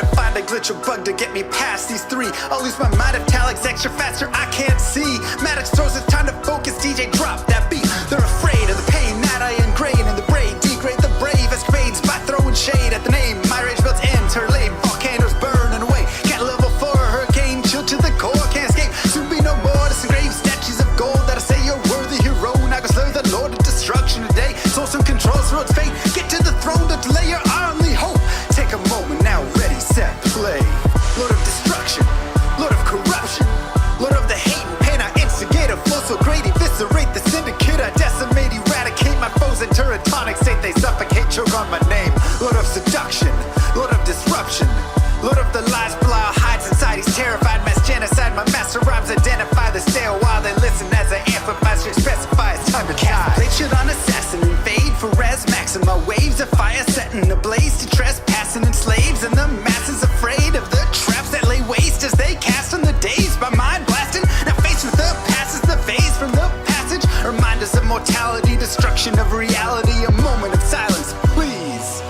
to find a glitch or bug to get me past these three. I'll lose my mind if Talik's extra faster, I can't see. Maddox throws it's time to focus, DJ drop that beat. They're afraid of the pain that I ingrain in the brain. Degrade the brave escapades by throwing shade at the name. My rage builds ends, her lame volcanoes burning away. Cat level 4, hurricane, chill to the core, can't escape. Soon be no more disengraved statues of gold that'll say you're worthy hero. Now go slay the lord of destruction today. Soul some controls through its fate. Get to the throne, don't delay your only hope. Take a moment now, ready, set, play. Lord of destruction, Lord of corruption, Lord of the hate and pain. I instigate a flow so great, eviscerate the syndicate. I decimate, eradicate my foes in turretonic state. They suffocate, choke on my name. Lord of seduction, Lord of disruption, Lord of the lies, Belial hides inside. He's terrified, mass genocide. My master rhymes identify the stale while they listen as I amplify. Should specify it's time to die. Blade should on assassin, invade for res maxima. Waves of fire setting ablaze to trespassing and slaves. And the masses afraid of the traps that lay waste as they cast on the days by mind blasting. Now faced with the past is the phase from the passage. Remind us of mortality, destruction of reality. A moment of silence, please.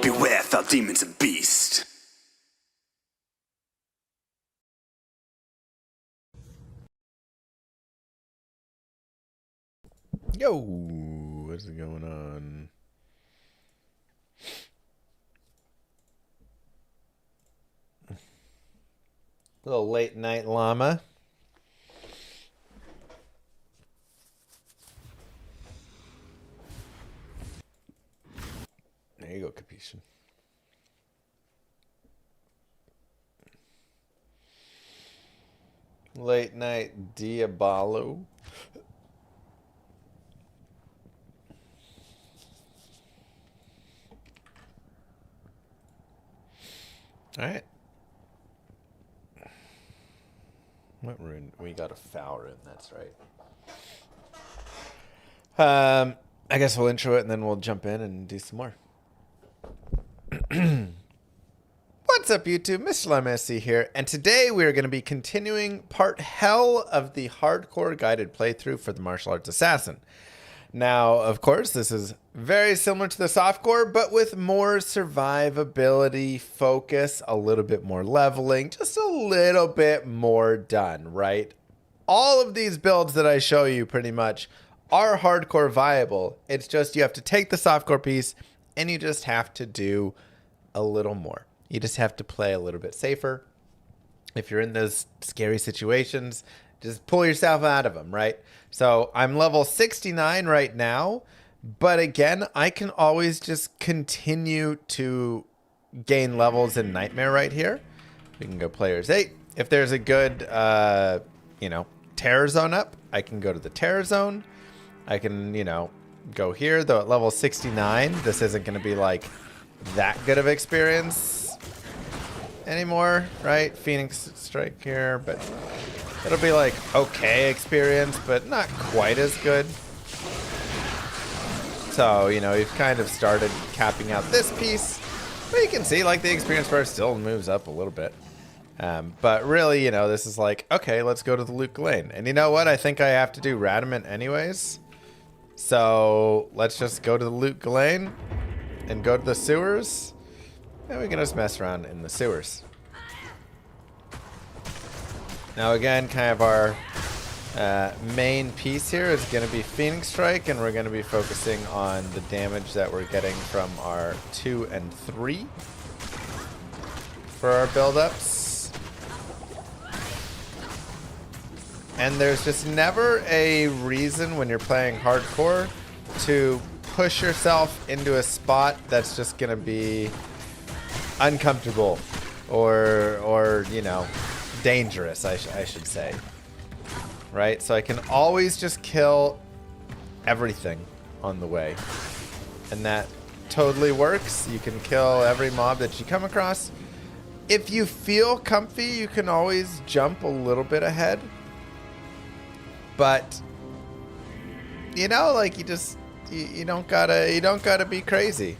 Beware, foul demons and beast. Yo, what's going on? Little late night llama. There you go, Capuchin. Late night Diablo. All right. What rune? We got a foul rune. That's right. I guess we'll intro it and then we'll jump in and do some more. What's up, YouTube? Mr. Llama SC here, and today we are going to be continuing part hell of the hardcore guided playthrough for the Martial Arts Assassin. Now, of course, this is very similar to the softcore, but with more survivability, focus, a little bit more leveling, just a little bit more done, right? All of these builds that I show you pretty much are hardcore viable. It's just you have to take the softcore piece and you just have to do a little more. You just have to play a little bit safer. If you're in those scary situations, just pull yourself out of them, right? So I'm level 69 right now, but again, I can always just continue to gain levels in Nightmare right here. We can go players 8. If there's a good, terror zone up, I can go to the terror zone. I can, go here, though at level 69, this isn't going to be like that good of experience anymore, right? Phoenix Strike here, but it'll be like okay experience, but not quite as good. So, we've kind of started capping out this piece, but you can see like the experience bar still moves up a little bit. But really, this is like, okay, let's go to the Luke Lane. And you know what? I think I have to do Radamant anyways. So let's just go to the Luke Lane and go to the sewers. And we can just mess around in the sewers. Now again, kind of our main piece here is going to be Phoenix Strike, and we're going to be focusing on the damage that we're getting from our 2 and 3 for our build-ups. And there's just never a reason when you're playing hardcore to push yourself into a spot that's just going to be uncomfortable or dangerous, I should say. Right? So I can always just kill everything on the way. And that totally works. You can kill every mob that you come across. If you feel comfy, you can always jump a little bit ahead. But you don't gotta be crazy.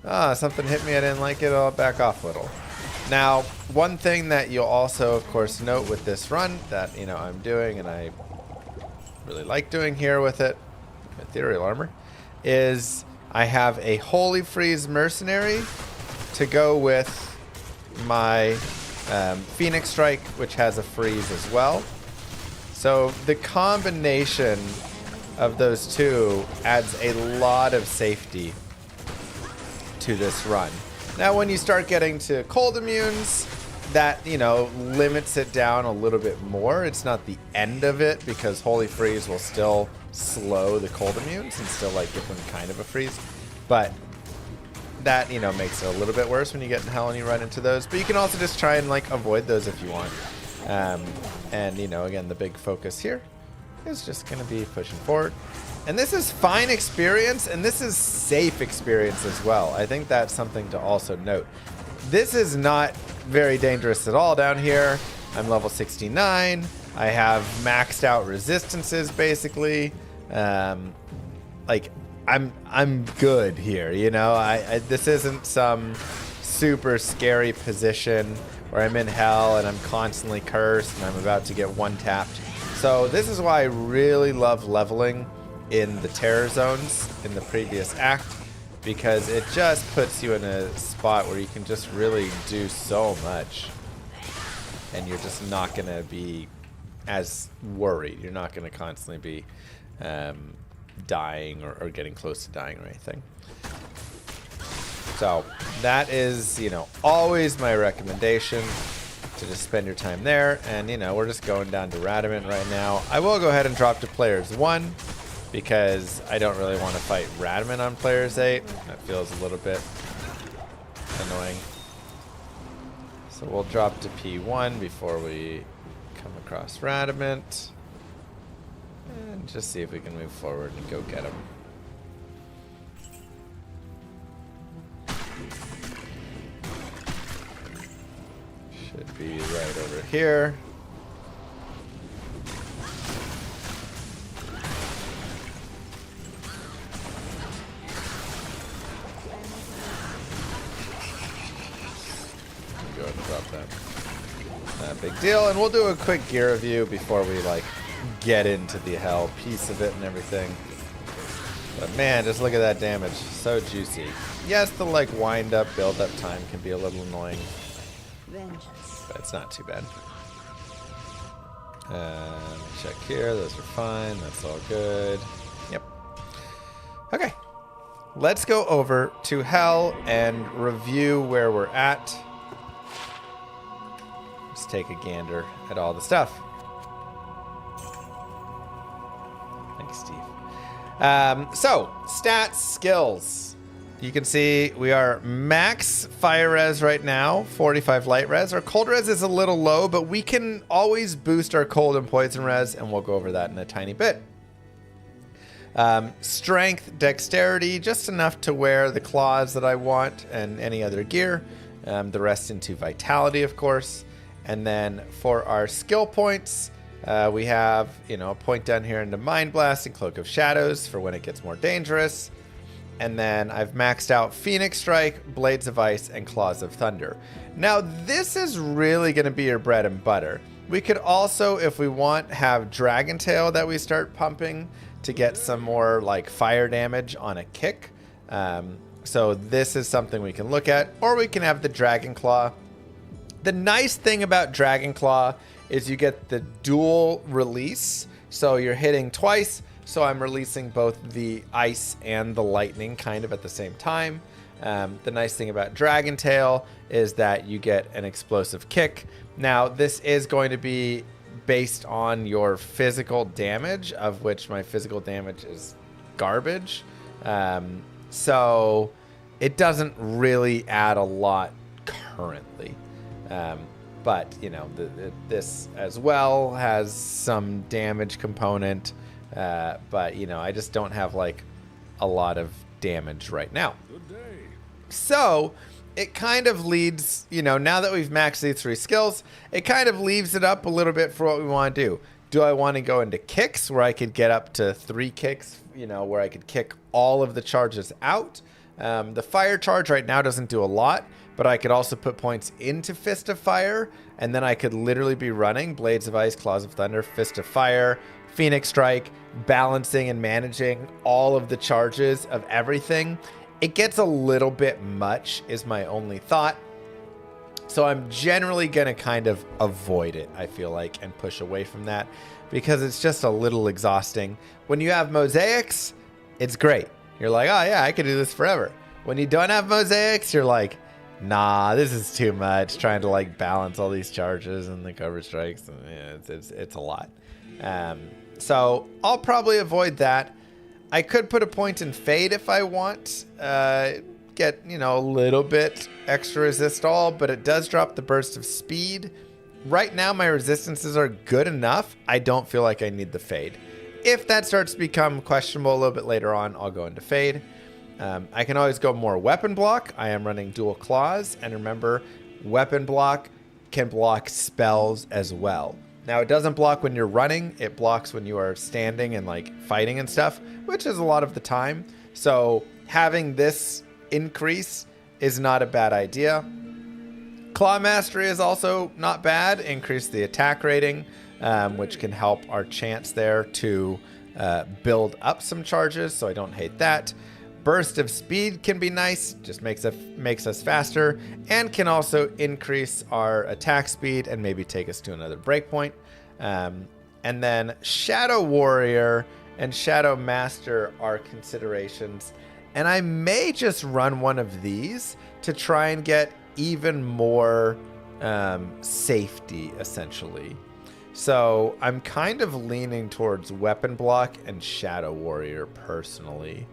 Something hit me, I didn't like it, I'll back off a little. Now, one thing that you'll also, of course, note with this run that, I'm doing and I really like doing here with it, Ethereal Armor, is I have a Holy Freeze Mercenary to go with my Phoenix Strike, which has a freeze as well. So the combination of those two adds a lot of safety to this run. Now, when you start getting to cold immunes, that, you know, limits it down a little bit more. It's not the end of it, because Holy Freeze will still slow the cold immunes and still, like, give them kind of a freeze. But that, you know, makes it a little bit worse when you get in hell and you run into those. But you can also just try and, like, avoid those if you want. And, you know, again, the big focus here is just going to be pushing forward. And this is fine experience, and this is safe experience as well. I think that's something to also note. This is not very dangerous at all down here. I'm level 69. I have maxed out resistances, basically. Like, I'm good here, you know? This isn't some super scary position where I'm in hell and I'm constantly cursed and I'm about to get one-tapped. So this is why I really love leveling in the terror zones in the previous act, because it just puts you in a spot where you can just really do so much, and you're just not going to be as worried. You're not going to constantly be dying or getting close to dying or anything. So that is, you know, always my recommendation, to just spend your time there. And, you know, we're just going down to Radamant right now. I will go ahead and drop to Players 1, because I don't really want to fight Radamant on Players 8. That feels a little bit annoying. So we'll drop to P1 before we come across Radamant. And just see if we can move forward and go get him. Should be right over here. Go ahead and drop that. Not a big deal. And we'll do a quick gear review before we, like, get into the hell piece of it and everything. But man, just look at that damage. So juicy. Yes, the, like, wind up, build up time can be a little annoying, but it's not too bad. Check here. Those are fine. That's all good. Yep. Okay. Let's go over to hell and review where we're at. Let's take a gander at all the stuff. Thanks, Steve. So, stats, skills. You can see we are max fire res right now, 45 light res. Our cold res is a little low, but we can always boost our cold and poison res, and we'll go over that in a tiny bit. Strength, dexterity, just enough to wear the claws that I want and any other gear. The rest into vitality, of course. And then for our skill points, we have, you know, a point down here into Mind Blast and Cloak of Shadows for when it gets more dangerous. And then I've maxed out Phoenix Strike, Blades of Ice, and Claws of Thunder. Now, this is really going to be your bread and butter. We could also, if we want, have Dragon Tail that we start pumping to get some more, like, fire damage on a kick. So this is something we can look at. Or we can have the Dragon Claw. The nice thing about Dragon Claw is you get the dual release. So you're hitting twice. So I'm releasing both the ice and the lightning kind of at the same time. The nice thing about Dragon Tail is that you get an explosive kick. Now, this is going to be based on your physical damage, of which my physical damage is garbage. So it doesn't really add a lot currently. But, you know, this as well has some damage component. But, you know, I just don't have, like, a lot of damage right now. Good day. So it kind of leads, you know, now that we've maxed these 3 skills, it kind of leaves it up a little bit for what we want to do. Do I want to go into kicks where I could get up to 3 kicks, you know, where I could kick all of the charges out? The fire charge right now doesn't do a lot, but I could also put points into Fist of Fire, and then I could literally be running Blades of Ice, Claws of Thunder, Fist of Fire, Phoenix Strike, balancing and managing all of the charges of everything It gets a little bit much is my only thought. So I'm generally going to kind of avoid it, I feel like, and push away from that because it's just a little exhausting. When you have mosaics, it's great. You're like, oh yeah, I could do this forever. When you don't have mosaics, you're like, nah, this is too much. Trying to like balance all these charges and the cover strikes. And, yeah, it's a lot. So I'll probably avoid that. I could put a point in fade if I want. Get, you know, a little bit extra resist all, but it does drop the burst of speed. Right now, my resistances are good enough. I don't feel like I need the fade. If that starts to become questionable a little bit later on, I'll go into fade. I can always go more weapon block. I am running dual claws. And remember, weapon block can block spells as well. Now, it doesn't block when you're running. It blocks when you are standing and like fighting and stuff, which is a lot of the time. So having this increase is not a bad idea. Claw Mastery is also not bad. Increase the attack rating, which can help our chance there to build up some charges, so I don't hate that. Burst of Speed can be nice, just makes us faster, and can also increase our attack speed and maybe take us to another breakpoint. And then Shadow Warrior and Shadow Master are considerations. And I may just run one of these to try and get even more safety, essentially. So I'm kind of leaning towards Weapon Block and Shadow Warrior personally.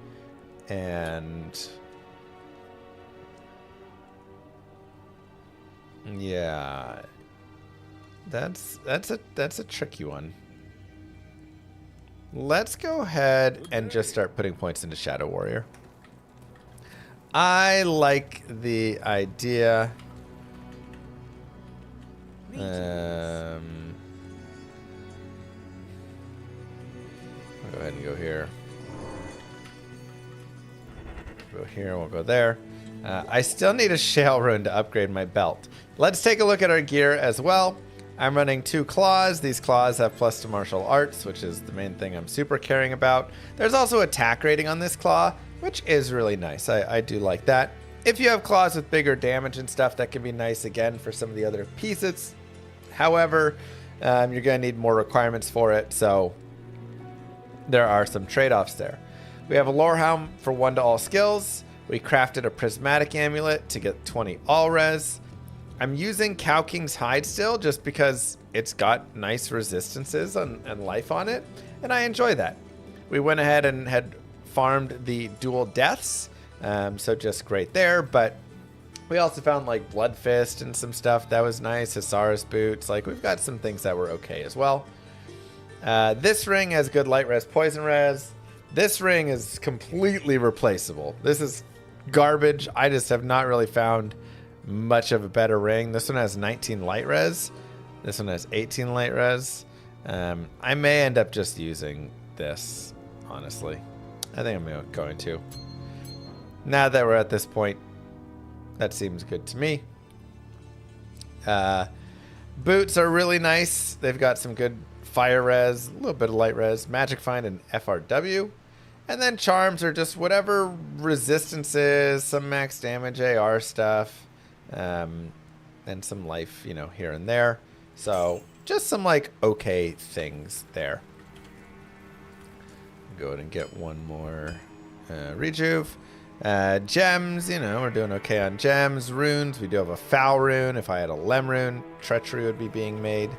And yeah, that's a tricky one. Let's go ahead and just start putting points into Shadow Warrior. I like the idea. I'll go ahead and go here. Go here, we'll go there. I still need a Shale Rune to upgrade my belt. Let's take a look at our gear as well. I'm running 2 claws. These claws have plus to martial arts, which is the main thing I'm super caring about. There's also attack rating on this claw, which is really nice. I do like that. If you have claws with bigger damage and stuff, that can be nice again for some of the other pieces. However, you're going to need more requirements for it, so there are some trade-offs there. We have a Lore Helm for 1 to all skills. We crafted a Prismatic Amulet to get 20 all res. I'm using Cow King's Hide still just because it's got nice resistances and life on it, and I enjoy that. We went ahead and had farmed the dual deaths, so just great there, but we also found like Blood Fist and some stuff that was nice. Hisaris boots, like we've got some things that were okay as well. This ring has good light res, poison res. This ring is completely replaceable. This is garbage. I just have not really found much of a better ring. This one has 19 light res. This one has 18 light res. I may end up just using this, honestly. I think I'm going to. Now that we're at this point, that seems good to me. Boots are really nice. They've got some good fire res, a little bit of light res, magic find, and FRW. And then charms are just whatever resistances, some max damage AR stuff, and some life, you know, here and there. So just some like okay things there. Go ahead and get one more rejuve. Gems, you know, we're doing okay on gems. Runes, we do have a foul rune. If I had a lem rune, treachery would be being made.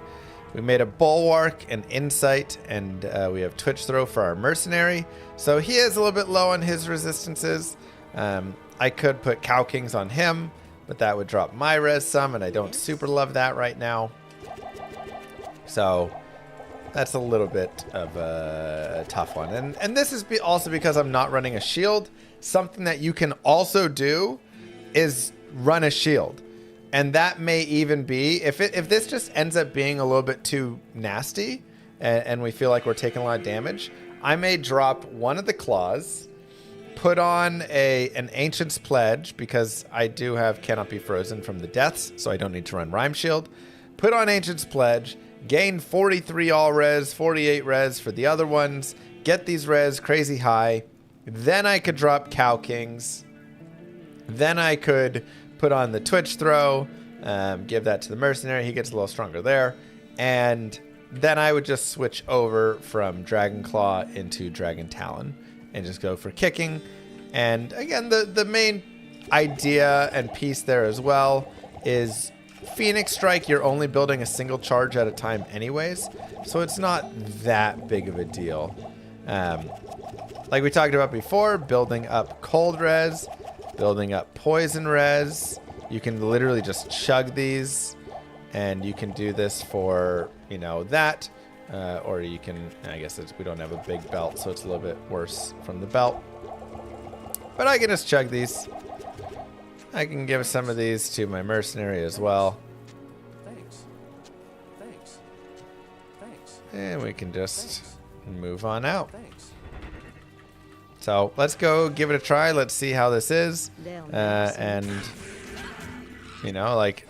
We made a bulwark and insight, and we have twitch throw for our mercenary. So he is a little bit low on his resistances. I could put Cow Kings on him, but that would drop my res some, and I don't super love that right now. So that's a little bit of a tough one. And this is also because I'm not running a shield. Something that you can also do is run a shield. And that may even be, if this just ends up being a little bit too nasty and we feel like we're taking a lot of damage, I may drop one of the claws, put on an Ancient's Pledge, because I do have Cannot Be Frozen from the deaths, so I don't need to run Rhyme Shield. Put on Ancient's Pledge, gain 43 all res, 48 res for the other ones, get these res crazy high. Then I could drop Cow Kings, Then I could put on the Twitch throw, give that to the mercenary. He gets a little stronger there. And then I would just switch over from Dragon Claw into Dragon Talon and just go for kicking. And again, the main idea and piece there as well is Phoenix Strike, you're only building a single charge at a time anyways, so it's not that big of a deal. Like we talked about before, building up cold res, building up poison res. You can literally just chug these, and you can do this for, you know, that. Or you can, I guess we don't have a big belt, so it's a little bit worse from the belt. But I can just chug these. I can give some of these to my mercenary as well. Thanks. Thanks. Thanks. And we can just move on out. Thanks. So let's go give it a try. Let's see how this is. And, you know, like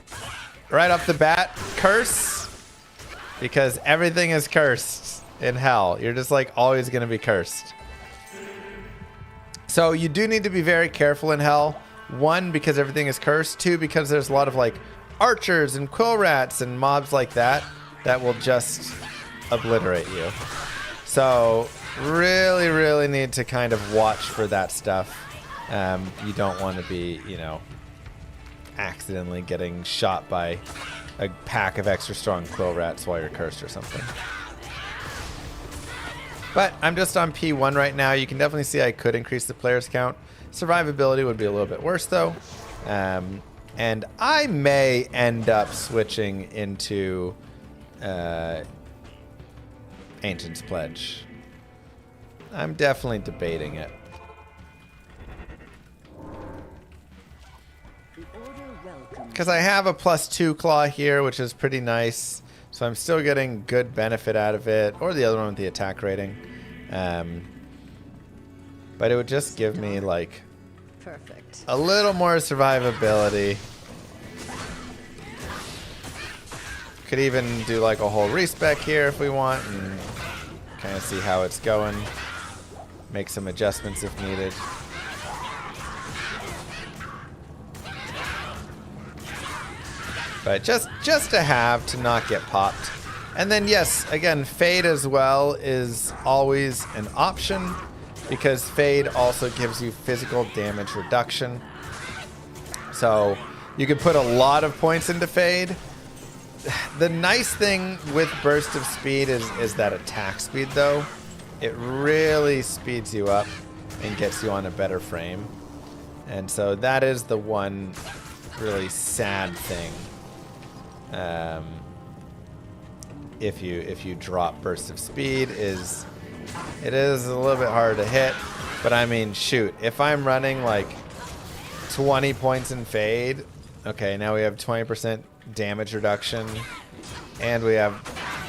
right off the bat, curse. Because everything is cursed in hell. You're just like always going to be cursed. So you do need to be very careful in hell. One, because everything is cursed. Two, because there's a lot of like archers and quill rats and mobs like that that will just obliterate you. So really, really need to kind of watch for that stuff. You don't want to be, you know, accidentally getting shot by a pack of extra strong quill rats while you're cursed or something. But I'm just on P1 right now. You can definitely see I could increase the players count. Survivability would be a little bit worse though. And I may end up switching into Ancient's Pledge. I'm definitely debating it. Because I have a +2 claw here, which is pretty nice. So I'm still getting good benefit out of it. Or the other one with the attack rating. But it would just give me like Perfect. a little more survivability. Could even do like a whole respec here if we want and kind of see how it's going. Make some adjustments if needed. But just to have to not get popped. And then yes, again, Fade as well is always an option because Fade also gives you physical damage reduction. So you can put a lot of points into Fade. The nice thing with Burst of Speed is that attack speed though. It really speeds you up and gets you on a better frame. And so that is the one really sad thing. If you drop Burst of Speed, it is a little bit harder to hit. But I mean, shoot, if I'm running like 20 points in Fade, okay, now we have 20% damage reduction, and we have,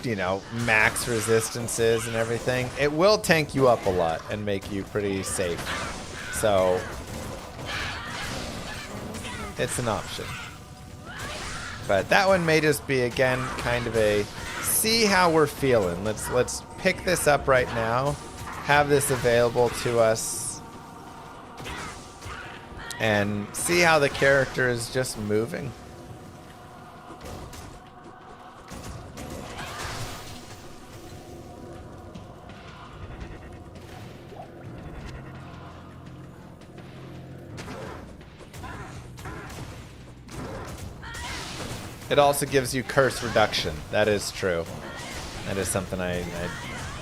you know, max resistances and everything. It will tank you up a lot and make you pretty safe. So it's an option. But that one may just be, again, kind of a see how we're feeling. Let's pick this up right now, have this available to us, and see how the character is just moving. It also gives you curse reduction. That is true. That is something I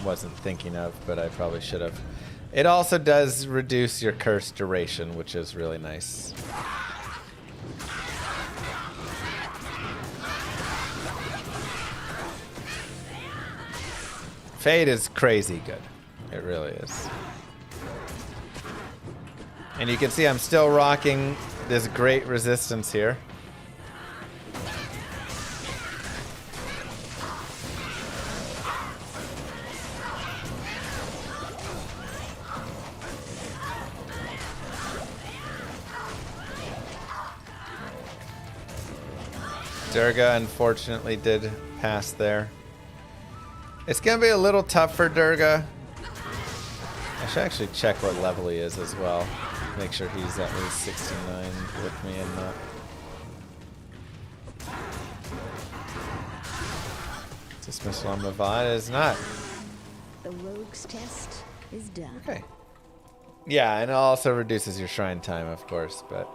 wasn't thinking of, but I probably should have. It also does reduce your curse duration, which is really nice. Fade is crazy good. It really is. And you can see I'm still rocking this great resistance here. Durga unfortunately did pass there. It's going to be a little tough for Durga. I should actually check what level he is as well. make sure he's at least 69 with me and not. Dismiss Llama Vod is not. The rogue's test is done. Okay. Yeah, and it also reduces your shrine time, of course, but.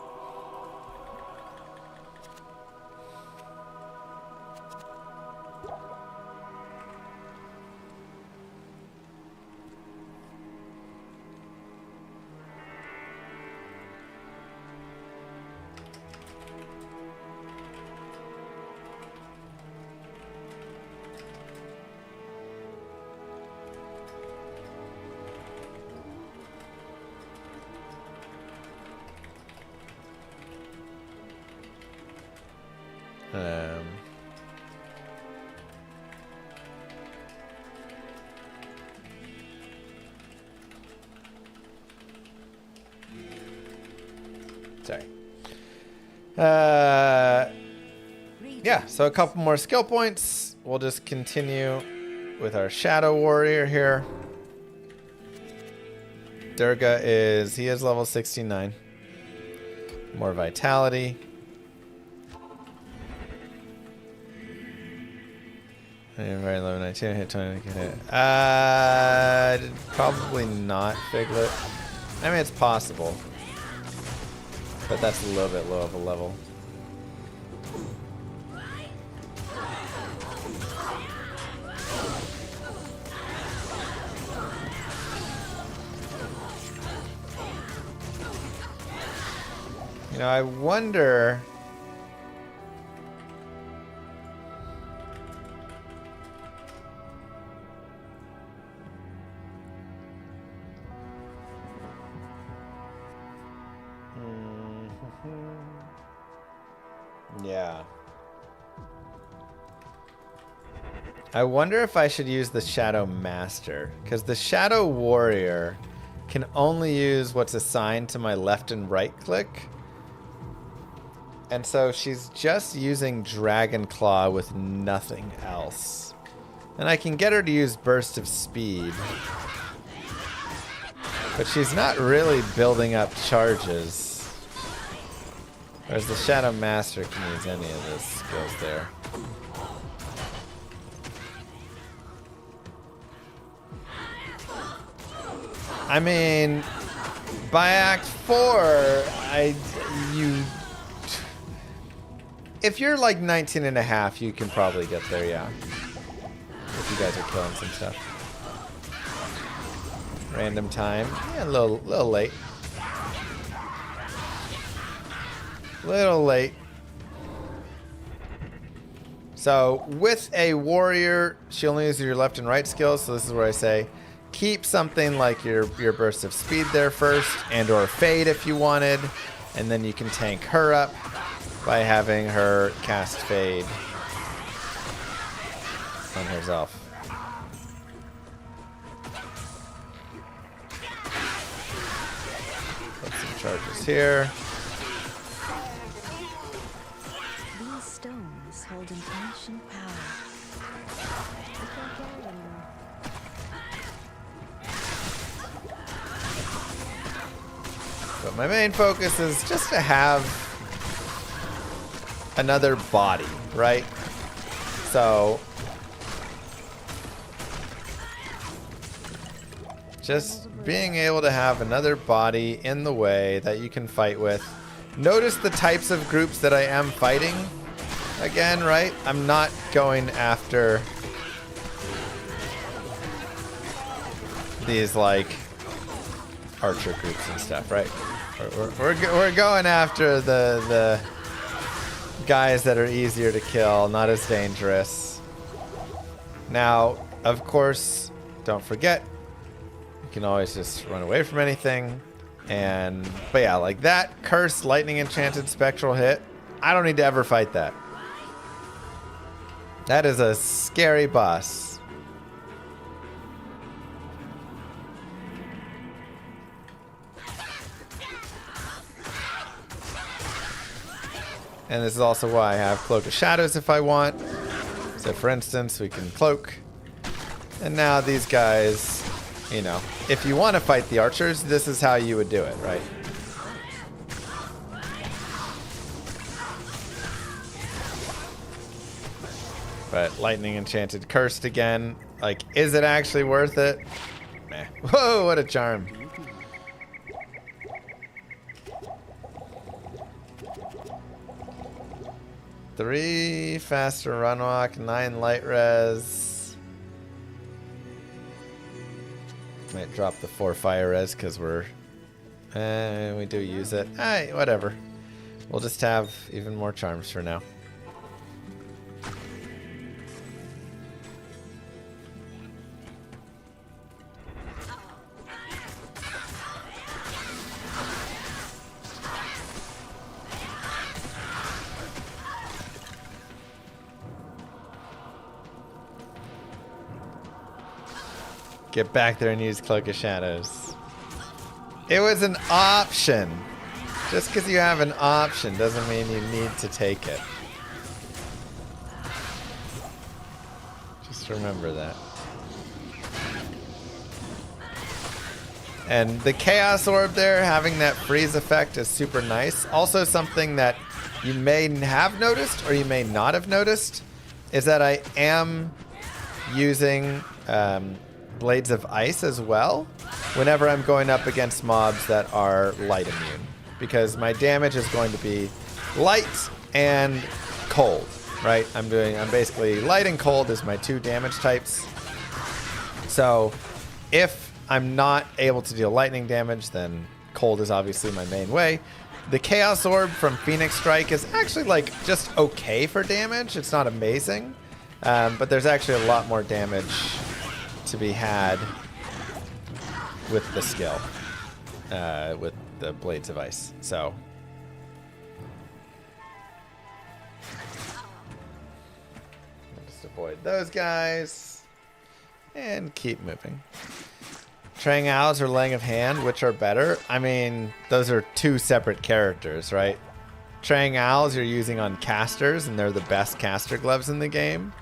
Sorry. Yeah, so a couple more skill points. We'll just continue with our Shadow Warrior here. Durga he is level 69. More vitality. Very low 19, hit 20, hit. Probably not Figlet. I mean, it's possible. But that's a little bit low of a level. You know, I wonder... Yeah. I wonder if I should use the Shadow Master, because the Shadow Warrior can only use what's assigned to my left and right click. And so she's just using Dragon Claw with nothing else. And I can get her to use Burst of Speed. But she's not really building up charges. Whereas the Shadow Master can use any of those skills there. I mean, by Act 4, if you're like 19 and a half, you can probably get there, yeah. If you guys are killing some stuff. Random time. Yeah, a little late. Little late. So with a warrior, she only uses your left and right skills. So this is where I say, keep something like your burst of speed there first, and or fade if you wanted, and then you can tank her up by having her cast fade on herself. Put some charges here. Hold an ancient power. But my main focus is just to have another body, right? So just being able to have another body in the way that you can fight with. Notice the types of groups that I am fighting. Again, right? I'm not going after these like archer groups and stuff, right? We're going after the guys that are easier to kill, not as dangerous. Now, of course, don't forget, you can always just run away from anything. But yeah, like that cursed lightning enchanted spectral hit, I don't need to ever fight that. That is a scary boss. And this is also why I have Cloak of Shadows if I want. So for instance, we can cloak. And now these guys, you know, if you want to fight the archers, this is how you would do it, right? But lightning enchanted cursed again. Like, is it actually worth it? Meh. Whoa, what a charm. Three faster run walk, 9 light res. Might drop the 4 fire res because we do use it. Alright, whatever. We'll just have even more charms for now. Get back there and use Cloak of Shadows. It was an option. Just because you have an option doesn't mean you need to take it. Just remember that. And the Chaos Orb there, having that freeze effect is super nice. Also something that you may have noticed or you may not have noticed is that I am using Blades of Ice as well whenever I'm going up against mobs that are light immune, because my damage is going to be light and cold, right? I'm basically light and cold is my 2 damage types. So if I'm not able to deal lightning damage, then cold is obviously my main way. The Chaos Orb from Phoenix Strike is actually like just okay for damage. It's not amazing, but there's actually a lot more damage to be had with the skill, with the Blades of Ice. So just avoid those guys and keep moving. Trang Owls or Laying of Hand, which are better? I mean, those are 2 separate characters, right? Trang Owls you're using on casters, and they're the best caster gloves in the game.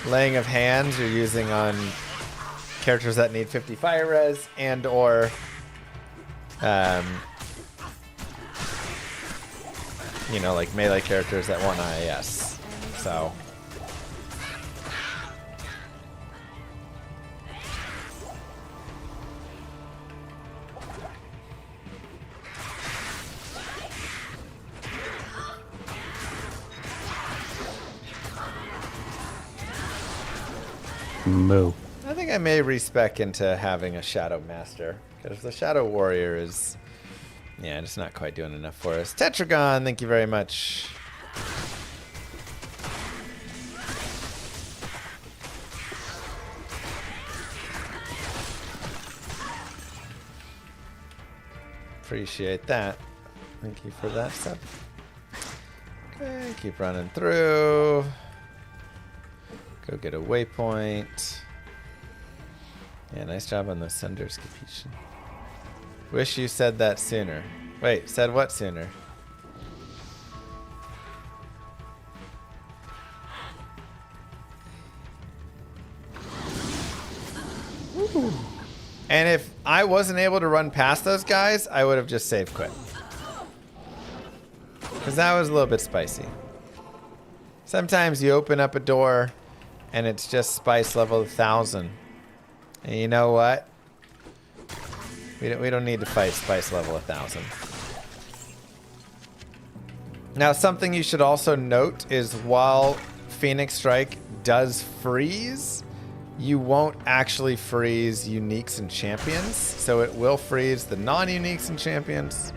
Laying of Hands you're using on characters that need 50 fire res and or you know, like melee characters that want IAS. So Moo. I think I may respec into having a Shadow Master, because the Shadow Warrior is, yeah, just not quite doing enough for us. Tetragon, thank you very much. Appreciate that. Thank you for that sub. Okay, keep running through. Go get a waypoint. Yeah, nice job on the Sunder's Capuchin. Wish you said that sooner. Wait, said what sooner? Ooh. And if I wasn't able to run past those guys, I would have just save quit. Because that was a little bit spicy. Sometimes you open up a door and it's just spice level 1000. And you know what? We don't need to fight spice level 1000. Now, something you should also note is while Phoenix Strike does freeze, you won't actually freeze uniques and champions. So it will freeze the non-uniques and champions.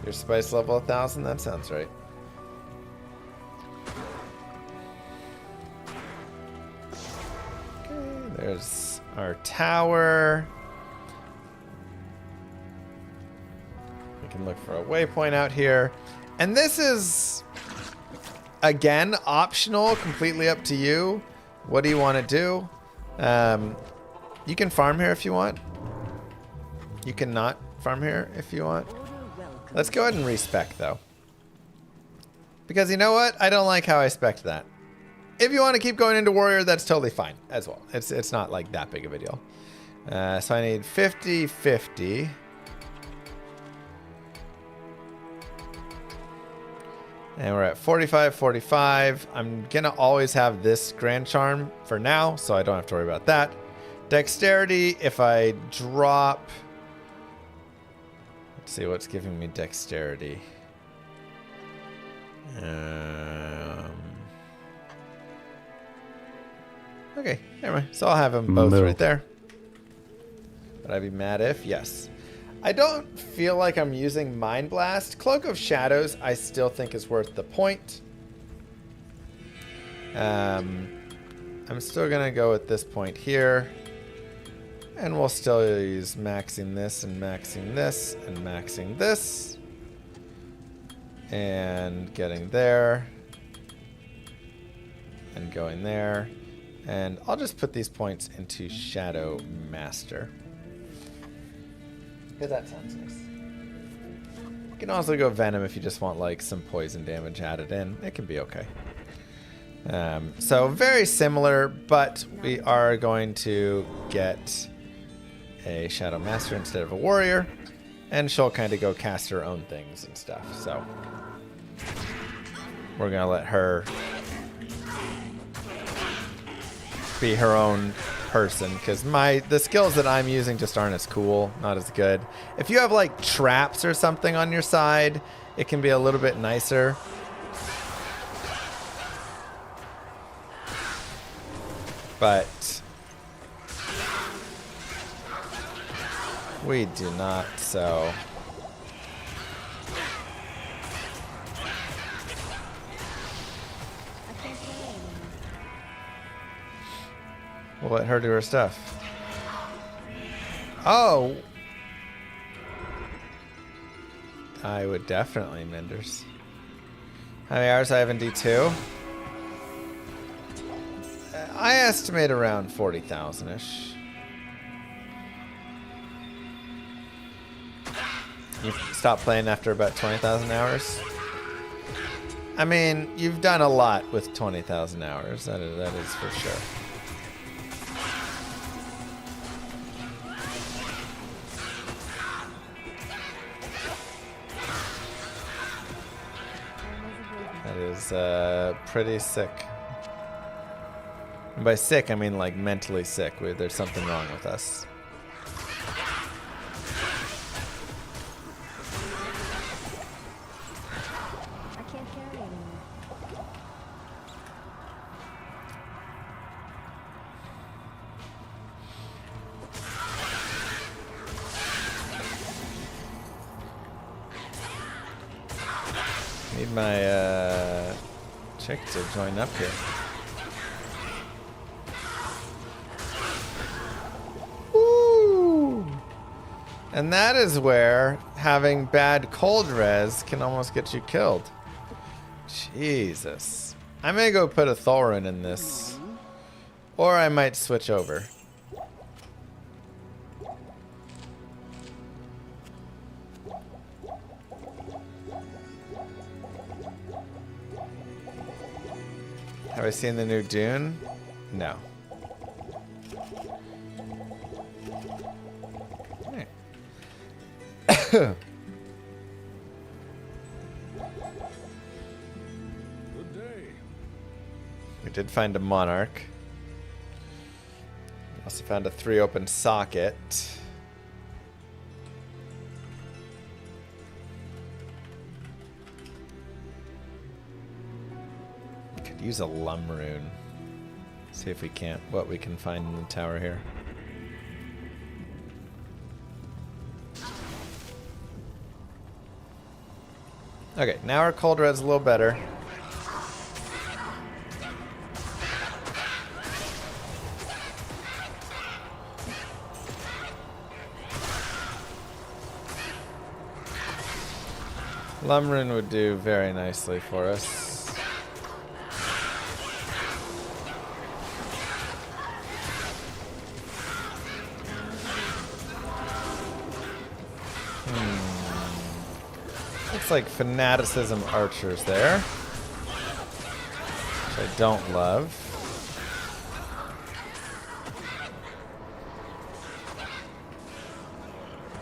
Your spice level 1000? That sounds right. There's our tower. We can look for a waypoint out here. And this is, again, optional, completely up to you. What do you want to do? You can farm here if you want. You can not farm here if you want. Let's go ahead and respec, though. Because you know what? I don't like how I spec'd that. If you want to keep going into warrior, that's totally fine as well. It's not like that big of a deal. So I need 50-50. And we're at 45, 45. I'm going to always have this Grand Charm for now, so I don't have to worry about that. Dexterity, if I drop... Let's see what's giving me dexterity. Okay, never mind. So I'll have them both right there. Would I be mad if? Yes. I don't feel like I'm using Mind Blast. Cloak of Shadows I still think is worth the point. I'm still going to go with this point here. And we'll still use maxing this and maxing this and maxing this. And getting there. And going there. And I'll just put these points into Shadow Master. Because that sounds nice. You can also go Venom if you just want like some poison damage added in. It can be okay. So very similar, but we are going to get a Shadow Master instead of a Warrior. And she'll kind of go cast her own things and stuff. So we're going to let her be her own person, because the skills that I'm using just aren't as cool, not as good. If you have like traps or something on your side, it can be a little bit nicer. But we do not, so we'll let her do her stuff. Oh! I would definitely Menders. How many hours I have in D2? I estimate around 40,000-ish. You stop playing after about 20,000 hours? I mean, you've done a lot with 20,000 hours. That is for sure. That is pretty sick. And by sick, I mean like mentally sick. There's something wrong with us. I can't carry anymore. Need my chick to join up here. Woo! And that is where having bad cold res can almost get you killed. Jesus. I may go put a Thorin in this. Or I might switch over. Have I seen the new Dune? No. Hey. Good day. We did find a Monarch. Also found a 3 open socket. Could use a Lum rune. See if we can't, what we can find in the tower here. Okay, now our cold red's a little better. Lumrun would do very nicely for us. Looks like Fanaticism Archers there, which I don't love.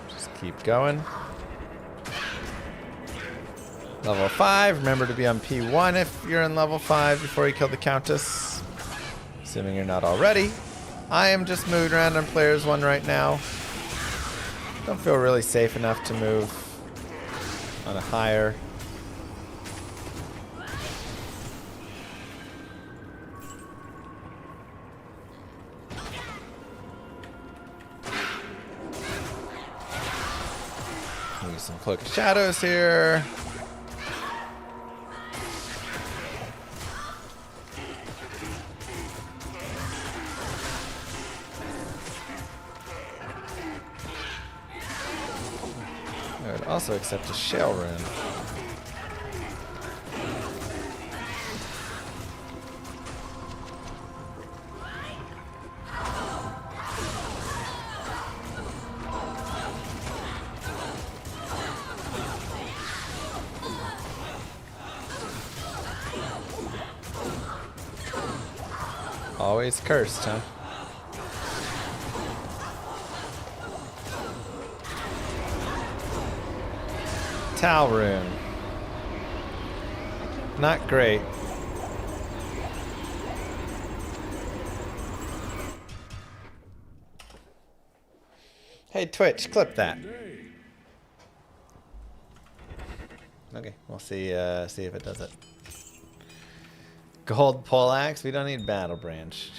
Just keep going. Level 5. Remember to be on P1 if you're in level 5 before you kill the Countess. Assuming you're not already. I am just moving around on players 1 right now. Don't feel really safe enough to move on a higher. Use some Cloak of Shadows here. I would also accept a Shale Rune. Always cursed, huh? Tal Rune. Not great. Hey Twitch, clip that. Okay, we'll see if it does it. Gold poleaxe. We don't need battle branch.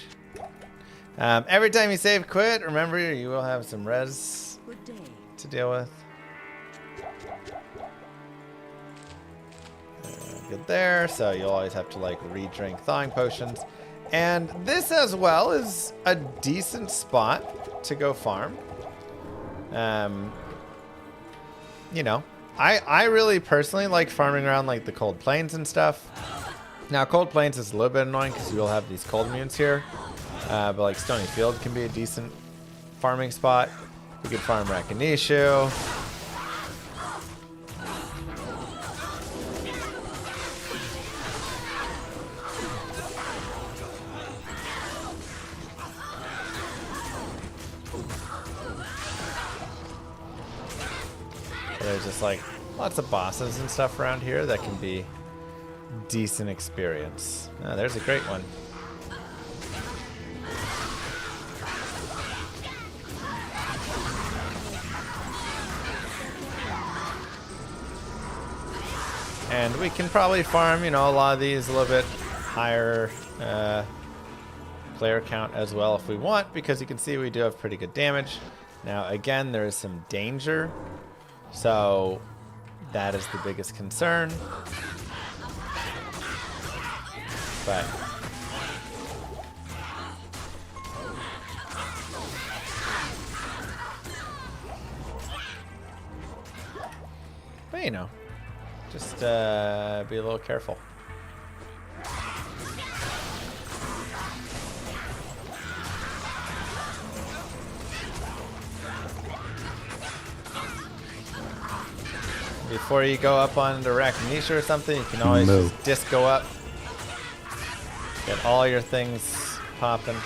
Every time you save quit, remember you will have some res to deal with. Good there. So you'll always have to like re-drink thawing potions. And this as well is a decent spot to go farm. You know, I really personally like farming around like the Cold Plains and stuff. Now, Cold Plains is a little bit annoying because you will have these cold immunes here. But like Stony Field can be a decent farming spot. You could farm Rakinishu. There's just like lots of bosses and stuff around here that can be decent experience. Oh, there's a great one. And we can probably farm, you know, a lot of these a little bit higher player count as well if we want, because you can see we do have pretty good damage. Now, again, there is some danger, so that is the biggest concern. But you know, just be a little careful. Before you go up onto Rakinishu or something, you can always just disco up. Get all your things popping.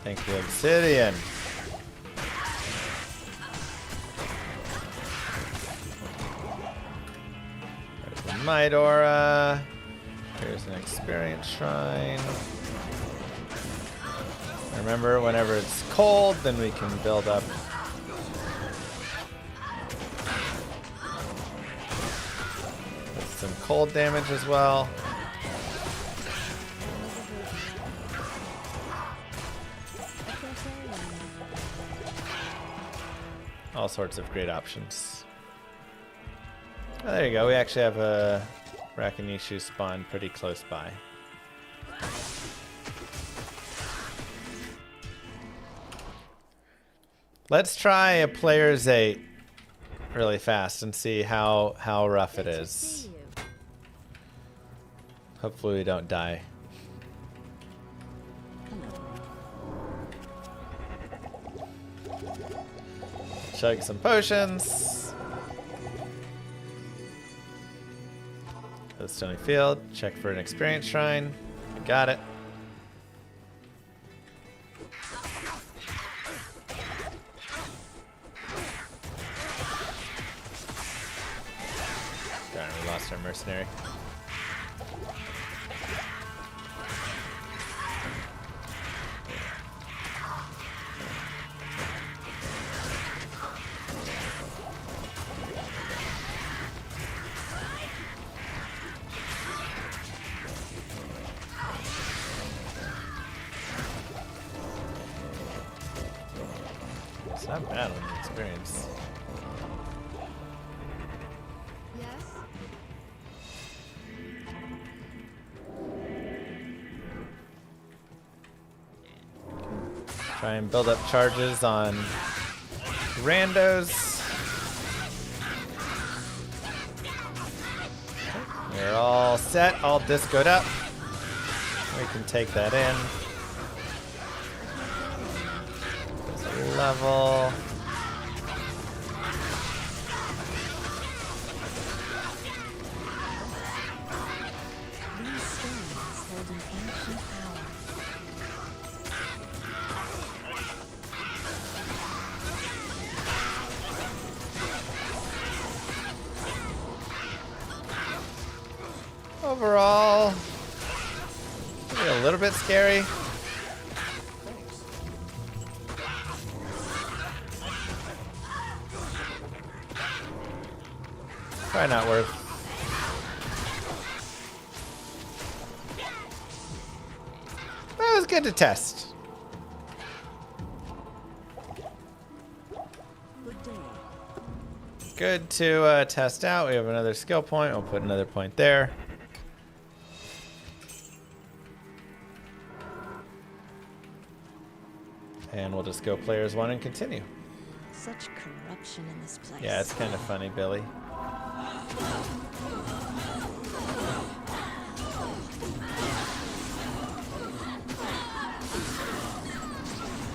Thank you, Obsidian. There's the Might Aura. Here's an experience shrine. Remember, whenever it's cold, then we can build up. With some cold damage as well. All sorts of great options. Oh, there you go. We actually have a Rakinishu spawn pretty close by. Let's try a player's 8 really fast and see how rough it is. Hopefully we don't die. Chug some potions. The Stony Field. Check for an experience shrine. I got it. Darn, we lost our mercenary. It's not bad on the experience. Yes? Try and build up charges on randos. We're all set, all discoed up. We can take that in. There's a level. These stones hold an ancient power. Overall, maybe a little bit scary. Probably not worth. But it was good to test. Good day. Good to test out. We have another skill point. We'll put another point there. And we'll just go players 1 and continue. Such corruption in this place. Yeah, it's kind of funny, Billy.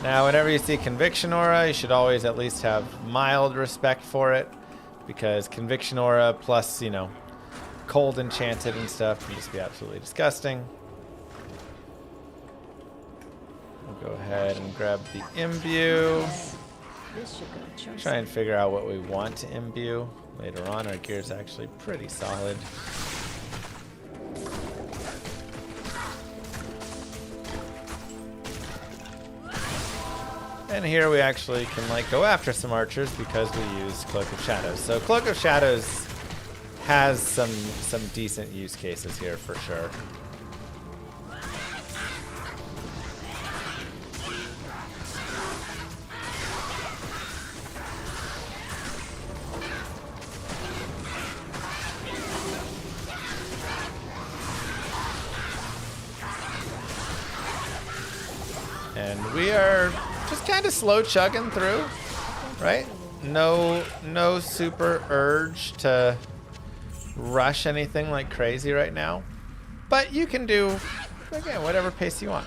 Now, whenever you see Conviction Aura, you should always at least have mild respect for it, because Conviction Aura plus, you know, Cold Enchanted and stuff can just be absolutely disgusting. We'll go ahead and grab the Imbue. This should go just Try and figure out what we want to imbue. Later on, our gear's actually pretty solid. And here we actually can like go after some archers because we use Cloak of Shadows. So Cloak of Shadows has some decent use cases here for sure. And we are just kind of slow chugging through, right? No super urge to rush anything like crazy right now. But you can do, again, whatever pace you want.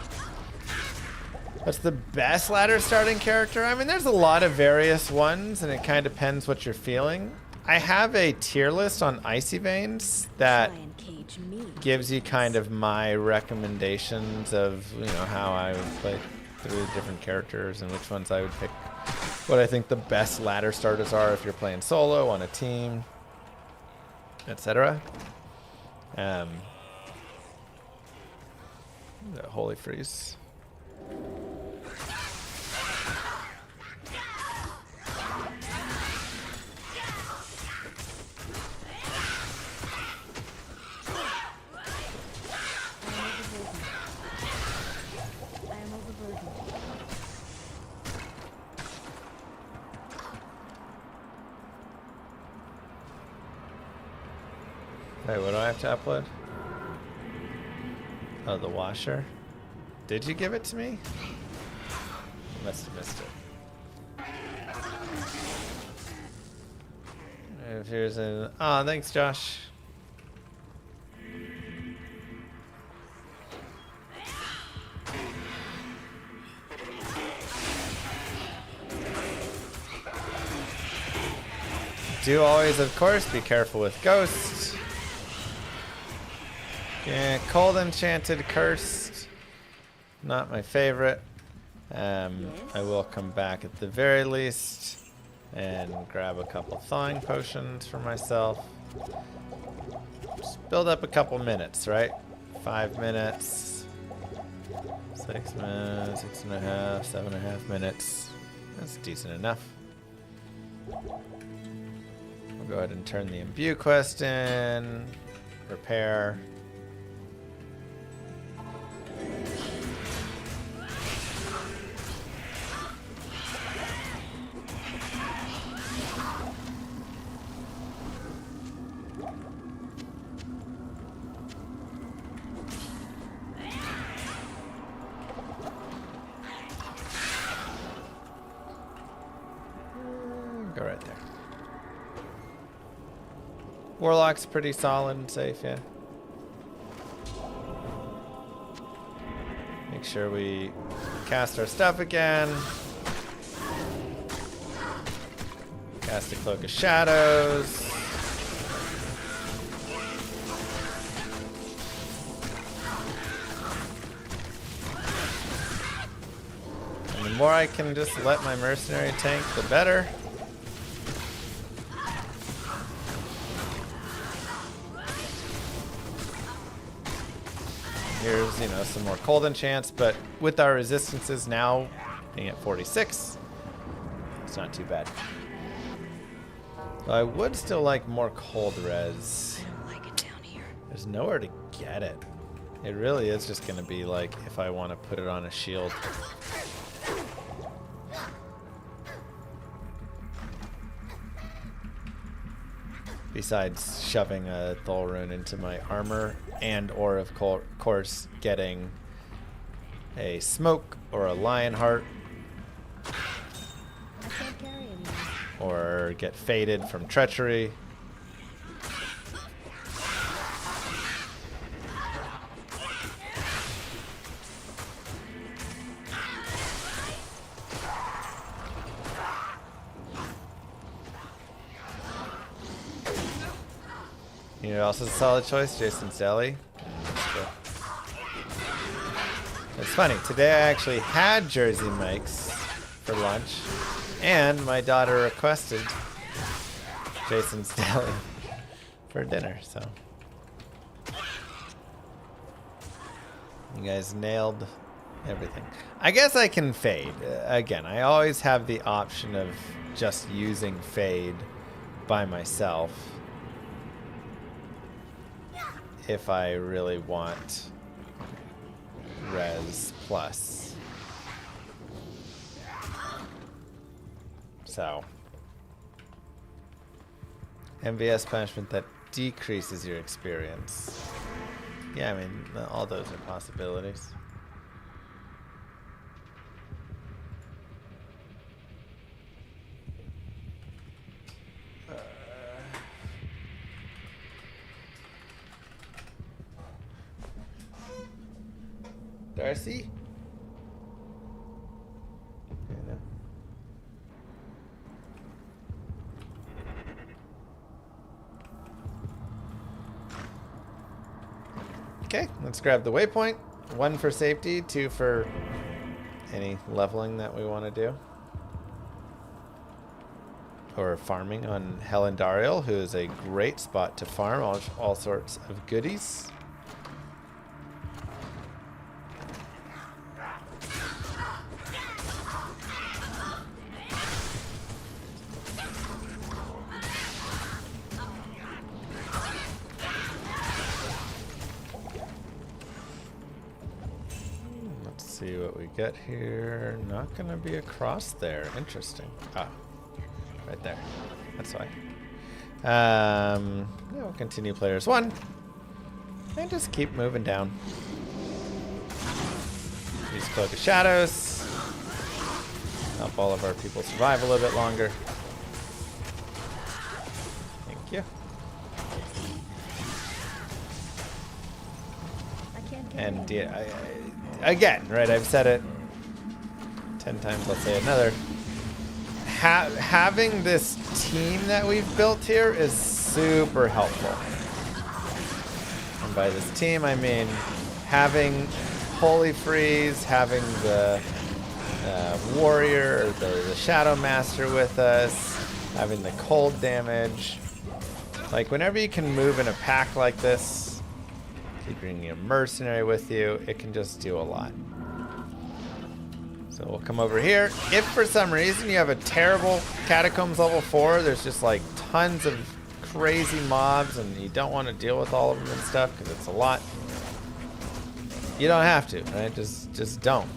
What's the best ladder starting character? I mean, there's a lot of various ones, and it kind of depends what you're feeling. I have a tier list on Icy Veins that try and cage me. gives you kind of my recommendations of, you know, how I would play through the different characters and which ones I would pick. What I think the best ladder starters are if you're playing solo, on a team, etc. The Holy Freeze. I am overburdened. Wait, what do I have to upload? Oh, the washer. Did you give it to me? I must have missed it. If here's an... Oh, thanks, Josh. Do always, of course, be careful with ghosts. Yeah, cold enchanted cursed. Not my favorite. I will come back at the very least and grab a couple thawing potions for myself. Just build up a couple minutes, right? 5 minutes. 6 minutes, 6.5, 7.5 minutes. That's decent enough. We'll go ahead and turn the imbue quest in. Repair. Go right there. Warlock's pretty solid and safe, yeah. Make sure we cast our stuff again. Cast a Cloak of Shadows. And the more I can just let my mercenary tank, the better. Here's, you know, some more cold enchants, but with our resistances now being at 46, it's not too bad. I would still like more cold res. I don't like it down here. There's nowhere to get it. It really is just going to be like if I want to put it on a shield. Besides shoving a Thol rune into my armor and or of course getting a smoke or a lion heart I can't carry anymore. or get faded from treachery. You know, also a solid choice, Jason's Deli. It's funny, today I actually had Jersey Mike's for lunch, and my daughter requested Jason's Deli for dinner, so. You guys nailed everything. I guess I can fade. Again, I always have the option of just using fade by myself if I really want res plus. So, MVS punishment that decreases your experience. Yeah, I mean, all those are possibilities. Darcy? I know. Okay, let's grab the waypoint. 1 for safety, 2 for any leveling that we want to do. Or farming on Helendariel, who is a great spot to farm all sorts of goodies. See what we get here. Not gonna be across there. Interesting. Ah, right there. That's why. Yeah, we'll continue players 1 and just keep moving down. Use Cloak of Shadows. Help all of our people survive a little bit longer. Thank you. I can't carry And anymore. again, right, I've said it 10 times, let's say another. Having this team that we've built here is super helpful. I'm by this team, I mean having Holy Freeze, having the Warrior, or the Shadow Master with us, having the cold damage. Like, whenever you can move in a pack like this, keep bringing a mercenary with you, it can just do a lot. So we'll come over here. If for some reason you have a terrible Catacombs level 4, there's just like tons of crazy mobs and you don't want to deal with all of them and stuff because it's a lot, you don't have to, right? Just don't.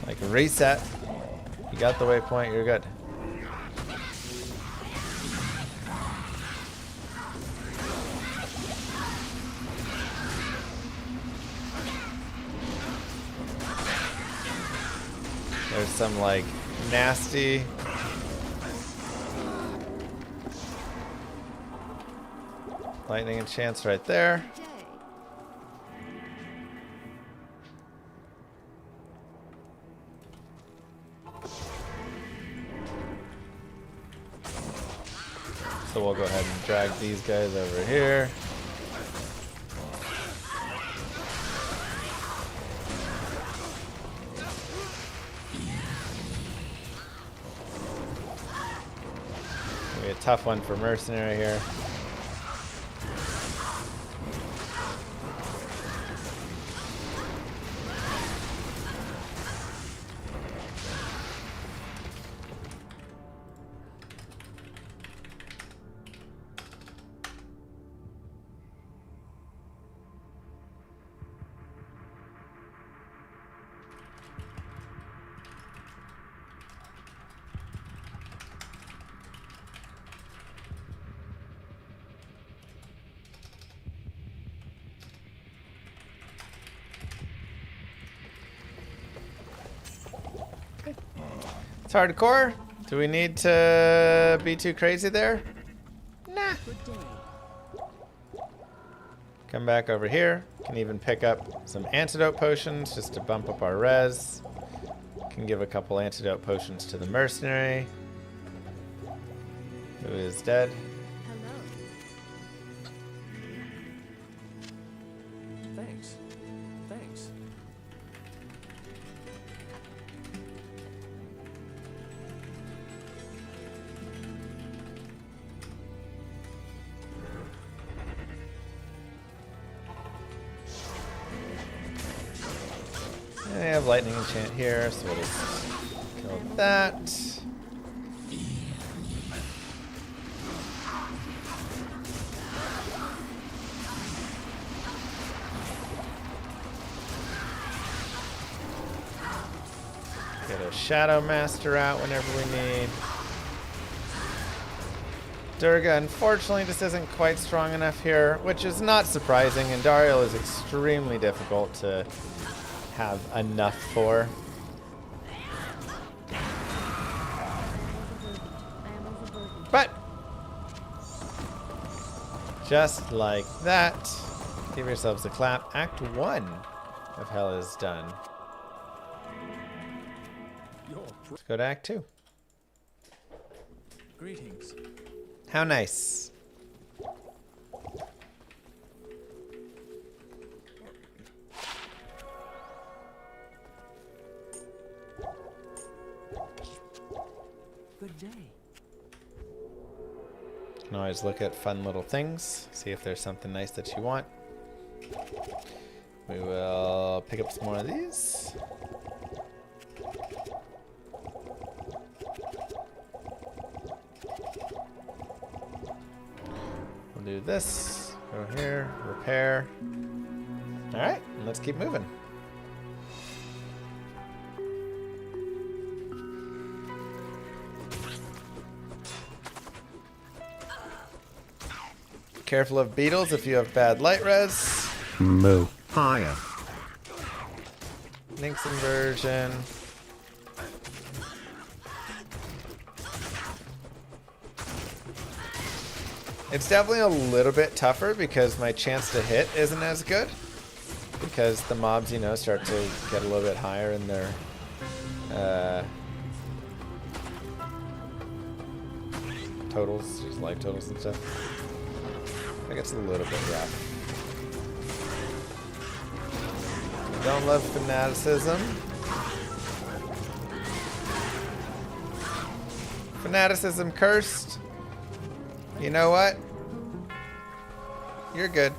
Like, reset. You got the waypoint, you're good. There's some like nasty lightning enchants right there. So we'll go ahead and drag these guys over here. A tough one for mercenary here. It's hardcore. Do we need to be too crazy there? Nah. Come back over here. Can even pick up some antidote potions just to bump up our res. Can give a couple antidote potions to the mercenary, who is dead. Thanks. Thanks. I have lightning enchant here, so we'll just kill that. Get a Shadow Master out whenever we need. Durga, unfortunately, just isn't quite strong enough here, which is not surprising, and Dariel is extremely difficult to have enough for. But just like that, give yourselves a clap. Act 1 of Hell is done. Let's go to Act 2. Greetings. How nice. Good day. You can always look at fun little things, see if there's something nice that you want. We will pick up some more of these. We'll do this, go here, repair. All right, let's keep moving. Careful of beetles if you have bad light res. Moo. Higher. Link's inversion. It's definitely a little bit tougher because my chance to hit isn't as good. Because the mobs, you know, start to get a little bit higher in their totals, just life totals and stuff. I think it's a little bit rough. Don't love fanaticism. Fanaticism cursed. You know what? You're good.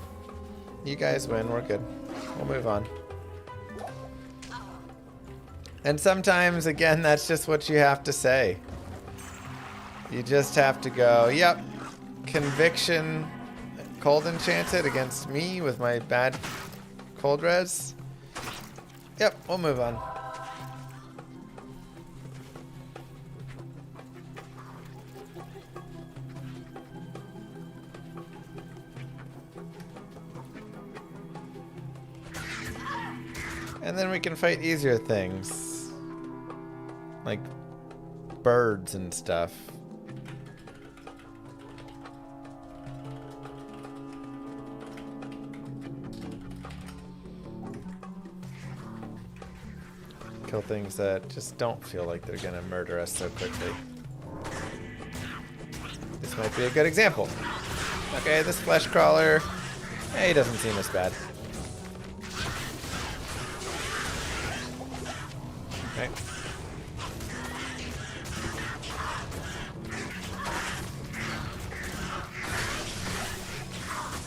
You guys win. We're good. We'll move on. And sometimes, again, that's just what you have to say. You just have to go, yep, conviction, cold enchanted against me with my bad cold res. Yep, we'll move on. And then we can fight easier things. Like birds and stuff. Kill things that just don't feel like they're gonna murder us so quickly. This might be a good example. Okay, this flesh crawler, he doesn't seem as bad. Okay.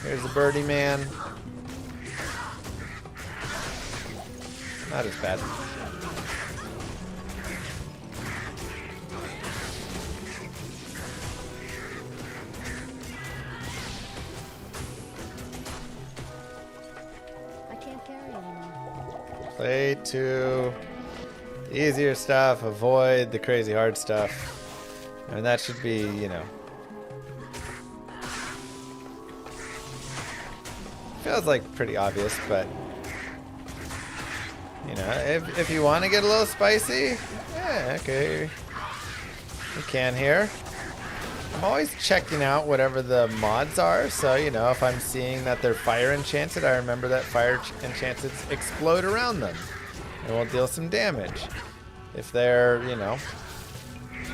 Here's the birdie man. Not as bad. I can't carry anymore. Play to the easier stuff, avoid the crazy hard stuff. And that should be, you know. Feels like pretty obvious, but you know, if you want to get a little spicy, yeah, okay. You can here. I'm always checking out whatever the mods are, so you know, if I'm seeing that they're fire enchanted, I remember that fire enchanted explode around them and will deal some damage. If they're, you know,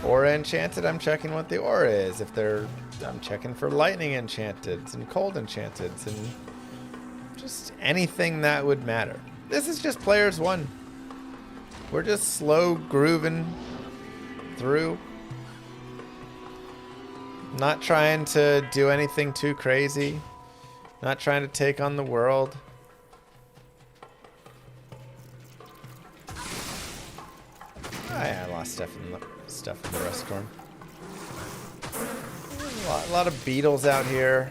aura enchanted, I'm checking what the aura is. If they're, I'm checking for lightning enchanteds and cold enchanteds and just anything that would matter. This is just players 1. We're just slow grooving through. Not trying to do anything too crazy. Not trying to take on the world. Oh, yeah, I lost stuff in the rust storm. A lot of beetles out here.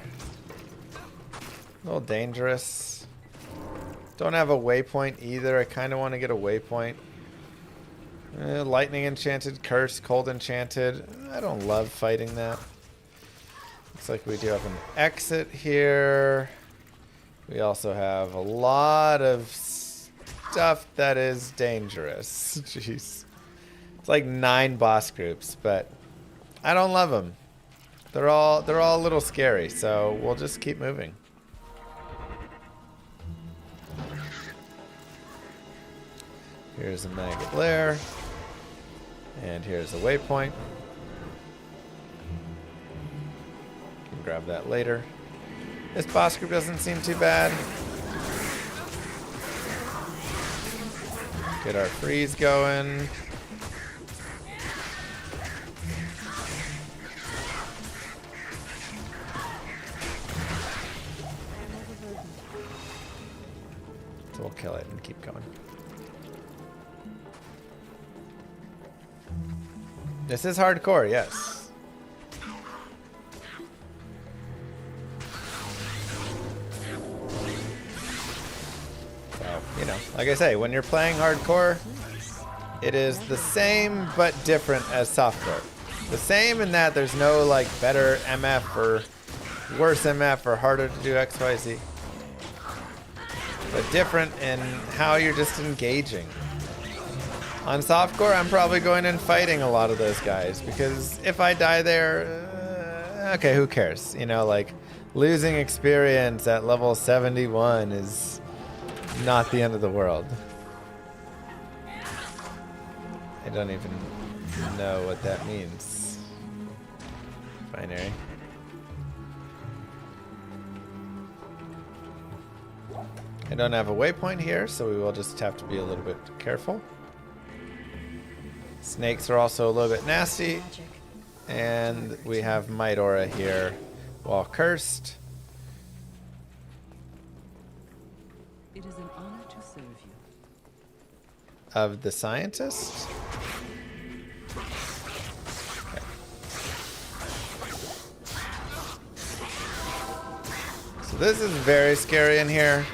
A little dangerous. Don't have a waypoint either. I kind of want to get a waypoint. Lightning enchanted, curse, cold enchanted. I don't love fighting that. Looks like we do have an exit here. We also have a lot of stuff that is dangerous. Jeez. It's like 9 boss groups, but I don't love them. They're all a little scary, so we'll just keep moving. Here's a maggot lair. And here's a waypoint. Can grab that later. This boss group doesn't seem too bad. Get our freeze going. So we'll kill it and keep going. This is hardcore, yes. So, you know, like I say, when you're playing hardcore, it is the same but different as softcore. The same in that there's no like better MF or worse MF or harder to do XYZ. But different in how you're just engaging. On softcore, I'm probably going and fighting a lot of those guys because if I die there, okay, who cares? You know, like losing experience at level 71 is not the end of the world. I don't even know what that means. Binary. I don't have a waypoint here, so we will just have to be a little bit careful. Snakes are also a little bit nasty. Magic. And we have Might Aura here while cursed. It is an honor to serve you. Of the scientist. Okay. So this is very scary in here.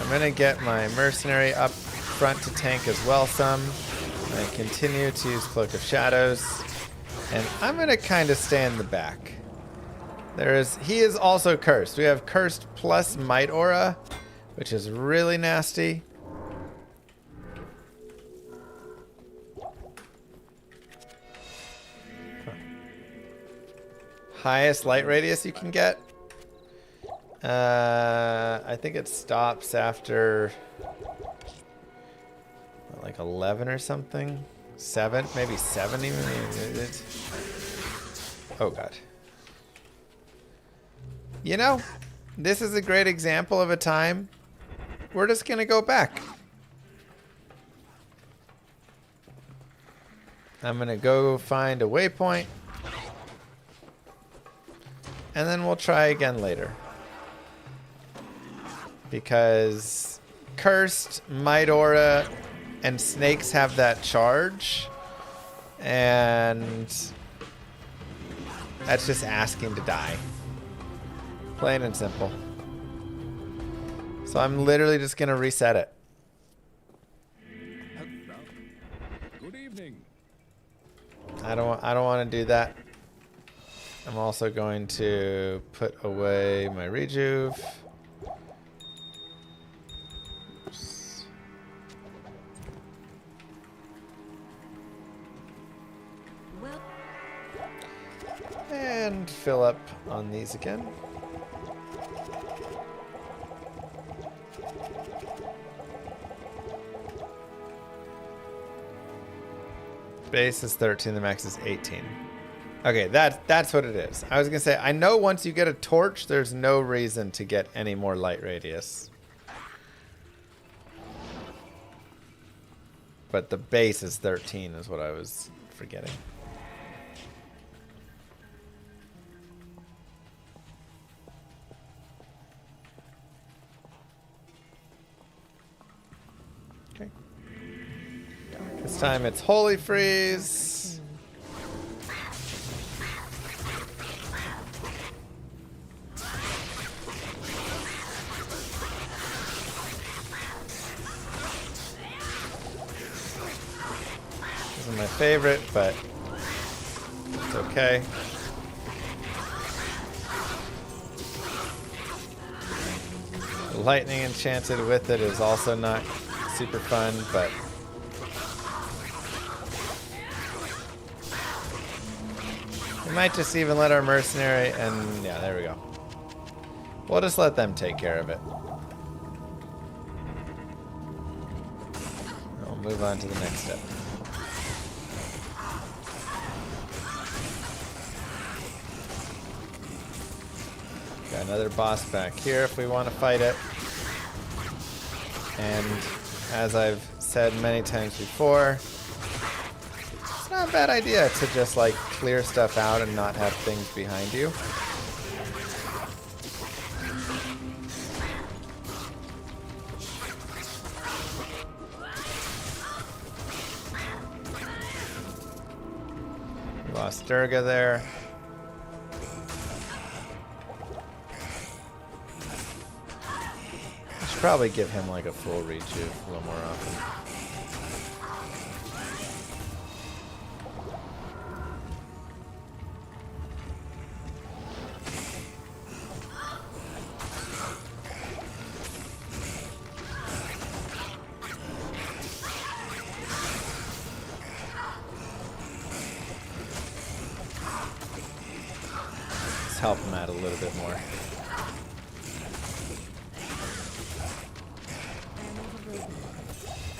I'm gonna get my mercenary up front to tank as well some. And continue to use Cloak of Shadows. And I'm gonna kind of stay in the back. He is also cursed. We have cursed plus Might Aura, which is really nasty. Highest light radius you can get. I think it stops after like 11 or something. 7, maybe 7 even. Oh god. You know, this is a great example of a time we're just gonna go back. I'm gonna go find a waypoint. And then we'll try again later. Because Cursed, Might Aura, and Snakes have that charge. And that's just asking to die. Plain and simple. So I'm literally just gonna reset it. Good evening. I don't want to do that. I'm also going to put away my rejuve. Oops. Well, And fill up on these again. Base is 13, the max is 18. Okay, that's what it is. I was gonna say, I know once you get a torch, there's no reason to get any more light radius. But the base is 13 is what I was forgetting. Okay. This time it's Holy Freeze. This is my favorite, but it's okay. Lightning enchanted with it is also not super fun, but we might just even let our mercenary, and yeah, there we go. We'll just let them take care of it. We'll move on to the next step. Got another boss back here if we want to fight it. And as I've said many times before, it's not a bad idea to just like clear stuff out and not have things behind you. Lost Durga there. I should probably give him like a full rejuve a little more often. Let's help him out a little bit more.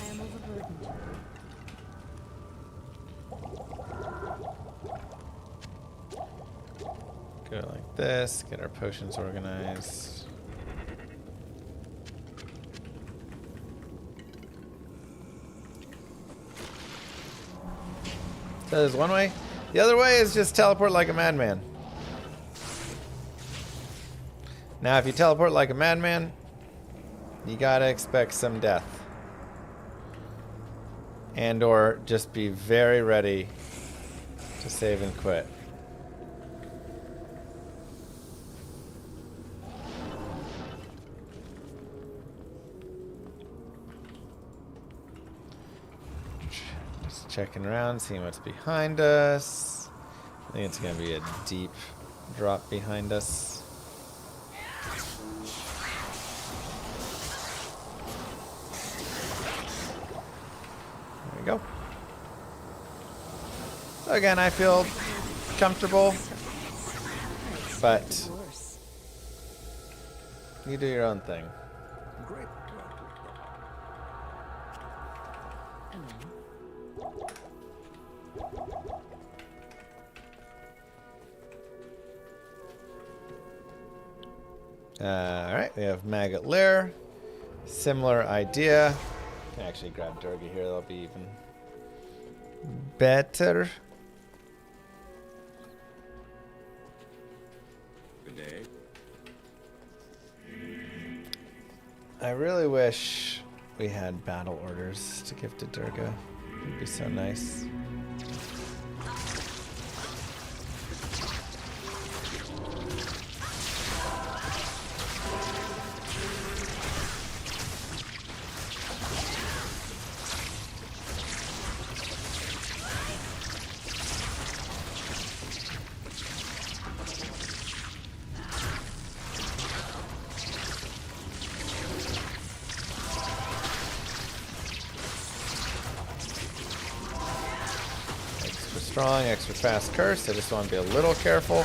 I am overburdened. Go like this, get our potions organized. So there's one way. The other way is just teleport like a madman. Now, if you teleport like a madman, you gotta expect some death. And or just be very ready to save and quit. Just checking around, seeing what's behind us. I think it's gonna be a deep drop behind us. There we go. So again, I feel comfortable, but you do your own thing. Great. Alright, we have Maggot Lair. Similar idea. Can actually grab Durga here, that'll be even better. Good day. I really wish we had battle orders to give to Durga. It'd be so nice. Strong, extra fast curse. I just want to be a little careful.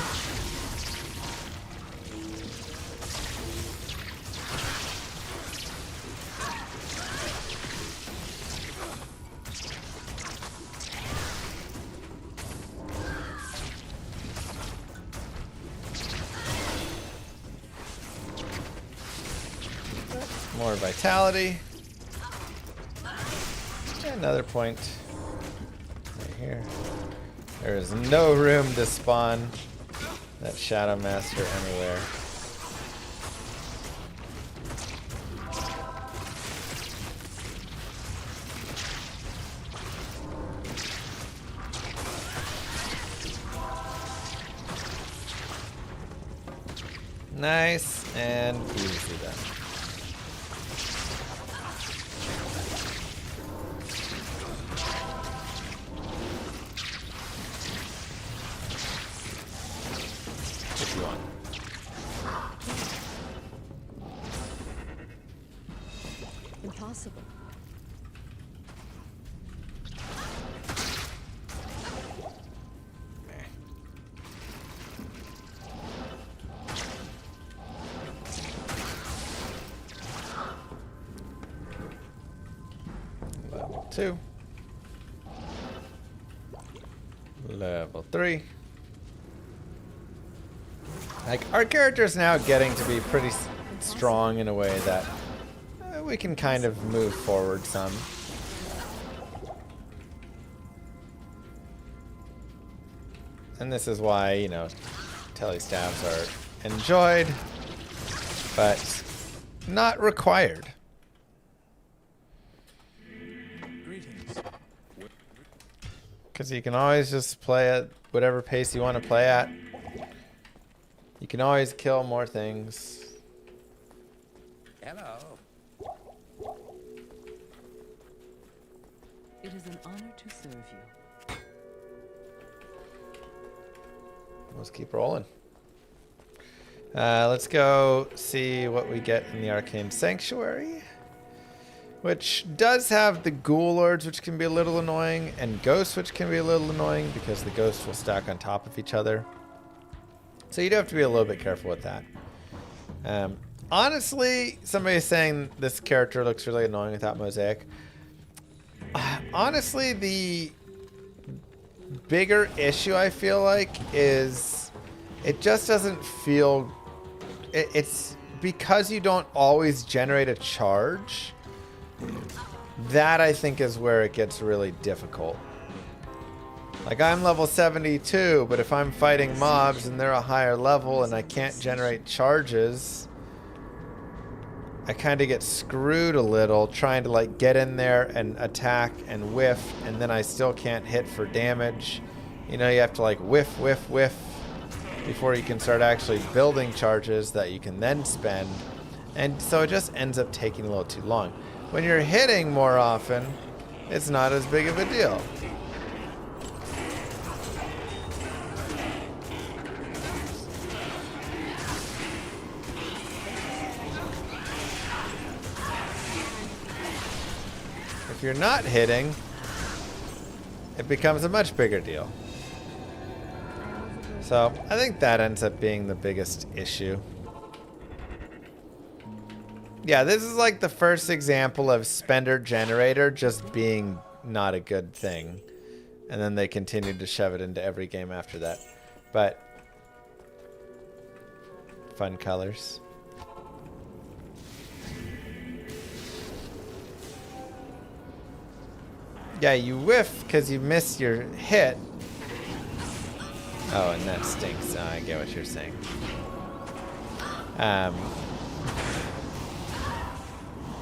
More vitality. Another point right here. There is no room to spawn that Shadow Master anywhere. Nice and easy then. If you want. Impossible. Level 2. Level 3. Like, our character's now getting to be pretty strong in a way that we can kind of move forward some. And this is why, you know, telestaffs are enjoyed, but not required. Greetings. Because you can always just play at whatever pace you want to play at. You can always kill more things. Hello. It is an honor to serve you. Let's keep rolling. Let's go see what we get in the Arcane Sanctuary, which does have the Ghoul Lords, which can be a little annoying, and Ghosts, which can be a little annoying because the Ghosts will stack on top of each other. So you do have to be a little bit careful with that. Honestly, somebody's saying this character looks really annoying without Mosaic. Honestly, the bigger issue I feel like is it just doesn't feel... It's because you don't always generate a charge. That I think is where it gets really difficult. Like, I'm level 72, but if I'm fighting mobs and they're a higher level and I can't generate charges, I kind of get screwed a little trying to like get in there and attack and whiff, and then I still can't hit for damage. You know, you have to like whiff, whiff, whiff before you can start actually building charges that you can then spend. And so it just ends up taking a little too long. When you're hitting more often, it's not as big of a deal. If you're not hitting, it becomes a much bigger deal. So I think that ends up being the biggest issue. Yeah, this is like the first example of spender generator just being not a good thing. And then they continued to shove it into every game after that. But fun colors. Yeah, you whiff because you miss your hit. Oh, and that stinks. Oh, I get what you're saying.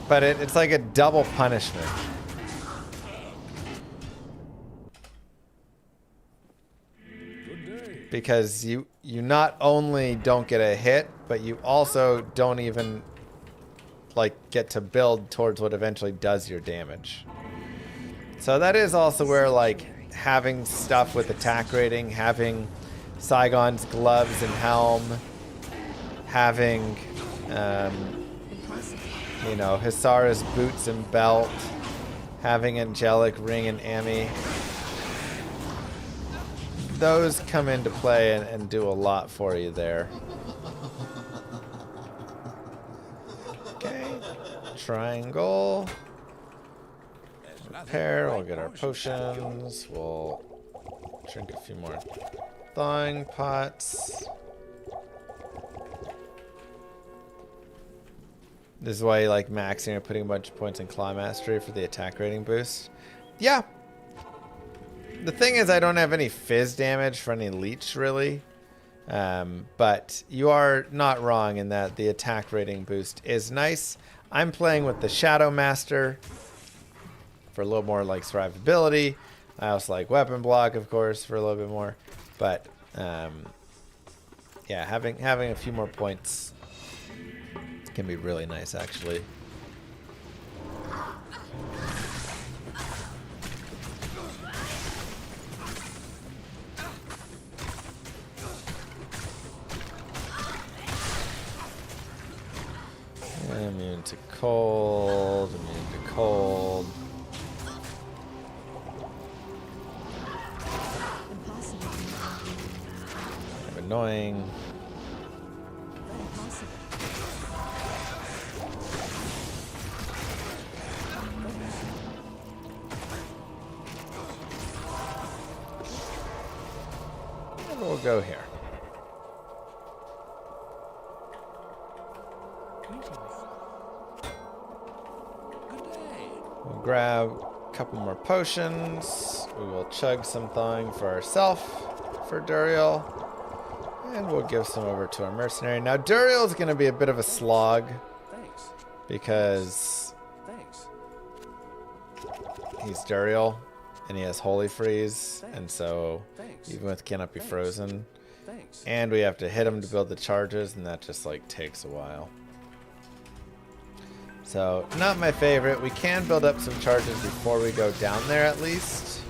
But it's like a double punishment. Because you not only don't get a hit, but you also don't even like get to build towards what eventually does your damage. So that is also where like having stuff with attack rating, having Saigon's gloves and helm, having you know, Hisara's boots and belt, having angelic ring and Ami, those come into play and do a lot for you there. Okay, triangle. Repair, we'll get our potions, we'll drink a few more thawing pots. This is why you like maxing or putting a bunch of points in Claw Mastery for the attack rating boost. Yeah. The thing is, I don't have any fizz damage for any leech, really. But you are not wrong in that the attack rating boost is nice. I'm playing with the Shadow Master for a little more like survivability. I also like weapon block, of course, for a little bit more. But yeah, having a few more points can be really nice, actually. Immune to cold, immune to cold. Annoying. And we'll go here. We'll grab a couple more potions. We will chug some thawing for ourselves, for Duriel. And we'll give some over to our mercenary. Now, Duriel is going to be a bit of a slog. Thanks. Because Thanks. he's Duriel and he has Holy Freeze. Thanks. And so, Thanks. even with Cannot Be Frozen. Thanks. And we have to hit him to build the charges, and that just like takes a while. So, not my favorite. We can build up some charges before we go down there at least.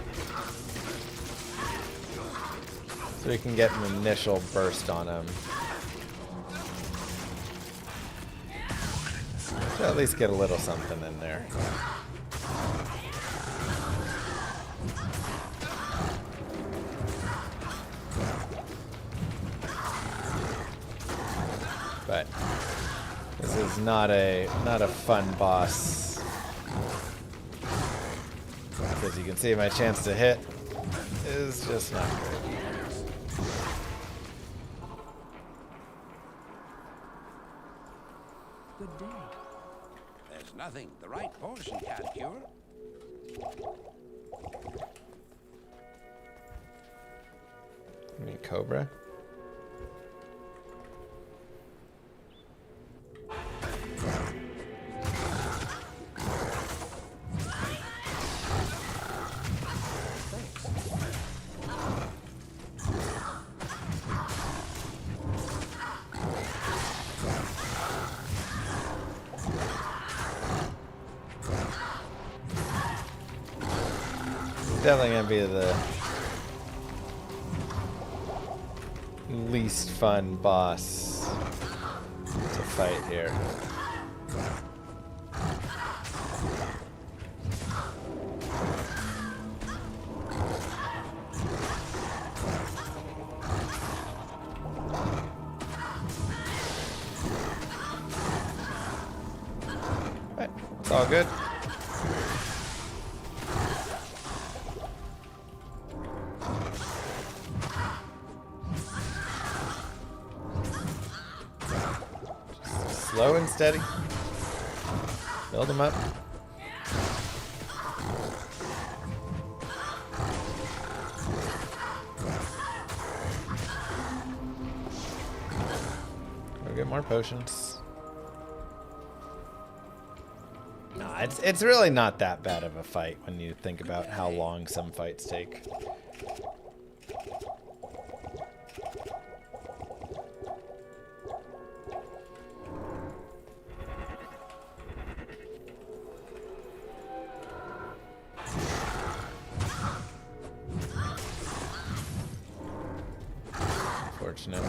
So we can get an initial burst on him. So at least get a little something in there. But this is not a fun boss. As you can see, my chance to hit is just not great. Good day. There's nothing the right potion can't cure. I mean, Cobra. Definitely gonna be the least fun boss to fight here. But it's all good. Slow and steady. Build them up. Go get more potions. No, it's really not that bad of a fight when you think about how long some fights take. Unfortunate.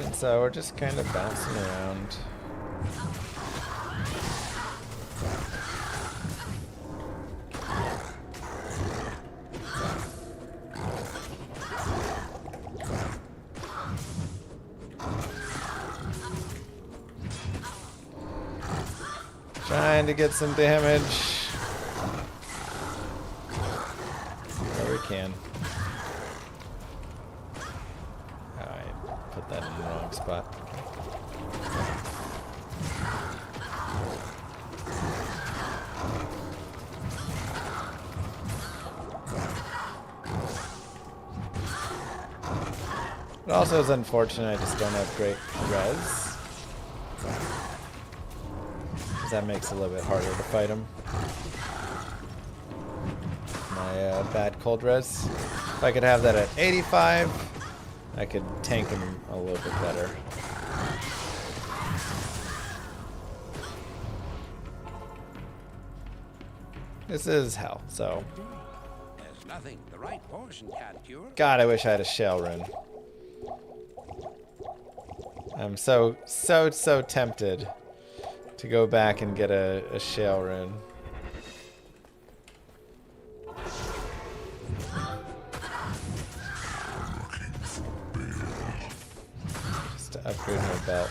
And so we're just kind of bouncing around. Trying to get some damage where we can. Oh, I put that in the wrong spot. It also is unfortunate I just don't have great res. That makes it a little bit harder to fight him. My bad cold res. If I could have that at 85, I could tank him a little bit better. This is hell, so. There's nothing the right potion can't cure. God, I wish I had a shell rune. I'm so tempted to go back and get a shell rune. Just to upgrade my belt.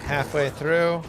Halfway through.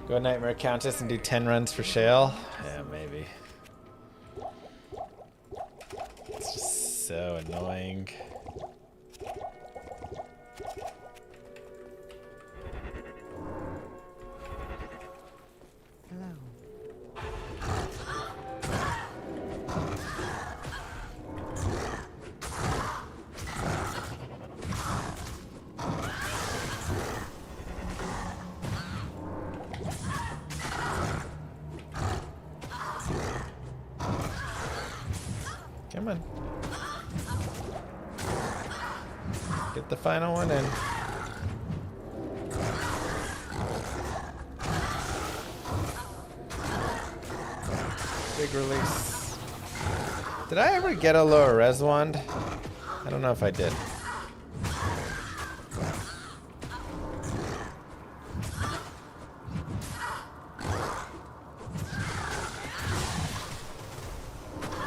Go Nightmare Countess and do 10 runs for Shale? Yeah, maybe. It's just so annoying. Come on. Get the final one in. Big release. Did I ever get a lower res wand? I don't know if I did.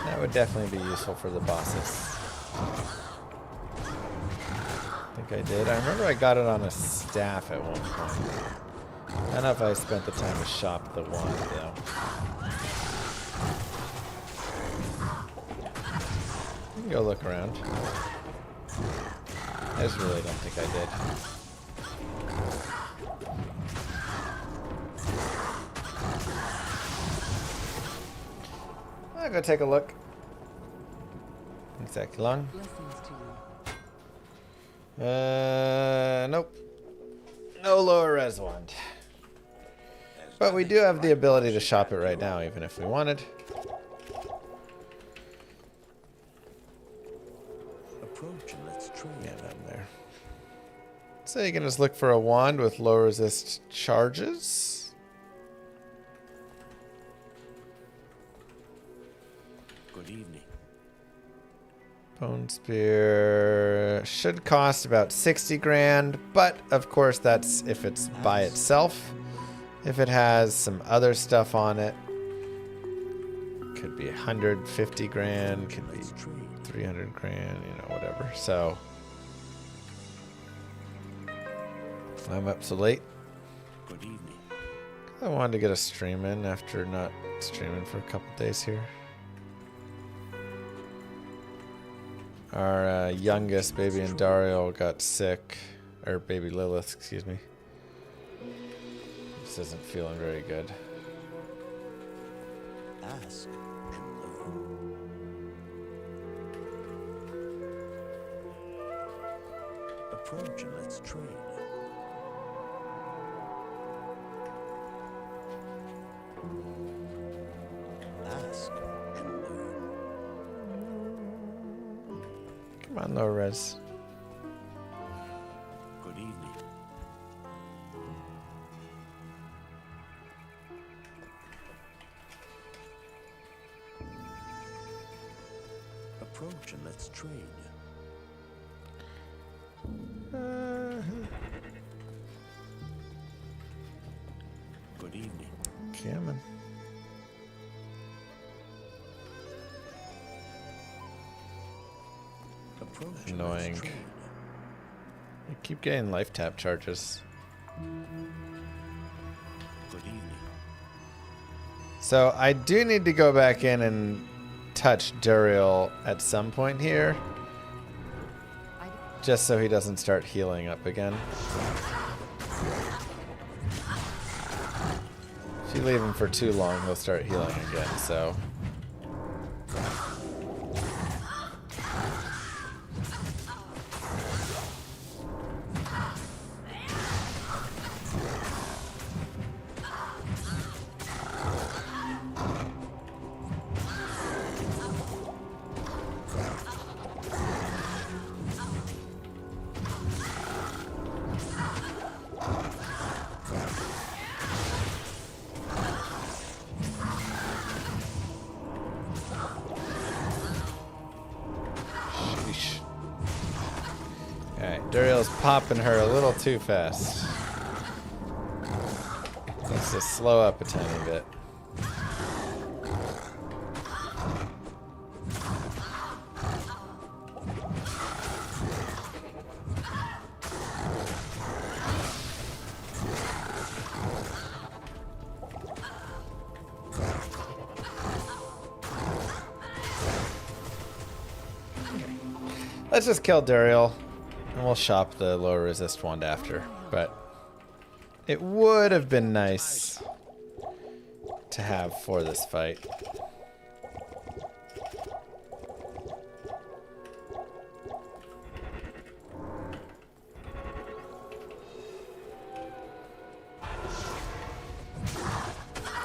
That would definitely be useful for the bosses. I think I did. I remember I got it on a staff at one point. I don't know if I spent the time to shop the wand though. You can go look around. I just really don't think I did. I'll go take a look. Exactly long. Blessings to you. Nope. No lower res wand. But we do have the ability to shop it right now, even if we wanted. Approach and let's trade. Yeah, down there. So you can just look for a wand with low resist charges. Good evening. Bone Spear should cost about 60 grand, but of course that's if it's by itself. If it has some other stuff on it, could be 150 grand, could be 300 grand, you know, whatever. So I'm up so late. Good evening. I wanted to get a stream in after not streaming for a couple days here. Our youngest, baby Dario, got sick. Or baby Lilith, excuse me. Just isn't feeling very good. Ask and learn. Approach and let's trade. Ask and learn. Come on, low res. Good evening. Approach and let's trade. Good evening. Come on. Approach and let's Annoying. trade. I keep getting life tap charges. Good evening. So I do need to go back in and touch Duriel at some point here. Just so he doesn't start healing up again. If you leave him for too long, he'll start healing again, so. Sheesh. Alright, Duriel's popping her a little too fast. Let's just slow up a tiny bit. Let's just kill Duriel, and we'll shop the lower resist wand after. But it would have been nice to have for this fight.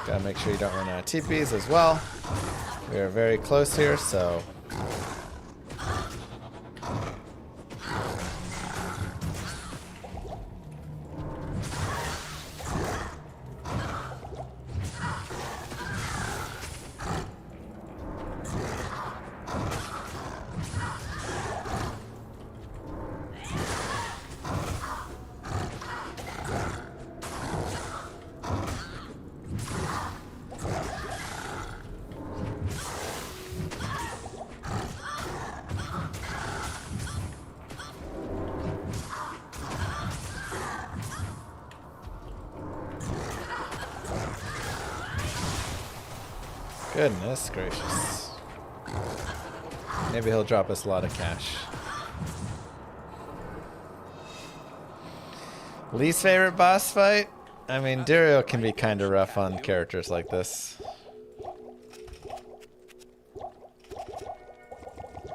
Gotta make sure you don't run out of TPs as well. We are very close here, so Goodness gracious. Maybe he'll drop us a lot of cash. Least favorite boss fight? I mean, Dario can be kind of rough on characters like this.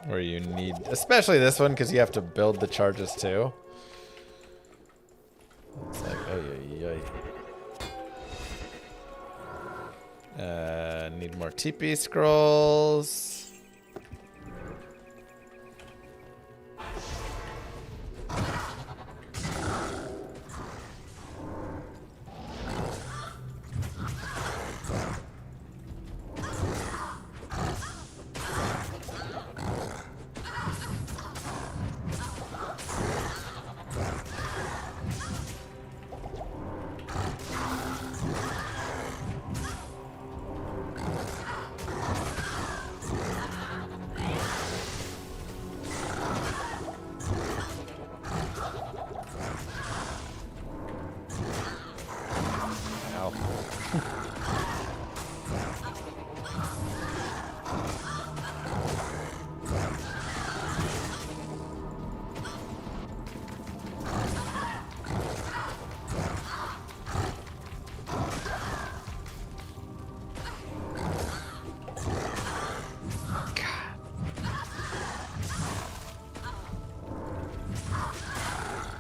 Where you need, especially this one, because you have to build the charges too. It's like, need more TP scrolls.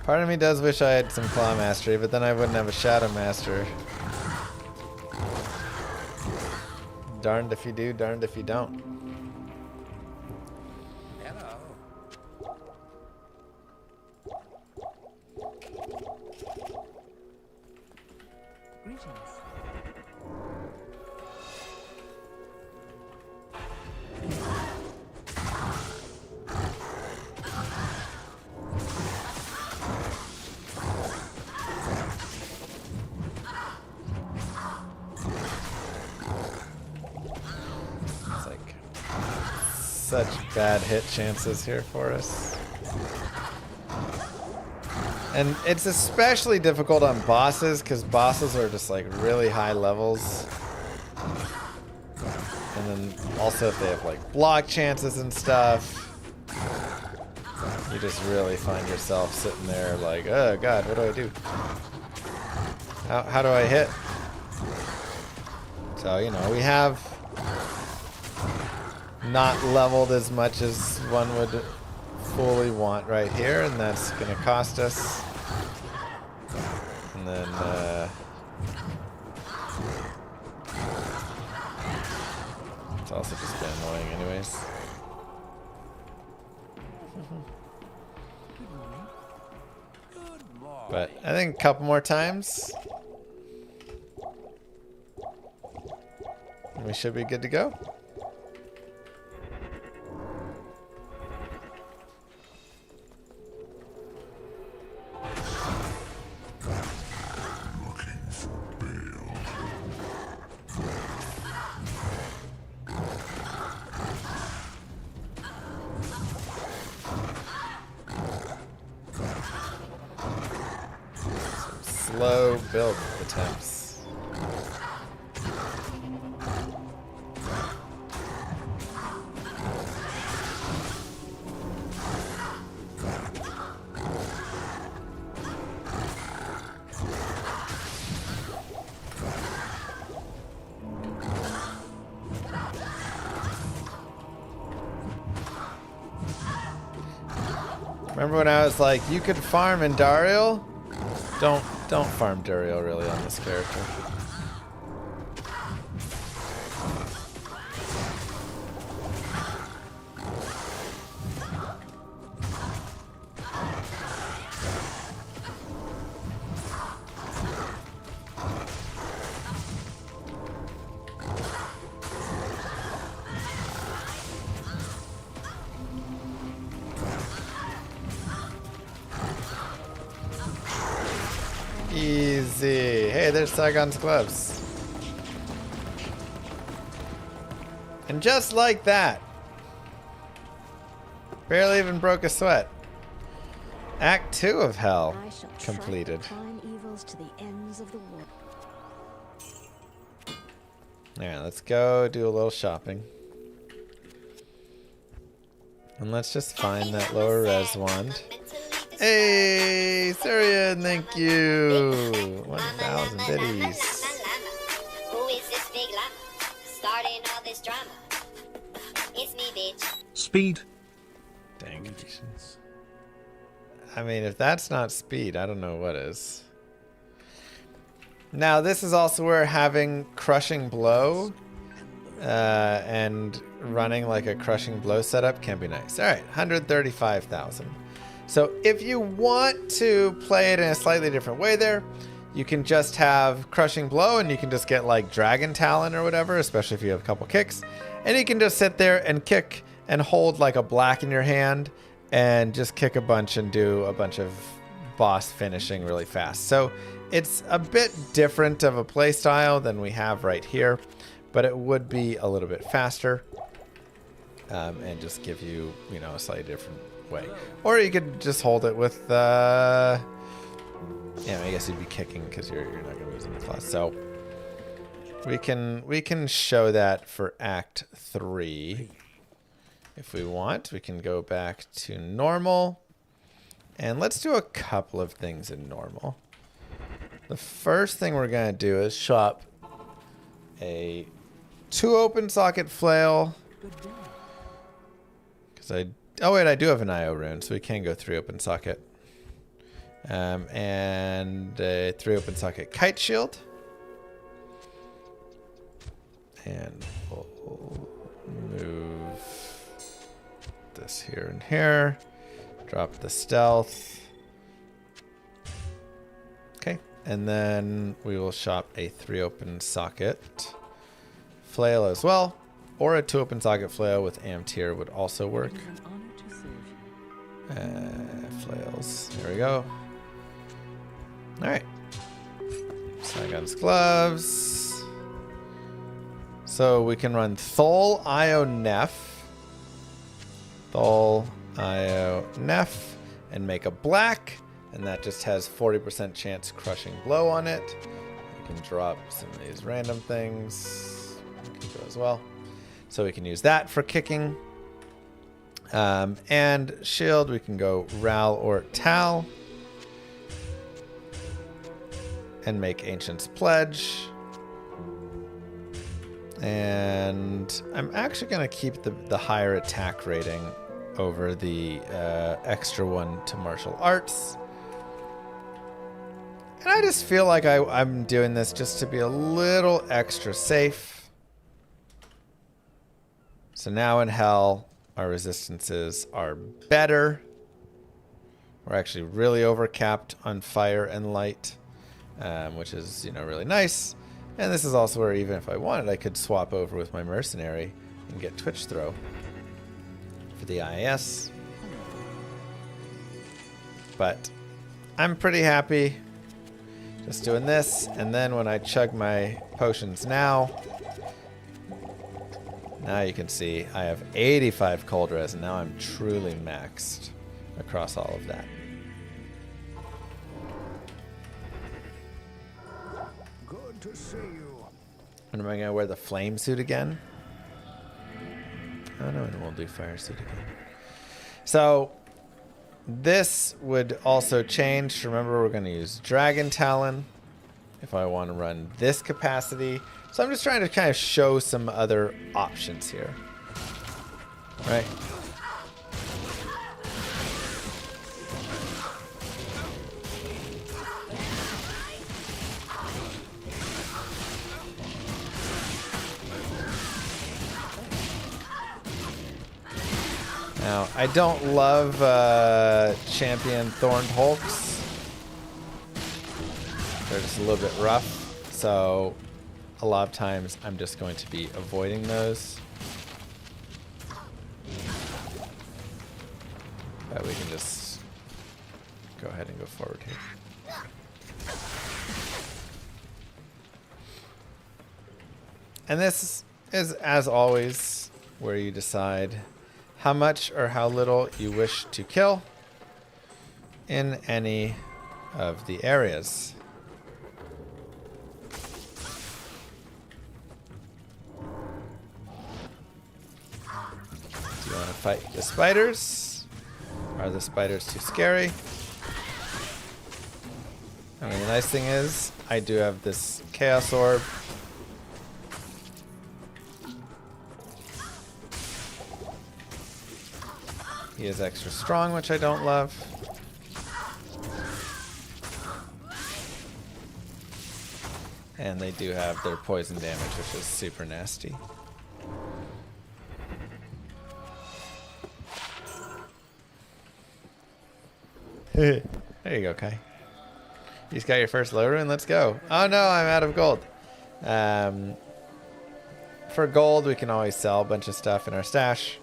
Part of me does wish I had some claw mastery, but then I wouldn't have a shadow master. Darned if you do, darned if you don't. Hello. Greetings. It's like such bad hit chances here for us. And it's especially difficult on bosses, because bosses are just like really high levels. And then also if they have like block chances and stuff, you just really find yourself sitting there like, oh god, what do I do? How do I hit? So, you know, we have not leveled as much as one would fully want right here, and that's gonna cost us. And then it's also just been annoying anyways. Good morning. Good morning. But I think a couple more times and we should be good to go. Slow build attempts. Remember when I was like, you could farm in Dario? Don't farm Dario really on this character. Easy. Hey, there's Saigon's gloves. And just like that, barely even broke a sweat. Act 2 of Hell I shall track completed. the prime evils to the ends of the world. Yeah, let's go do a little shopping. And let's just find that lower res wand. Hey, Syrian, thank you. 1,000 biddies. Who is this big llama? Starting all this drama. It's me, bitch. Speed. Dang. Greetings. I mean, if that's not speed, I don't know what is. Now, this is also where having crushing blow and running like a crushing blow setup can be nice. All right, 135,000. So if you want to play it in a slightly different way there, you can just have crushing blow and you can just get like dragon talon or whatever, especially if you have a couple kicks. And you can just sit there and kick and hold like a black in your hand and just kick a bunch and do a bunch of boss finishing really fast. So it's a bit different of a play style than we have right here, but it would be a little bit faster and just give you, you know, a slightly different way. Or you could just hold it with, yeah, I guess you'd be kicking because you're not going to be using the class. So we can show that for Act 3 if we want. We can go back to normal. And let's do a couple of things in normal. The first thing we're going to do is shop a 2 open socket flail. Oh wait, I do have an IO rune, so we can go 3 open socket. And a 3 open socket kite shield. And we'll move this here and here. Drop the stealth. Okay, and then we will shop a 3 open socket flail as well, or a 2 open socket flail with am tier would also work. It is an honor to serve you. Flails. There we go. All right. Saigon's gloves. So we can run Thol, Io, Neff. Thol, Io, Neff, and make a black, and that just has 40% chance crushing blow on it. We can drop some of these random things. We can go as well. So we can use that for kicking. And shield, we can go Ral or Tal. And make Ancient's Pledge. And I'm actually going to keep the higher attack rating over the extra one to martial arts. And I just feel like I'm doing this just to be a little extra safe. So now in Hell, our resistances are better. We're actually really overcapped on fire and light, which is, you know, really nice. And this is also where even if I wanted, I could swap over with my mercenary and get Twitch Throw for the IS. But I'm pretty happy just doing this. And then when I chug my potions now you can see I have 85 cold res, and now I'm truly maxed across all of that. Good to see you. And am I going to wear the flame suit again? Oh no, and we'll do fire suit again. So this would also change. Remember, we're going to use Dragon Talon if I want to run this capacity. So I'm just trying to kind of show some other options here. Right? Now, I don't love champion Thorned Hulks. They're just a little bit rough, so a lot of times I'm just going to be avoiding those. But we can just go ahead and go forward here. And this is, as always, where you decide how much or how little you wish to kill in any of the areas. fight the spiders. Are the spiders too scary? I mean, the nice thing is, I do have this Chaos Orb. He is extra strong, which I don't love. And they do have their poison damage, which is super nasty. There you go, Kai. You just got your first low rune. Let's go. Oh no, I'm out of gold. For gold, we can always sell a bunch of stuff in our stash.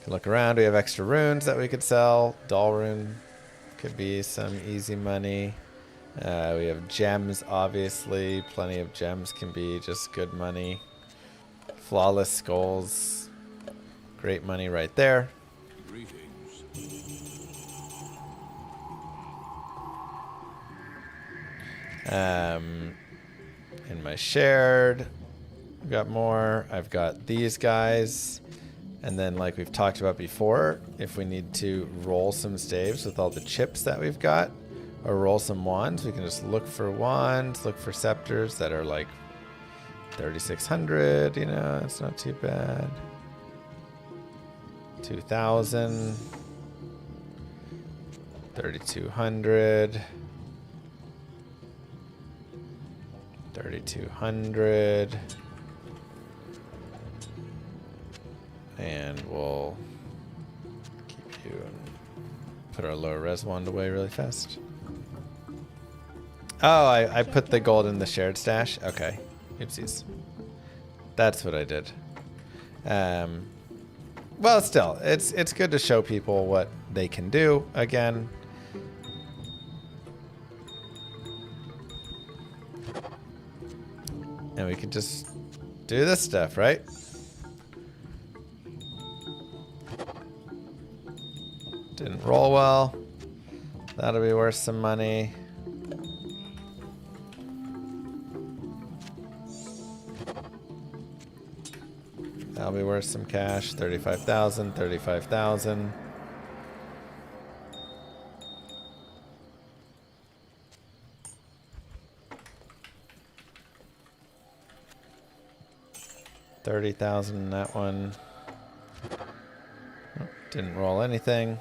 Can look around. We have extra runes that we could sell. Dull rune could be some easy money. We have gems, obviously. Plenty of gems can be just good money. Flawless skulls. Great money right there. In my shared, I've got more. I've got these guys. And then, like we've talked about before, if we need to roll some staves with all the chips that we've got, or roll some wands, we can just look for wands, look for scepters that are like 3,600, you know, it's not too bad. 2,000. 3,200. 3,200. And we'll keep you and put our lower res wand away really fast. Oh, I put the gold in the shared stash. Okay. Oopsies. That's what I did. Well, still, it's good to show people what they can do again. And we can just do this stuff, right? Didn't roll well. That'll be worth some money. That'll be worth some cash. 35,000, 35,000. $30,000 in that one. Oh, didn't roll anything.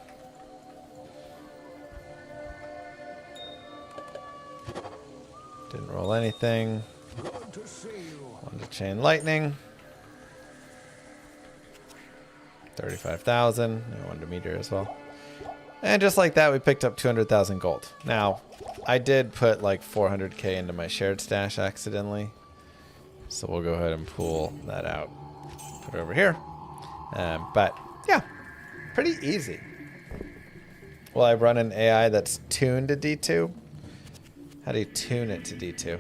Didn't roll anything. One to chain lightning. 35,000. I wanted a meteor as well. And just like that, we picked up 200,000 gold. Now, I did put like 400k into my shared stash accidentally. So we'll go ahead and pull that out. Put it over here. But yeah, pretty easy. Will I run an AI that's tuned to D2? How do you tune it to D2?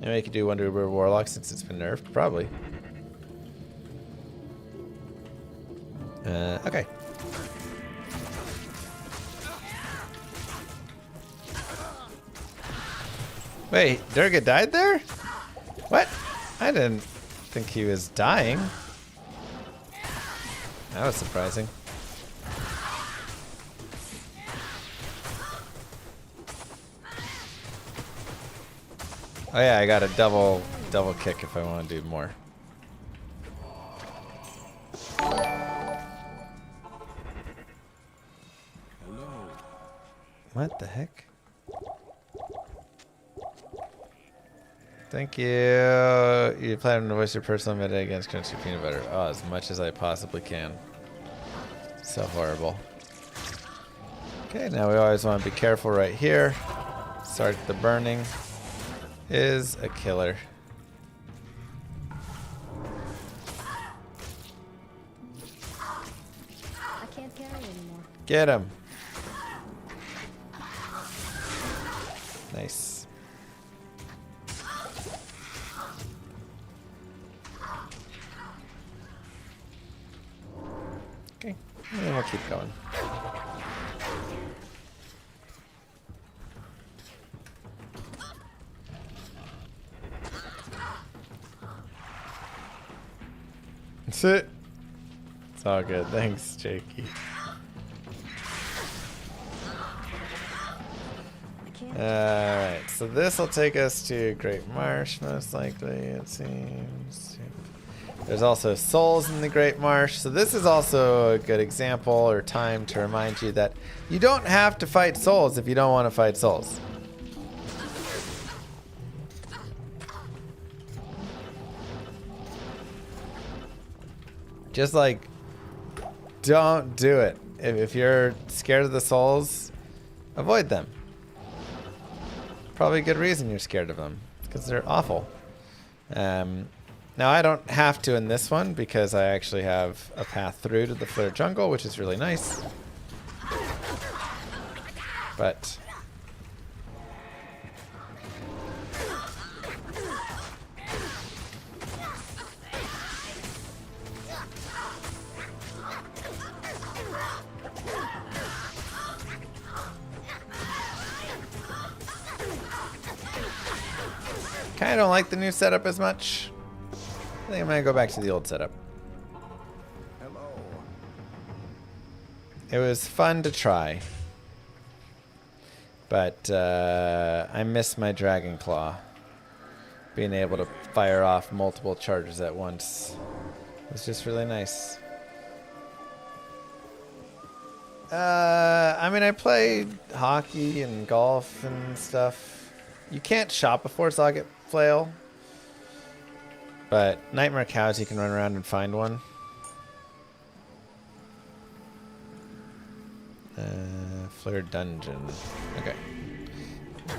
Maybe I could do Wonder Uber Warlock since it's been nerfed. Probably. Okay. Wait, Durga died there? What? I didn't think he was dying. That was surprising. Oh yeah, I got a double kick if I want to do more. What the heck? Thank you. You plan to voice your personal meta against crunchy peanut butter. Oh, as much as I possibly can. So horrible. Okay, now we always want to be careful right here. Start the burning is a killer. I can't carry anymore. Get him. Nice. Okay, and we'll keep going. Sit. It's all good. Thanks, Jakey. Alright, so this will take us to Great Marsh, most likely, it seems. There's also souls in the Great Marsh, so this is also a good example or time to remind you that you don't have to fight souls if you don't want to fight souls. Just like, don't do it. If you're scared of the souls, avoid them. Probably a good reason you're scared of them, because they're awful. Now I don't have to in this one because I actually have a path through to the Flare Jungle, which is really nice. But kind of don't like the new setup as much. I think I'm gonna go back to the old setup. Hello. It was fun to try, but I miss my Dragon Claw. Being able to fire off multiple charges at once was just really nice. I mean, I play hockey and golf and stuff. You can't shop a four-socket flail, but Nightmare Cows, you can run around and find one. Flare Dungeon. Okay.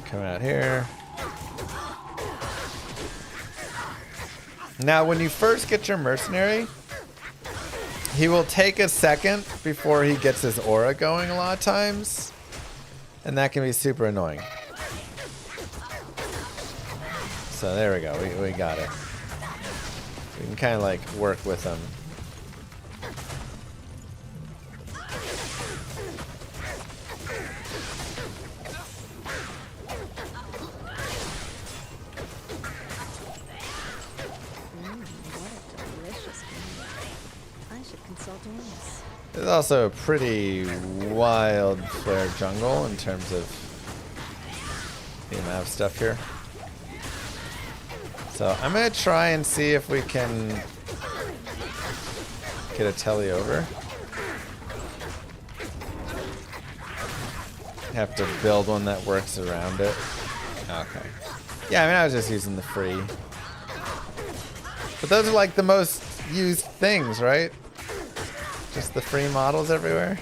Come out here. Now, when you first get your mercenary, he will take a second before he gets his aura going a lot of times, and that can be super annoying. So there we go, we got it. We can kind of like work with them. What a delicious meal. I should consult Amos. There's also a pretty wild Flare jungle in terms of the amount of stuff here. So I'm gonna try and see if we can get a telly over. Have to build one that works around it. Okay. Yeah, I mean, I was just using the free. But those are like the most used things, right? Just the free models everywhere.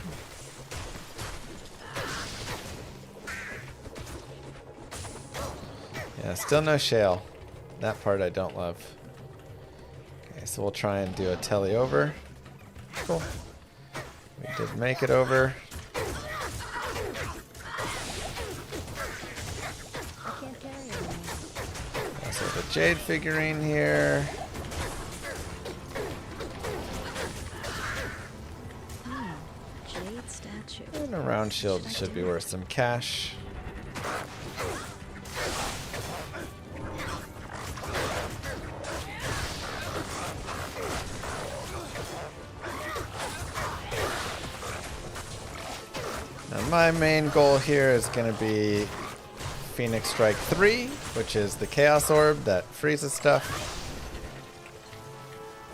Yeah, still no shale. That part I don't love. Okay, so we'll try and do a telly over. Cool. We did make it over. I can't carry it anymore. Also the Jade figurine here. Jade statue. And a round shield should be worth some cash. Now my main goal here is going to be Phoenix Strike 3, which is the Chaos Orb that freezes stuff.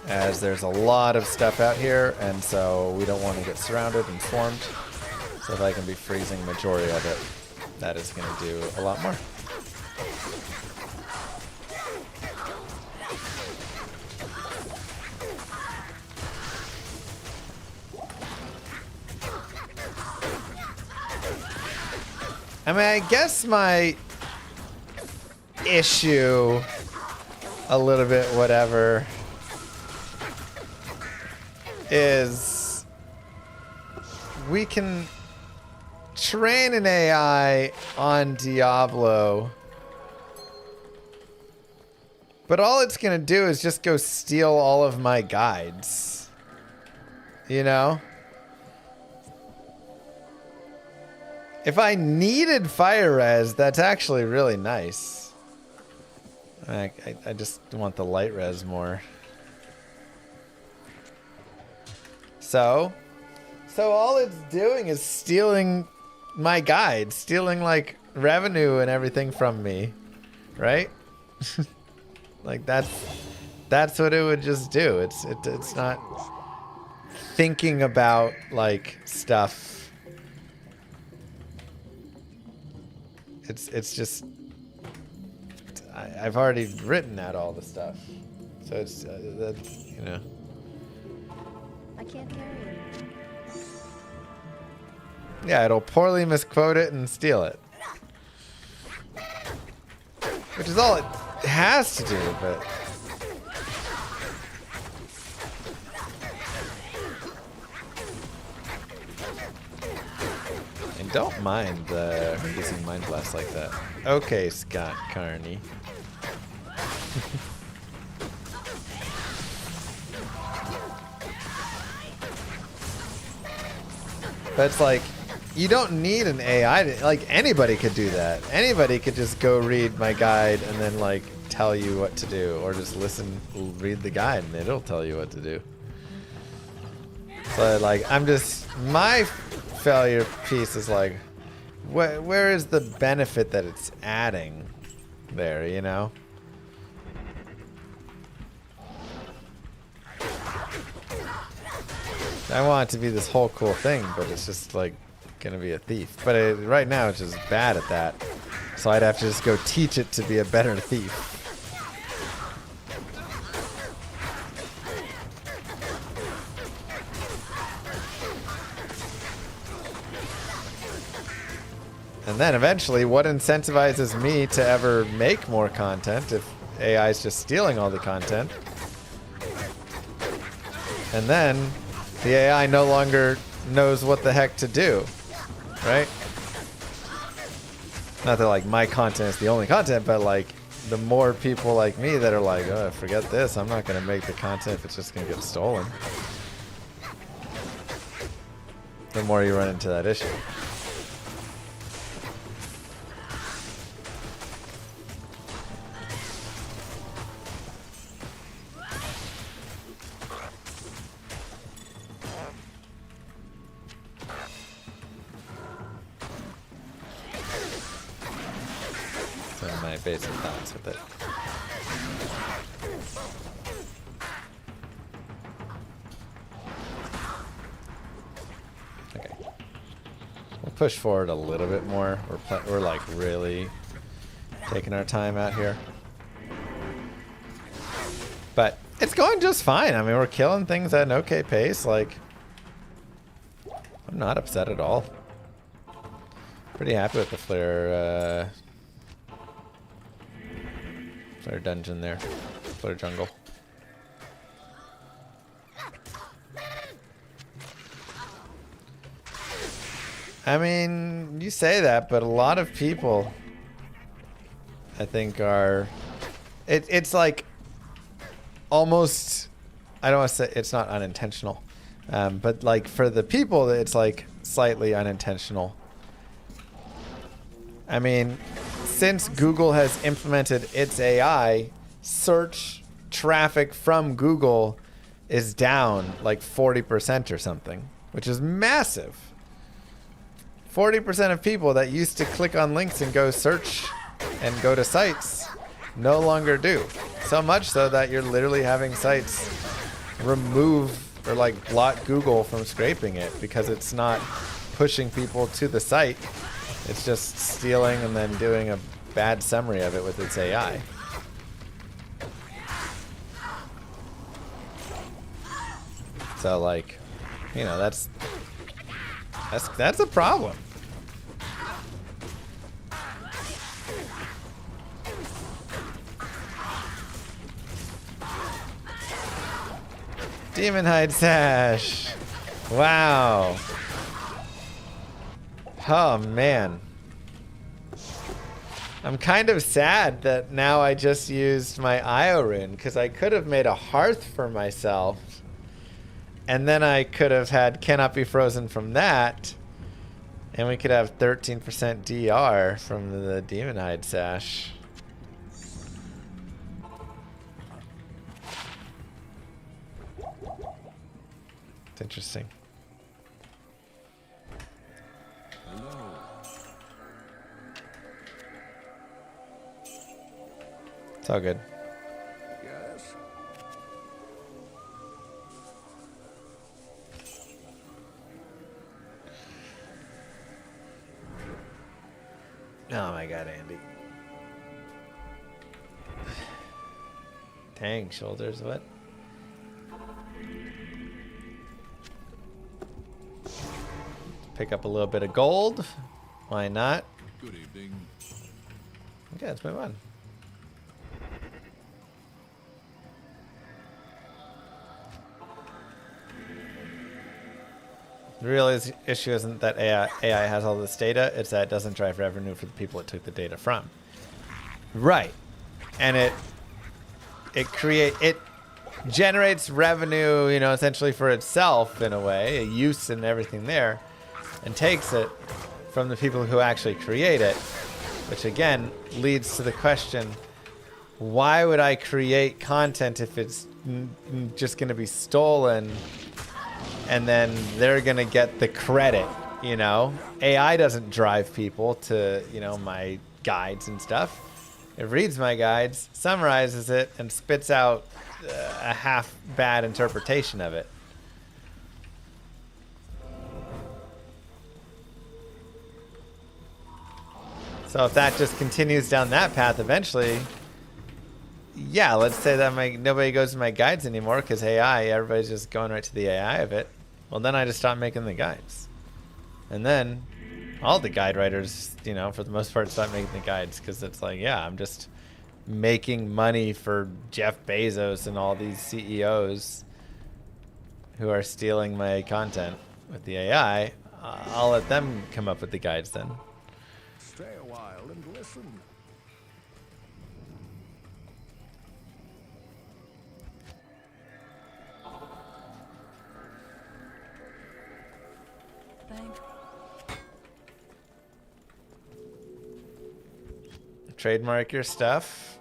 As there's a lot of stuff out here, and so we don't want to get surrounded and swarmed. So if I can be freezing majority of it, that is going to do a lot more. I mean, I guess my issue, a little bit whatever, is we can train an AI on Diablo, but all it's going to do is just go steal all of my guides. You know? If I needed fire res, that's actually really nice. I just want the light res more. So all it's doing is stealing my guide, stealing like revenue and everything from me, right? Like that's what it would just do. It's not thinking about like stuff. It's just I've already written out all the stuff, so it's that, you know. I can't carry it. Yeah, it'll poorly misquote it and steal it. Which is all it has to do, but... And don't mind her using Mind Blast like that. Okay, Scott Carney. But it's like, you don't need an AI to, like, anybody could do that. Anybody could just go read my guide and then like tell you what to do, or just read the guide and it'll tell you what to do. So like, my failure piece is like, where is the benefit that it's adding there, you know? I want it to be this whole cool thing, but it's just like gonna be a thief. But right now it's just bad at that. So I'd have to just go teach it to be a better thief. And then eventually, what incentivizes me to ever make more content if AI is just stealing all the content? And then the AI no longer knows what the heck to do, right? Not that like my content is the only content, but like the more people like me that are like, oh, forget this, I'm not gonna make the content if it's just gonna get stolen, the more you run into that issue. My basic thoughts with it. Okay, we'll push forward a little bit more. We're like really taking our time out here, but it's going just fine. I mean, we're killing things at an okay pace. Like, I'm not upset at all. Pretty happy with the flare. Flare dungeon there. Flare jungle. I mean, you say that, but a lot of people, I think, are... It's like almost... I don't want to say it's not unintentional. But like for the people, it's like slightly unintentional. I mean... Since Google has implemented its AI, search traffic from Google is down like 40% or something, which is massive. 40% of people that used to click on links and go search and go to sites no longer do. So much so that you're literally having sites remove or like block Google from scraping it because it's not pushing people to the site. It's just stealing and then doing a bad summary of it with its AI. So like, you know, that's a problem. Demon Hide Sash. Wow. Oh man. I'm kind of sad that now I just used my Io rune, because I could have made a hearth for myself, and then I could have had Cannot Be Frozen from that, and we could have 13% DR from the Demon Hide Sash. It's interesting. Hello. It's all good. Yes. Oh my god, Andy. Dang, shoulders, what? Pick up a little bit of gold. Why not? Good evening. Okay, let's move on. The real issue isn't that AI has all this data, it's that it doesn't drive revenue for the people it took the data from. Right. And it generates revenue, you know, essentially for itself in a way, a use and everything there, and takes it from the people who actually create it, which again leads to the question, why would I create content if it's just going to be stolen and then they're going to get the credit, you know? AI doesn't drive people to, you know, my guides and stuff. It reads my guides, summarizes it, and spits out a half bad interpretation of it. So if that just continues down that path eventually, yeah, let's say that nobody goes to my guides anymore because AI, everybody's just going right to the AI of it. Well, then I just stop making the guides. And then all the guide writers, you know, for the most part, stop making the guides because it's like, yeah, I'm just making money for Jeff Bezos and all these CEOs who are stealing my content with the AI. I'll let them come up with the guides then. Stay a while and listen. Thank Trademark your stuff.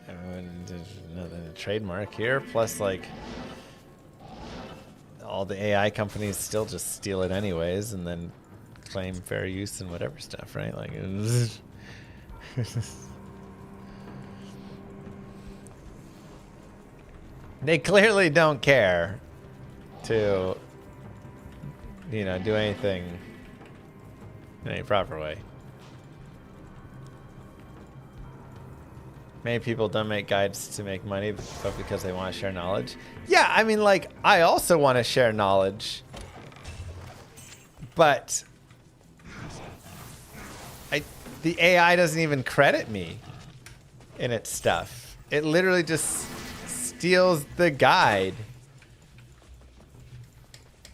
And there's nothing to trademark here. Plus, like, all the AI companies still just steal it anyways, and then claim fair use and whatever stuff, right? Like, they clearly don't care to, you know, do anything in any proper way. Many people don't make guides to make money, but because they want to share knowledge. Yeah, I mean, like, I also want to share knowledge, but the AI doesn't even credit me in its stuff. It literally just steals the guide.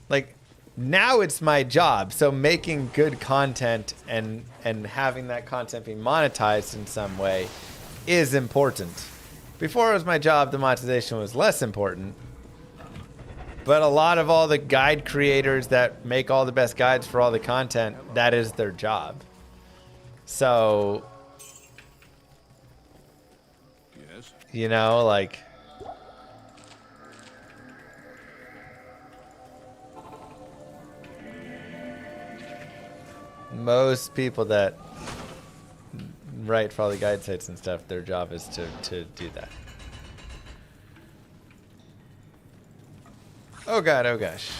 Like, now it's my job. So making good content and having that content be monetized in some way is important. Before it was my job, the monetization was less important. But a lot of all the guide creators that make all the best guides for all the content, that is their job. So, Yes. you know, like, most people that write for all the guide sites and stuff, their job is to do that. Oh god, oh gosh.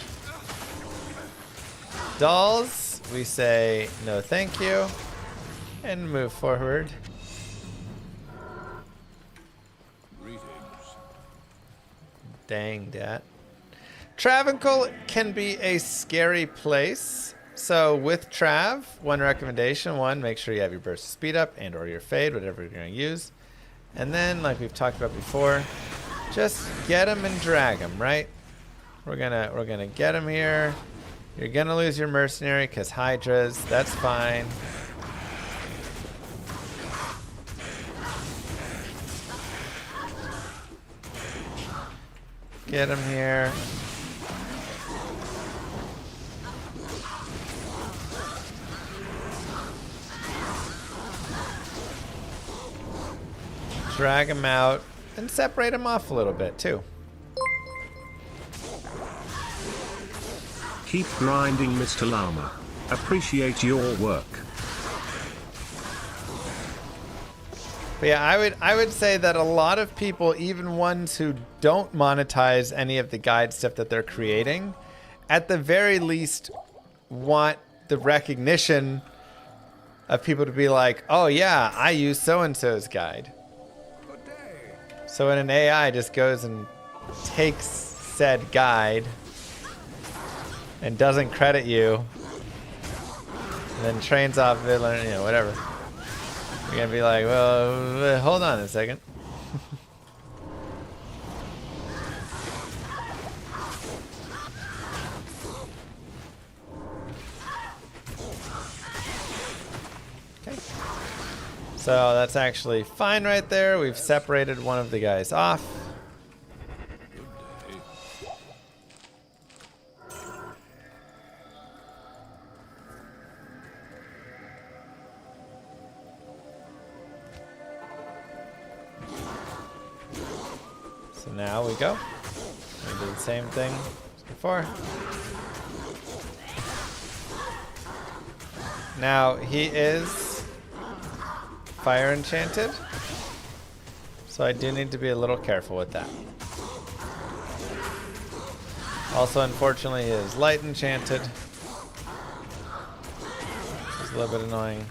Dolls, we say no thank you and move forward. Greetings. Dang dat. Travancore can be a scary place. So with Trav, one recommendation, make sure you have your burst speed up and or your fade, whatever you're going to use. And then, like we've talked about before, just get them and drag them, right? We're gonna get them here. You're gonna lose your mercenary because Hydras, that's fine. Get him here. Drag him out and separate him off a little bit too. Keep grinding, Mr. Llama. Appreciate your work. But yeah, I would say that a lot of people, even ones who don't monetize any of the guide stuff that they're creating, at the very least want the recognition of people to be like, oh yeah, I use so-and-so's guide. Good day. So when an AI just goes and takes said guide and doesn't credit you, and then trains off of it, you know, whatever. You're gonna be like, well, hold on a second. Okay. So that's actually fine right there. We've separated one of the guys off. So now we go. We do the same thing as before. Now he is fire enchanted, so I do need to be a little careful with that. Also, unfortunately, he is light enchanted, which is a little bit annoying.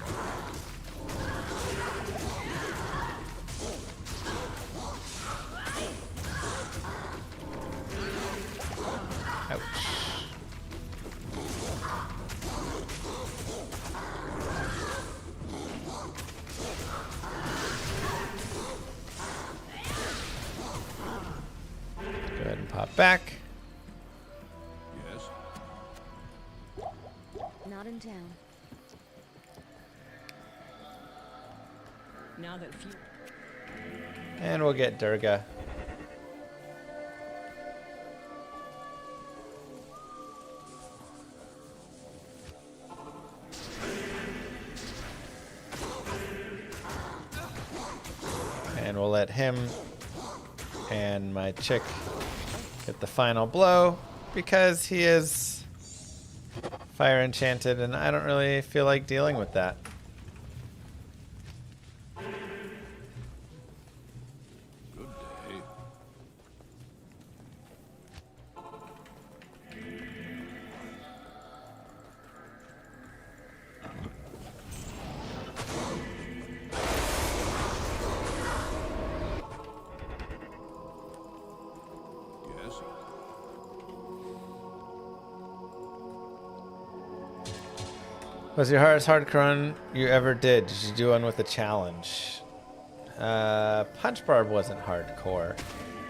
Ouch. Go ahead and pop back. Yes. Not in town. Now that few. And we'll get Durga. And we'll let him and my chick get the final blow because he is fire enchanted and I don't really feel like dealing with that. Good day. Yes. Was your hardest hardcore run you ever did? Did you do one with a challenge? Punch Barb wasn't hardcore.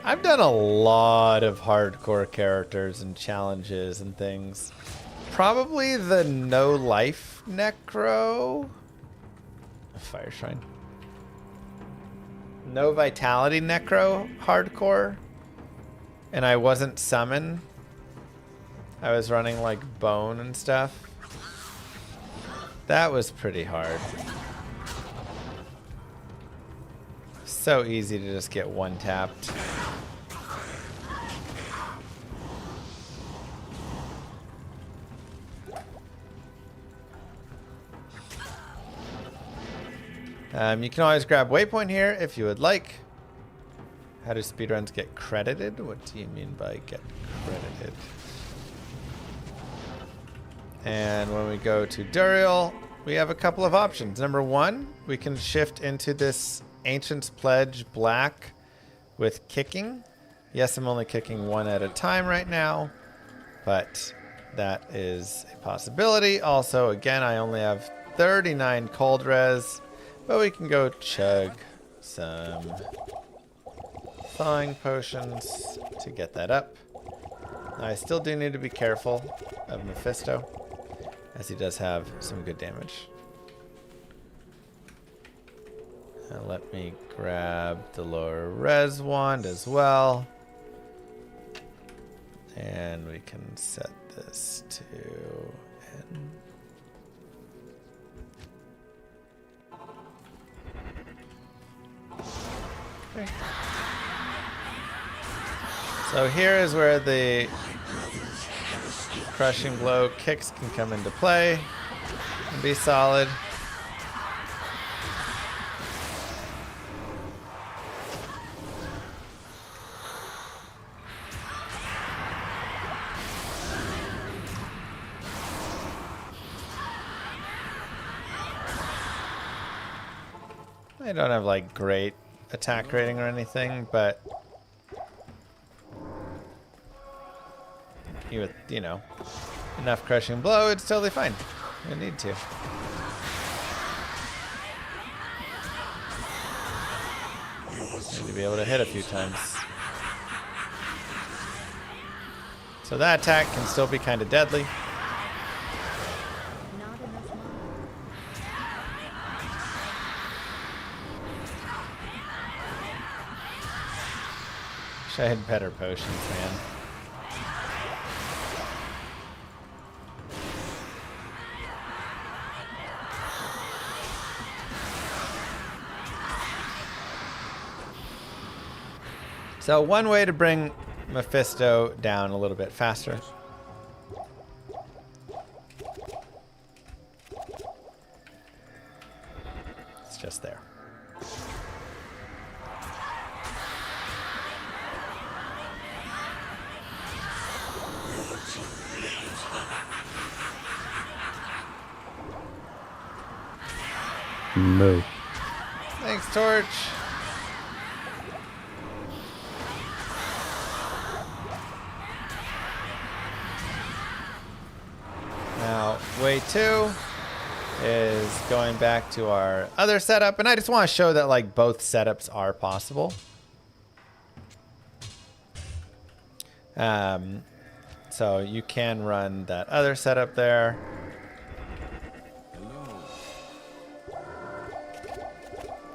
I've done a lot of hardcore characters and challenges and things. Probably the no life necro. Fire Shrine. No vitality necro hardcore. And I wasn't summon. I was running like bone and stuff. That was pretty hard. So easy to just get one tapped. You can always grab waypoint here if you would like. How do speedruns get credited? What do you mean by get credited? And when we go to Duriel, we have a couple of options. Number one, we can shift into this Ancient's Pledge Black with kicking. Yes, I'm only kicking one at a time right now, but that is a possibility. Also, again, I only have 39 cold res, but we can go chug some thawing potions to get that up. I still do need to be careful of Mephisto, as he does have some good damage. Let me grab the lower res wand as well. And we can set this to N. Okay. So here is where the Crushing blow kicks can come into play and be solid. I don't have like great attack rating or anything, but with, you know, enough crushing blow, it's totally fine. I need to. Need to be able to hit a few times. So that attack can still be kind of deadly. Not enough mana. Wish I had better potions, man. So one way to bring Mephisto down a little bit faster. It's just there. Moo. Thanks, Torch. Now, way 2 is going back to our other setup, and I just want to show that like both setups are possible. So you can run that other setup there.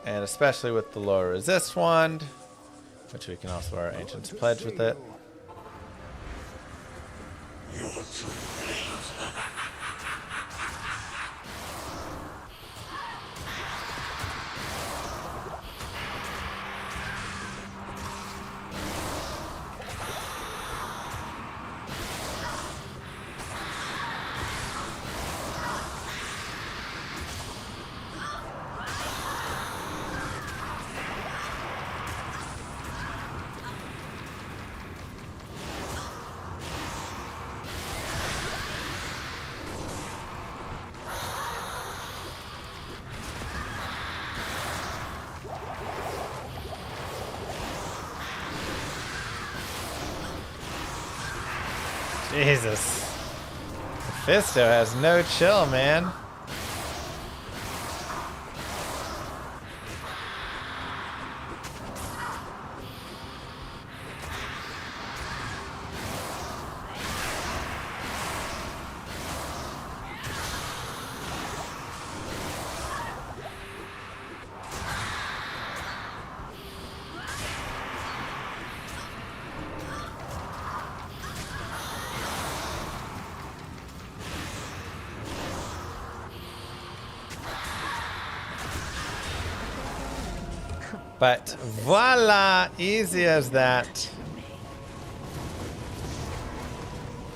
And especially with the lower resist wand, which we can also our Ancient's Pledge with it. Jesus. Mephisto has no chill, man. But voila, easy as that.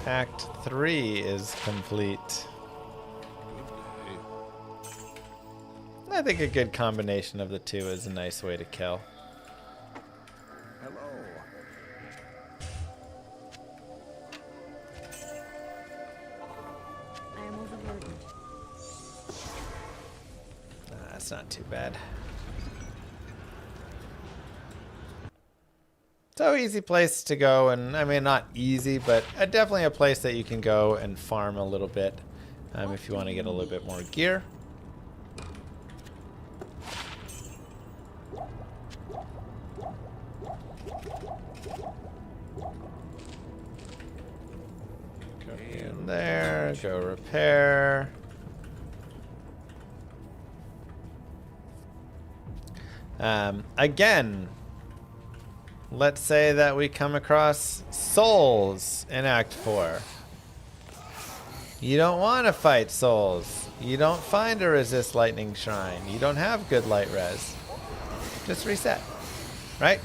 Act 3 is complete. I think a good combination of the two is a nice way to kill. Hello. I am overburdened. That's not too bad. So easy place to go, and I mean not easy, but definitely a place that you can go and farm a little bit if you want to get a little bit more gear. Go in there, go repair. Again, let's say that we come across souls in Act 4. You don't want to fight souls. You don't find a resist lightning shrine. You don't have good light res. Just reset, right?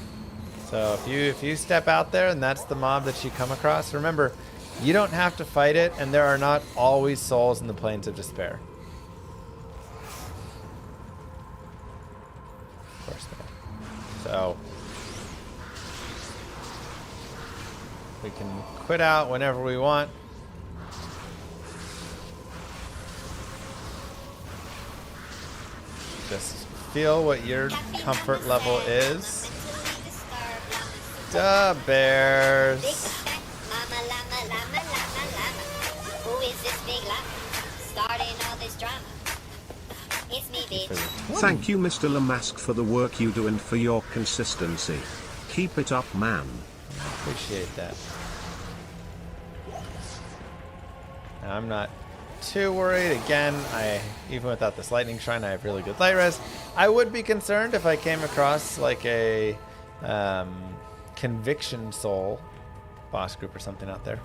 So if you step out there and that's the mob that you come across, remember You don't have to fight it, and there are not always souls in the Plains of Despair. Of course not. So we can quit out whenever we want. Just feel what your comfort level is. Duh, bears. Big fat mama llama, llama, llama, llama. Who is this big llama? Starting all this drama. It's me, bitch. Thank you, Mr. Lamask, for the work you do and for your consistency. Keep it up, man. I appreciate that. Now, I'm not too worried. Again, even without this lightning shrine, I have really good light res. I would be concerned if I came across like a conviction soul boss group or something out there.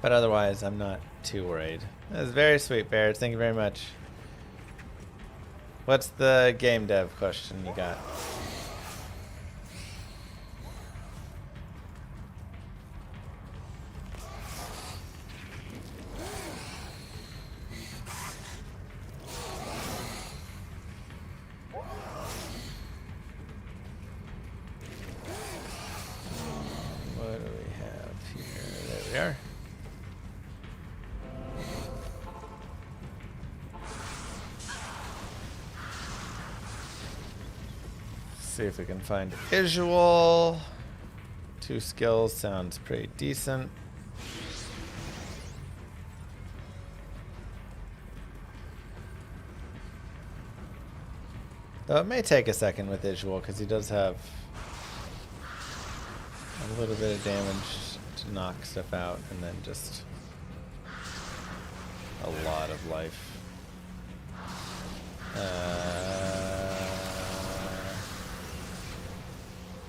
But otherwise, I'm not too worried. That's very sweet, Bears. Thank you very much. What's the game dev question you got? What do we have here? There we are. See if we can find a visual. 2 skills sounds pretty decent. Though it may take a second with visual because he does have a little bit of damage to knock stuff out and then just a lot of life.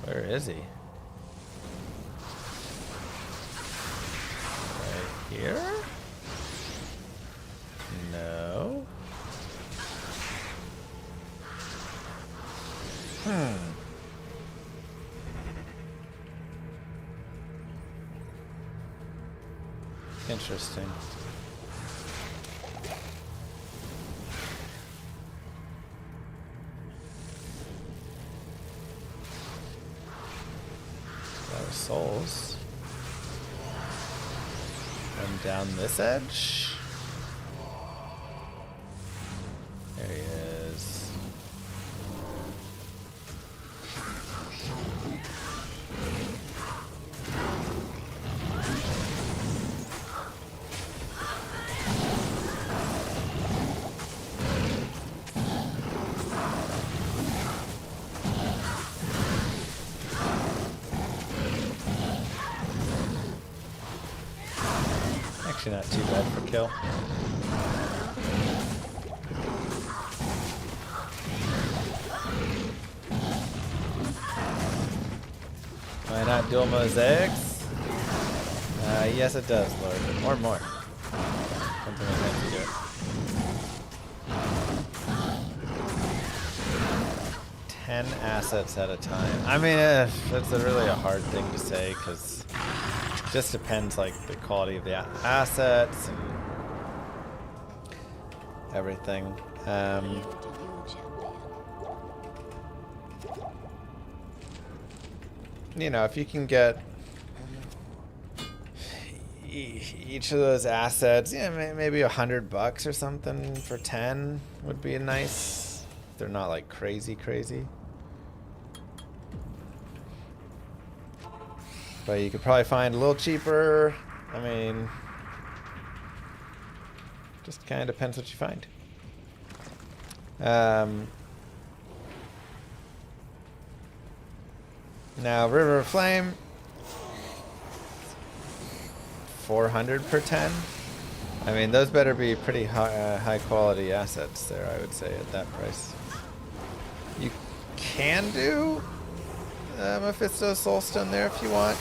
Where is he? Right here? No. Interesting. Souls. And down this edge. There he is. Actually not too bad for kill. Why not dual mosaics? Yes it does, Lord. Or more. Something like that to do it. 10 assets at a time. I mean, that's really a hard thing to say because just depends like the quality of the assets and everything. You know, if you can get each of those assets, yeah, maybe $100 or something for 10 would be nice. They're not like crazy. But you could probably find a little cheaper. I mean, just kind of depends what you find. Now, River of Flame, 400 per 10. I mean, those better be pretty high quality assets there, I would say, at that price. You can do Mephisto Soulstone there if you want.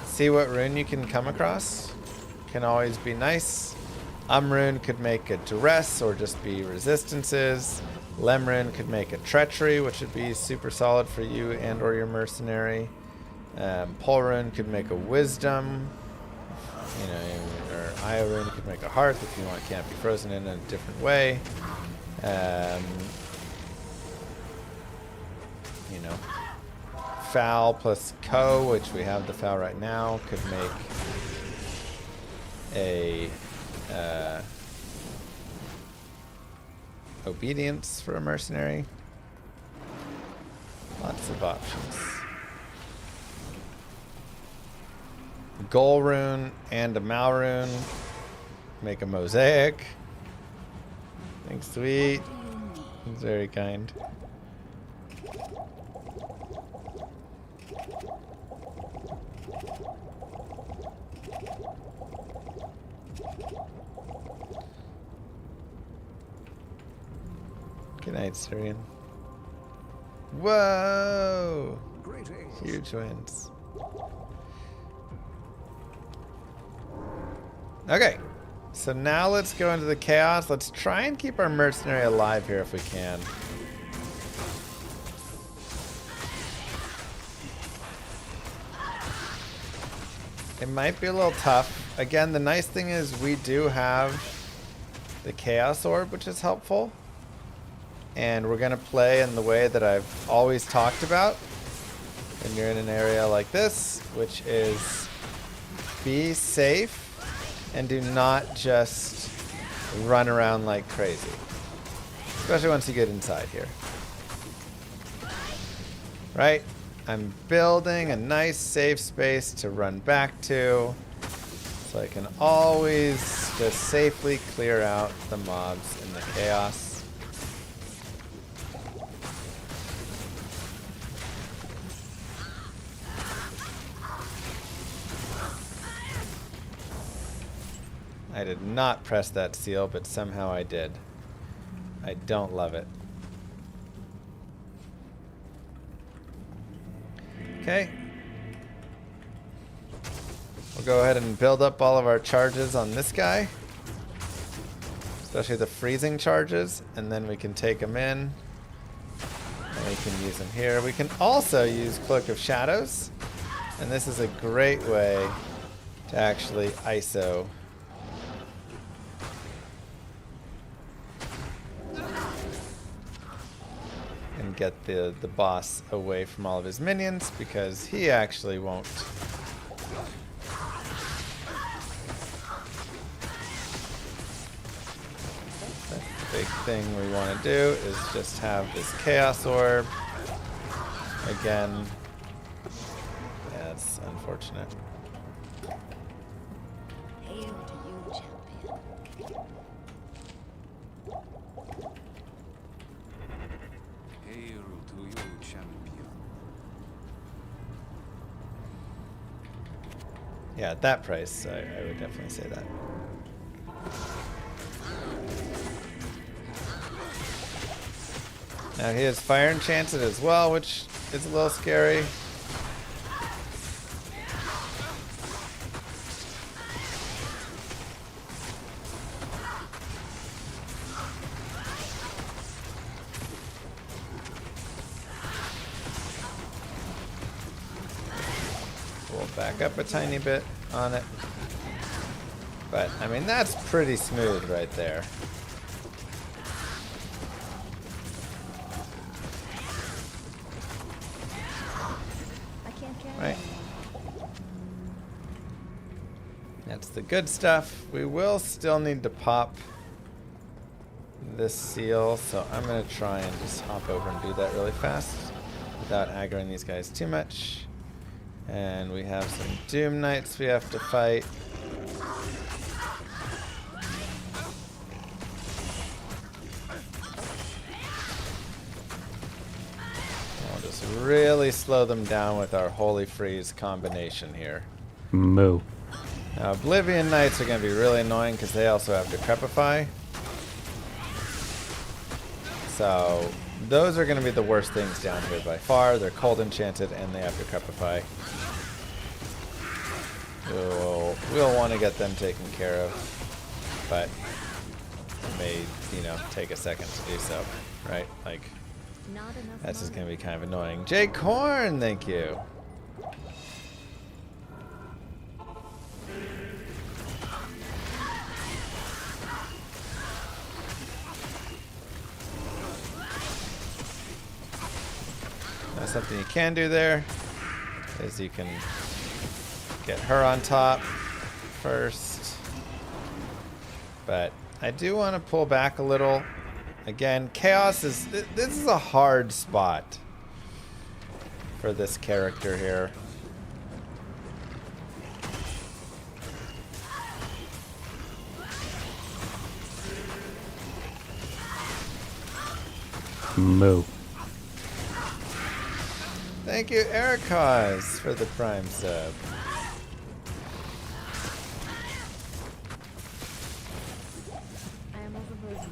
See what rune you can come across. Can always be nice. Rune could make a duress or just be resistances. Lemrune could make a treachery, which would be super solid for you and or your mercenary. Pole Rune could make a Wisdom. You know, or Io Rune could make a Hearth if you want Can't Be Frozen in a different way. You know, Foul plus Co, which we have the Foul right now, could make a Obedience for a Mercenary. Lots of options. Goal Rune and a Mal Rune make a Mosaic. Thanks, sweet. He's very kind. Good night, Syrian. Whoa! Greetings. Huge wins. Okay, so now let's go into the chaos. Let's try and keep our mercenary alive here if we can. It might be a little tough. Again, the nice thing is we do have the Chaos Orb, which is helpful. And we're going to play in the way that I've always talked about when you're in an area like this, which is be safe and do not just run around like crazy. Especially once you get inside here. Right? I'm building a nice safe space to run back to, so I can always just safely clear out the mobs in the chaos. I did not press that seal, but somehow I did. I don't love it. Okay. We'll go ahead and build up all of our charges on this guy. Especially the freezing charges. And then we can take them in. And we can use them here. We can also use Cloak of Shadows. And this is a great way to actually ISO. And get the boss away from all of his minions, because he actually won't. The big thing we want to do is just have this Chaos Orb. Again, yeah, it's unfortunate. Hail to you, champion. Hail to you, champion. Yeah, at that price, I would definitely say that. Now he has Fire Enchanted as well, which is a little scary. We'll back up a tiny bit on it. But, I mean, that's pretty smooth right there. I can't carry Right. anyone. That's the good stuff. We will still need to pop this seal, so I'm going to try and just hop over and do that really fast without aggroing these guys too much. And we have some Doom Knights we have to fight. We'll just really slow them down with our Holy Freeze combination here. Moo. Now, Oblivion Knights are going to be really annoying because they also have Decrepify. So, those are going to be the worst things down here by far. They're cold enchanted and they have Decrepify. We'll want to get them taken care of, but it may, you know, take a second to do so, right? Like, Not enough that's just money. going to be kind of annoying. Jay Korn, thank you. something you can do there is you can get her on top first. But I do want to pull back a little. Again, Chaos is... This is a hard spot for this character here. Moo. Thank you, Ericaz, for the Prime sub. I am overburdened.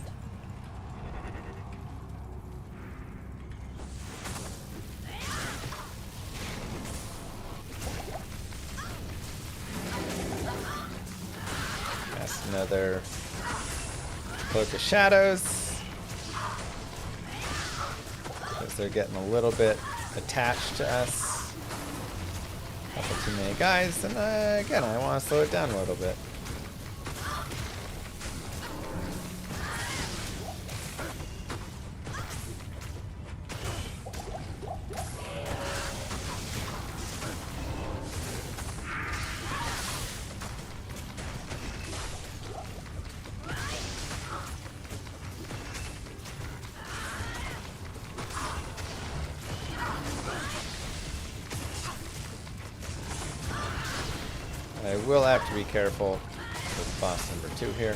That's another Cloak of Shadows. Because they're getting a little bit attached to us. Couple too many guys, and again, I want to slow it down a little bit. I will have to be careful with boss number 2 here.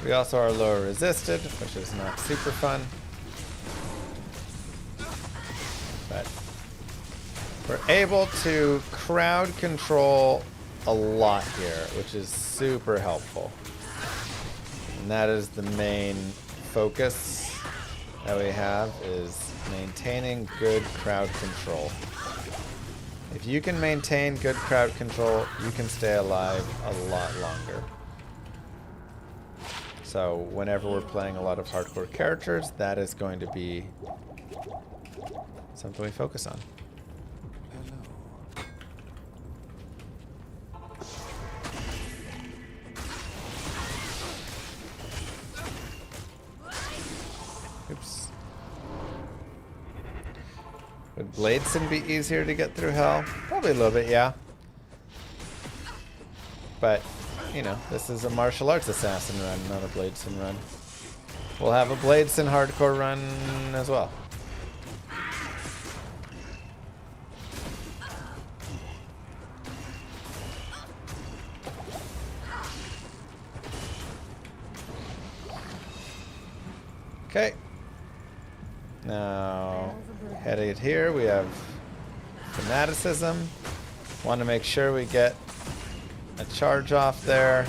We also are lower resisted, which is not super fun. But we're able to crowd control a lot here, which is super helpful. And that is the main focus that we have, is maintaining good crowd control. If you can maintain good crowd control, you can stay alive a lot longer. So whenever we're playing a lot of hardcore characters, that is going to be something we focus on. Oops. Would Bladeson be easier to get through hell? Probably a little bit, yeah. But, you know, this is a martial arts assassin run, not a Bladeson run. We'll have a Bladeson hardcore run as well. Okay. Now, headed here, we have Fanaticism. Want to make sure we get a charge off there.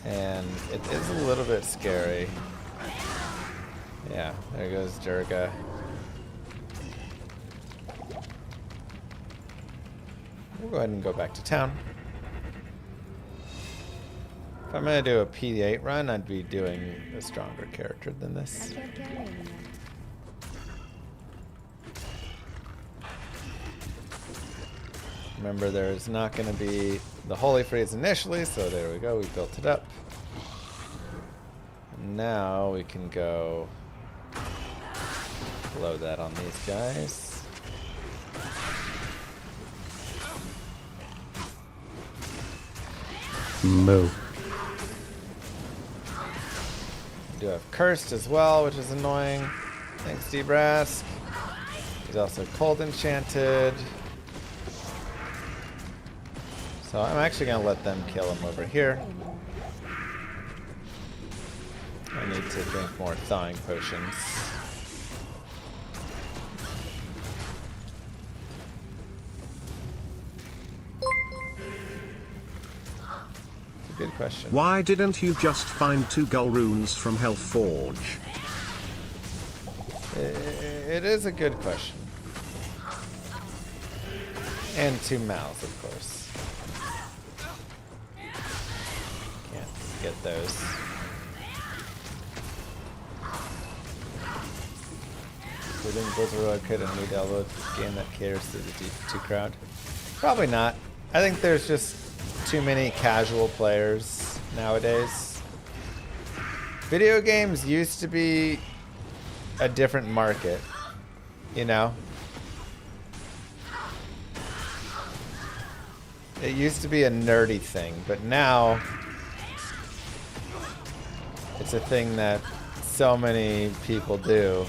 And it is a little bit scary. Yeah, there goes Durga. We'll go ahead and go back to town. If I'm going to do a P8 run, I'd be doing a stronger character than I this. can't carry anymore. Remember, there's not going to be the Holy Freeze initially, so there we go, we built it up. Now we can go blow that on these guys. Moo. We do have Cursed as well, which is annoying. Thanks, D-Brask. He's also Cold Enchanted. So I'm actually going to let them kill him over here. I need to drink more thawing potions. It's a good question. Why didn't you just find 2 Gull runes from Hellforge? It is a good question. And 2 mouths, of course. Can't get those. Including Blizzard Arcade and new Diablo, game that caters to the D2 crowd. Probably not. I think there's just too many casual players nowadays. Video games used to be a different market, you know? It used to be a nerdy thing, but now it's a thing that so many people do.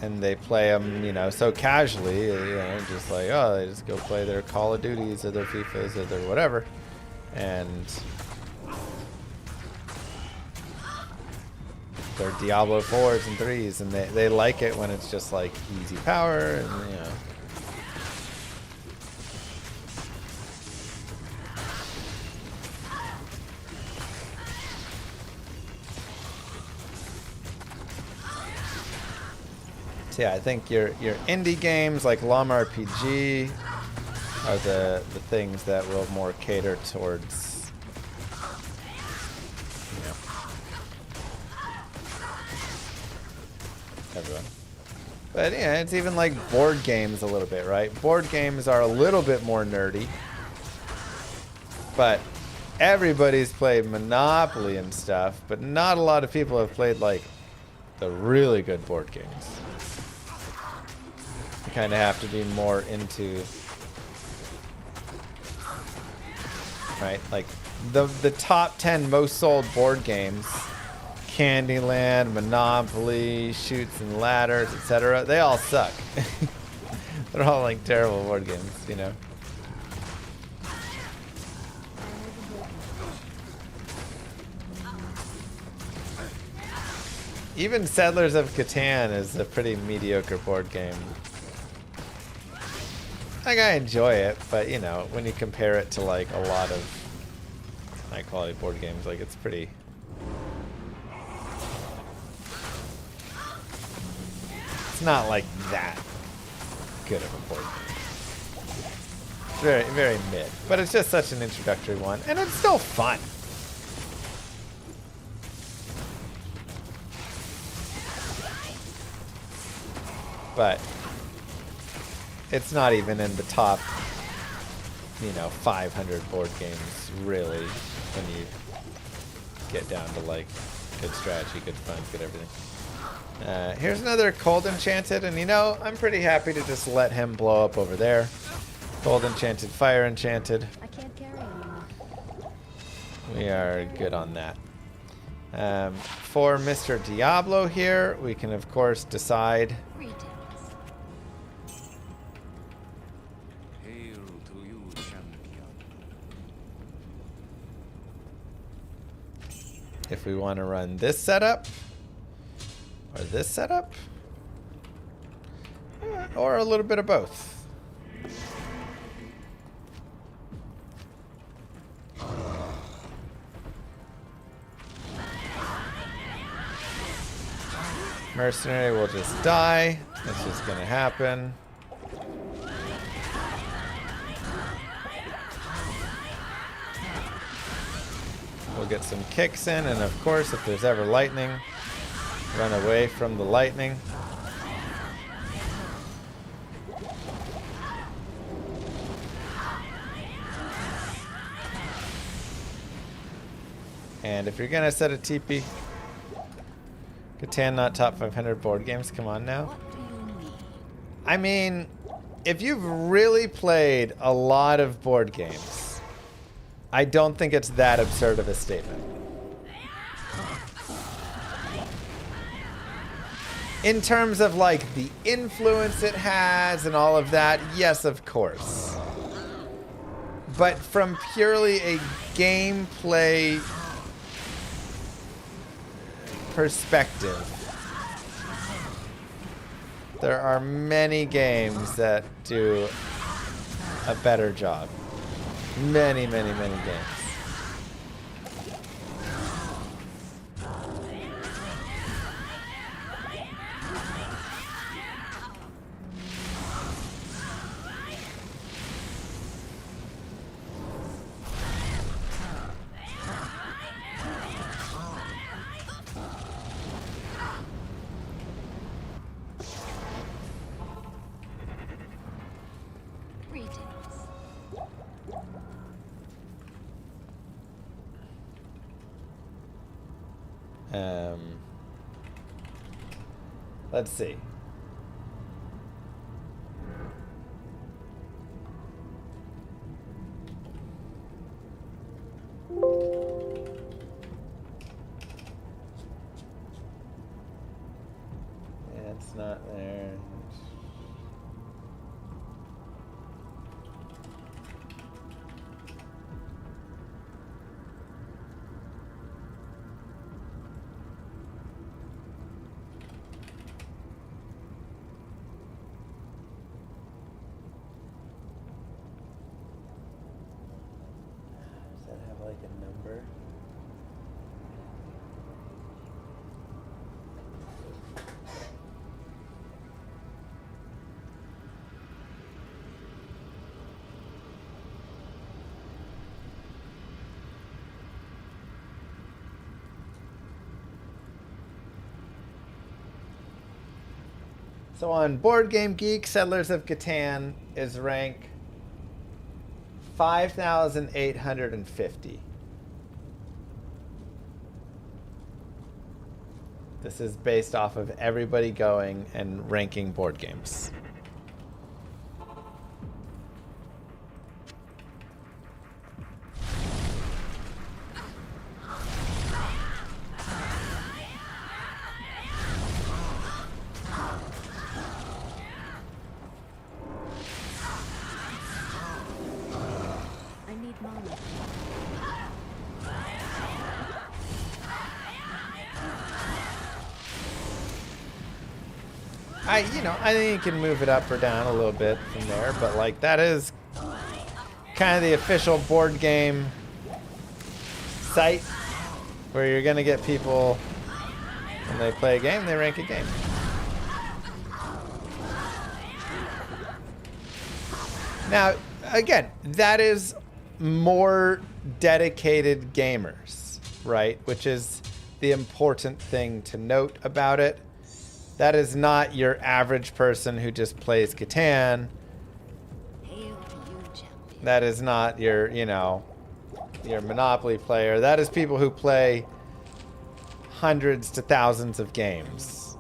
And they play them, you know, so casually, you know, just like, oh, they just go play their Call of Duties or their FIFAs or their whatever. And their Diablo 4s and 3s, and they like it when it's just like easy power and, you know. Yeah, I think your indie games like Llama RPG are the things that will more cater towards, you know, everyone. But yeah, it's even like board games a little bit, right? Board games are a little bit more nerdy, but everybody's played Monopoly and stuff, but not a lot of people have played like the really good board games. You kind of have to be more into, right? Like the top 10 most sold board games, Candyland, Monopoly, Chutes and Ladders, etc. They all suck. They're all like terrible board games, you know. Even Settlers of Catan is a pretty mediocre board game. Like, I enjoy it, but you know, when you compare it to like a lot of high quality board games, like it's pretty. It's not like that good of a board game. It's very, very mid, but it's just such an introductory one, and it's still fun. But it's not even in the top, you know, 500 board games, really, when you get down to, like, good strategy, good fun, good everything. Here's another Cold Enchanted, and, you know, I'm pretty happy to just let him blow up over there. Cold Enchanted, Fire Enchanted. I can't carry anymore. We are good on that. For Mr. Diablo here, we can, of course, decide... Hail to you, champion. if we want to run this setup or this setup or a little bit of both. Mercenary will just die. That's just gonna happen. We'll get some kicks in, and of course, if there's ever lightning, run away from the lightning. And if you're gonna set a TP, Catan not top 500 board games, come on now. I mean, if you've really played a lot of board games, I don't think it's that absurd of a statement. In terms of like the influence it has and all of that, yes, of course. But from purely a gameplay perspective, there are many games that do a better job. Many, many, many games. Let's see. Yeah, it's not there. Does that have like a number? So on Board Game Geek, Settlers of Catan is rank 5,850. This is based off of everybody going and ranking board games. I need mana. I think you can move it up or down a little bit from there, but like that is kind of the official board game site where you're gonna get people when they play a game, they rank a game. Now, again, that is more dedicated gamers, right? Which is the important thing to note about it. That is not your average person who just plays Catan. Hail to you, champion. That is not your, your Monopoly player. That is people who play hundreds to thousands of games.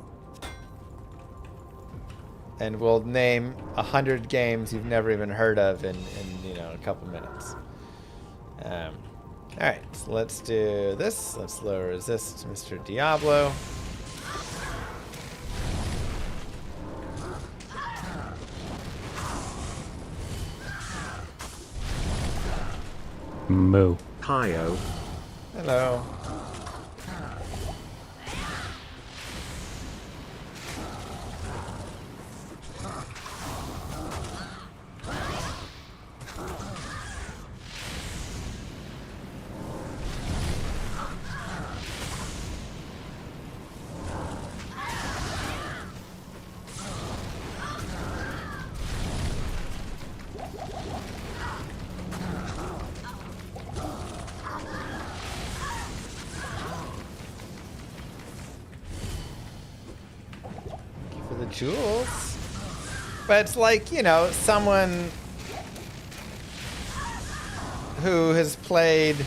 And will name 100 games you've never even heard of in a couple minutes. All right, so let's do this. Let's low resist Mr. Diablo. Moo. Hi-oh. Hello. Jewels. But it's like, someone who has played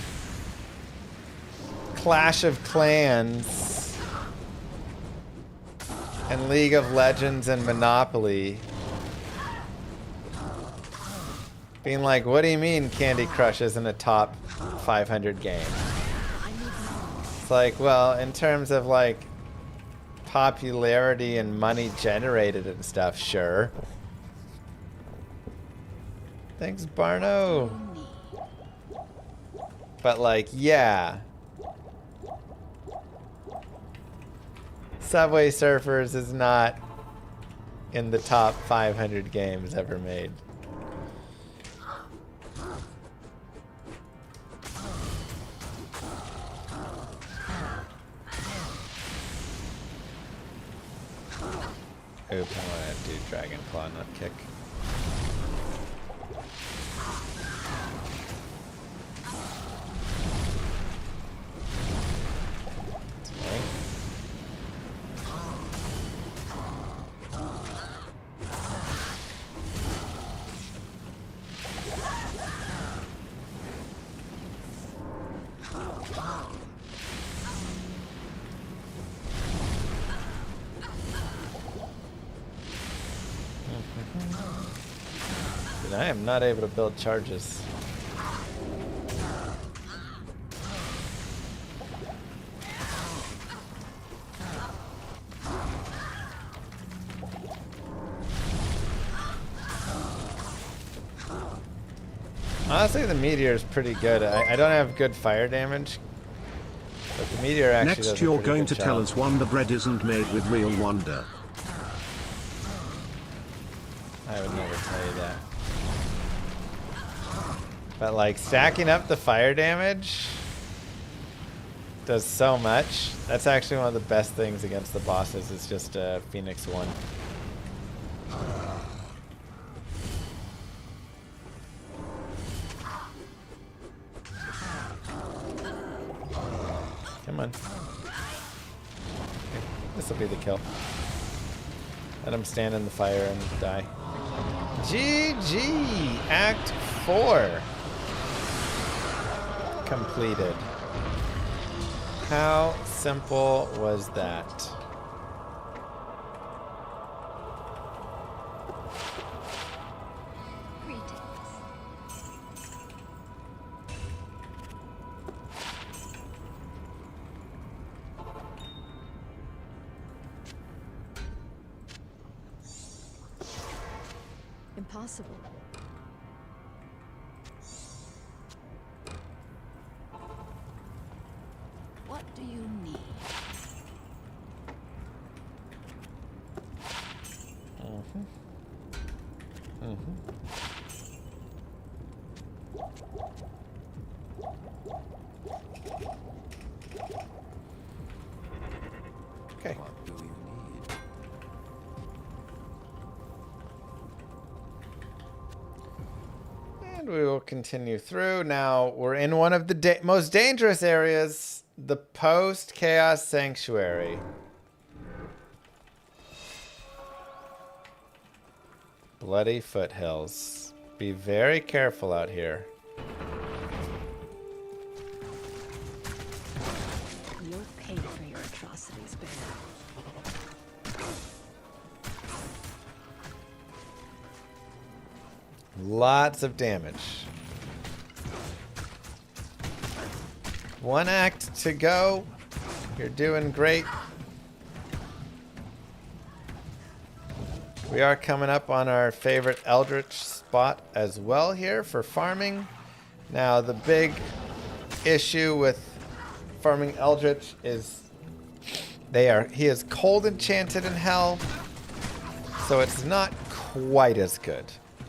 Clash of Clans and League of Legends and Monopoly being like, what do you mean Candy Crush isn't a top 500 game? It's like, well, in terms of like popularity and money generated and stuff, sure. Thanks, Barno. But like, yeah. Subway Surfers is not in the top 500 games ever made. Oop, I want to do Dragon Claw, not kick. That's fine. And I am not able to build charges. Honestly, the meteor is pretty good. I don't have good fire damage, but the meteor actually does Next a you're pretty going good to tell job. us Wonder Bread isn't made with real wonder. I would never tell you that. But like stacking up the fire damage does so much. That's actually one of the best things against the bosses. Is just Phoenix 1. Come on. This will be the kill. Let him stand in the fire and die. GG! Act 4 completed. How simple was that? Impossible. What do you need? Okay. What do you need? And we will continue through. Now we're in one of the most dangerous areas, the post-chaos sanctuary. Bloody foothills. Be very careful out here. You'll pay for your atrocities, Bear. Lots of damage. One act to go. You're doing great. We are coming up on our favorite Eldritch spot as well here for farming. Now the big issue with farming Eldritch is he is cold enchanted in hell, so it's not quite as good.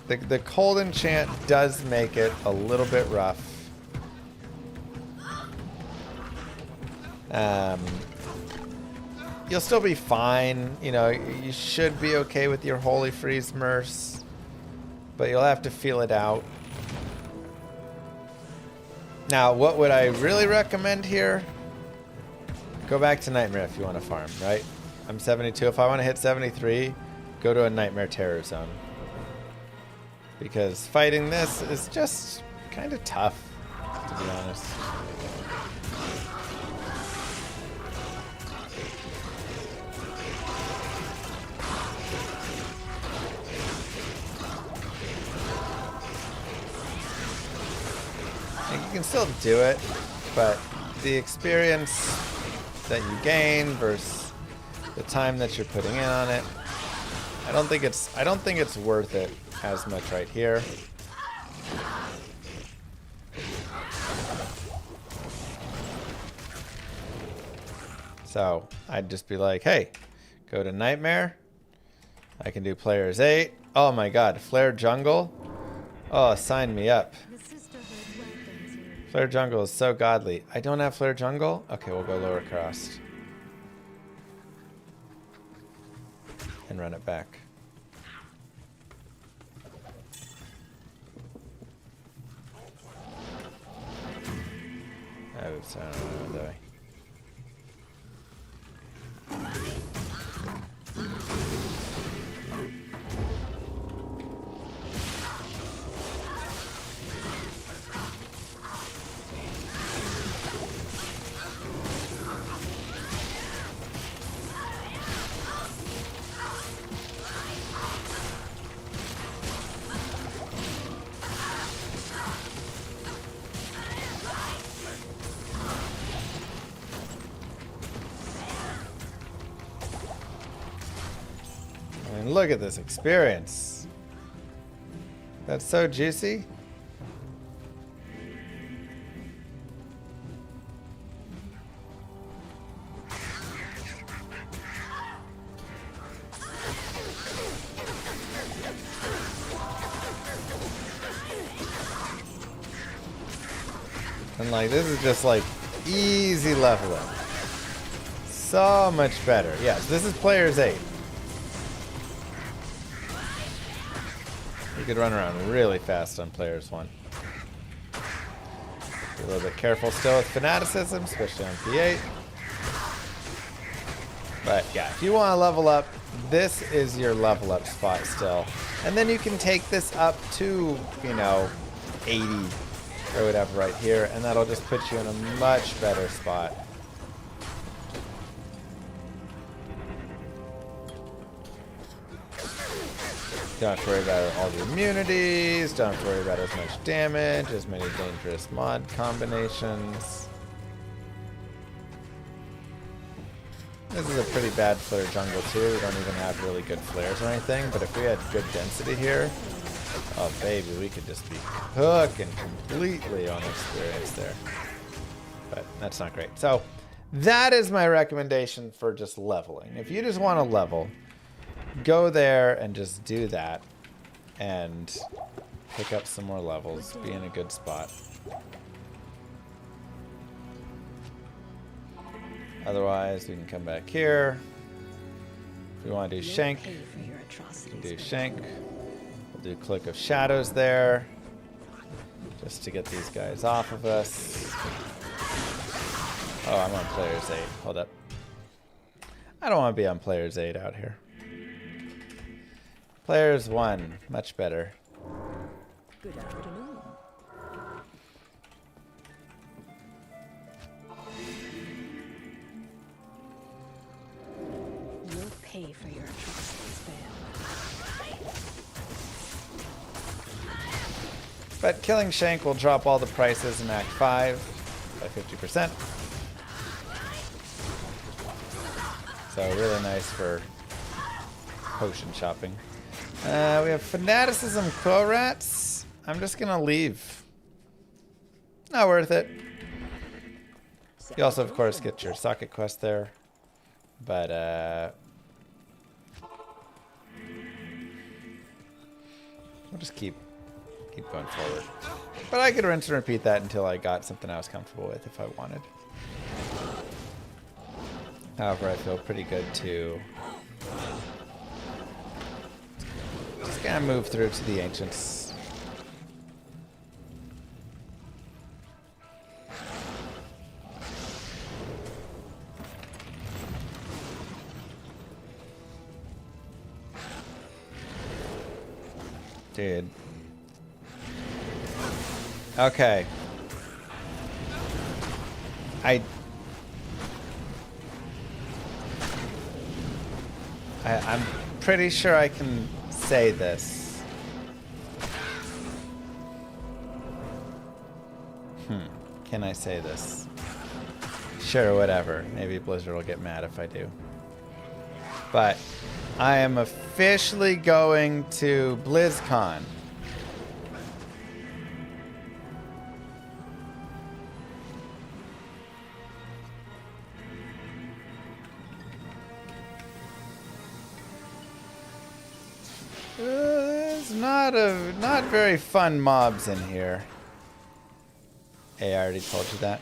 The cold enchant does make it a little bit rough. You'll still be fine. You know, you should be okay with your Holy Freeze Merce, but you'll have to feel it out. Now, what would I really recommend here? Go back to Nightmare if you want to farm, right? I'm 72. If I want to hit 73, go to a Nightmare Terror Zone. Because fighting this is just kind of tough, to be honest. And you can still do it, but the experience that you gain versus the time that you're putting in on it, I don't think it's worth it as much right here. So I'd just be like, hey, go to Nightmare. I can do players 8. Oh my god, Flare Jungle. Oh, sign me up. The Sisterhood welcomes you. Flare Jungle is so godly. I don't have Flare Jungle? Okay, we'll go lower crossed. And run it back. Oops, I don't know what I'm doing. look at this experience. That's so juicy. And like, this is just like easy level up. So much better. Yes, this is player's 8. You could run around really fast on player's 1. Be a little bit careful still with fanaticism, especially on P8. But yeah, if you want to level up, this is your level up spot still. And then you can take this up to, you know, 80 or whatever right here, and that'll just put you in a much better spot. Don't have to worry about all the immunities, don't have to worry about as much damage, as many dangerous mod combinations. This is a pretty bad flare jungle too. We don't even have really good flares or anything, but if we had good density here, oh baby, we could just be cooking completely on experience there. But that's not great. So that is my recommendation for just leveling. If you just want to level, go there and just do that and pick up some more levels, be in a good spot. Otherwise, we can come back here. If we want to do Shank, we can do Shank. We'll do Click of Shadows there, just to get these guys off of us. Oh, I'm on player's 8. Hold up. I don't want to be on player's 8 out here. Players 1, much better. Good afternoon. You'll pay for your atrocities, Vale. But killing Shank will drop all the prices in Act 5 by 50%. So really nice for potion shopping. We have Fanaticism Quill Rats. I'm just gonna leave. Not worth it. You also, of course, get your socket quest there. But, we'll just keep going forward. But I could rinse and repeat that until I got something I was comfortable with if I wanted. However, I feel pretty good to just kind of move through to the Ancients. Dude. Okay. I'm pretty sure I can say this. Can I say this? Sure, whatever. Maybe Blizzard will get mad if I do. But I am officially going to BlizzCon. There's not very fun mobs in here. Hey, I already told you that.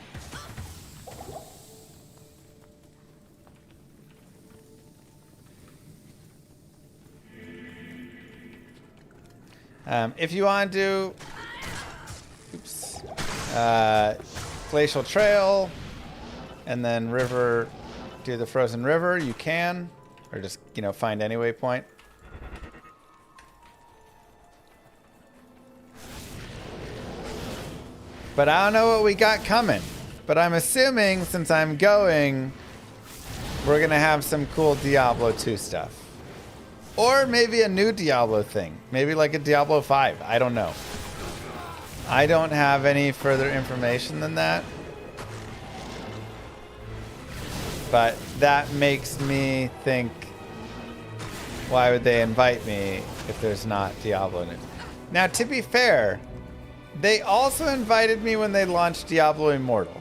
If you want to do, Glacial Trail, and then River, do the Frozen River, you can, or just, you know, find any waypoint. But I don't know what we got coming. But I'm assuming, since I'm going, we're going to have some cool Diablo 2 stuff. Or maybe a new Diablo thing. Maybe like a Diablo 5. I don't know. I don't have any further information than that. But that makes me think why would they invite me if there's not Diablo news? Now, to be fair, they also invited me when they launched Diablo Immortal.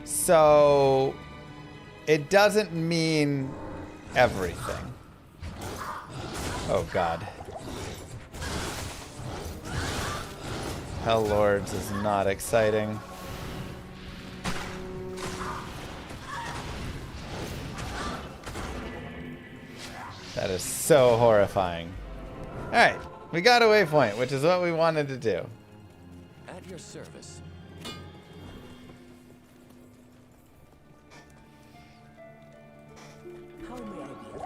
So it doesn't mean everything. Oh God. Hell Lords is not exciting. That is so horrifying. Alright, we got a waypoint, which is what we wanted to do. At your service. How may I be of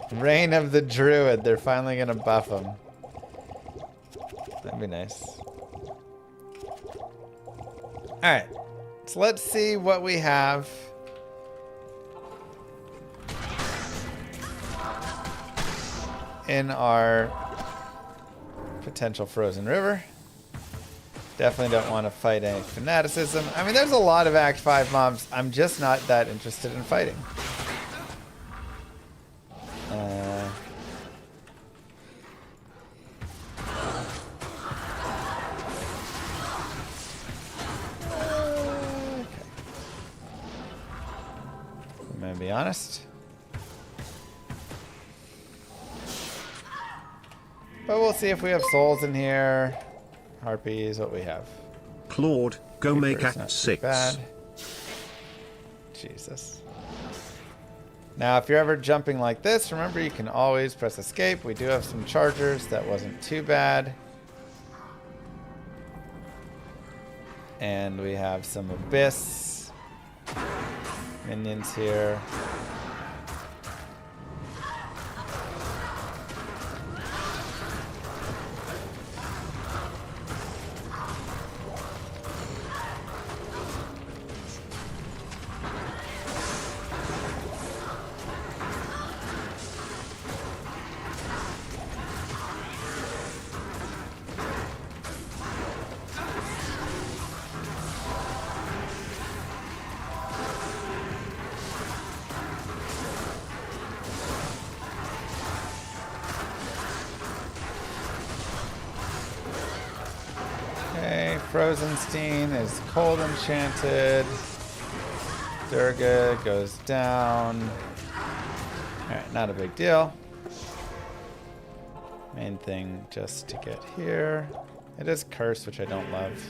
help? Reign of the Druid. They're finally going to buff him. That'd be nice. Alright, so let's see what we have. In our potential frozen river. Definitely don't want to fight any fanaticism. I mean, there's a lot of Act 5 mobs. I'm just not that interested in fighting. I'm gonna be honest. But we'll see if we have souls in here. Harpies, what we have. Claude, go make Creeper's not Act too 6. bad. Jesus. Now, if you're ever jumping like this, remember you can always press escape. We do have some chargers. That wasn't too bad. And we have some Abyss minions here. Frozenstein is cold enchanted. Durga goes down. Alright, not a big deal. Main thing just to get here. It is cursed, which I don't love.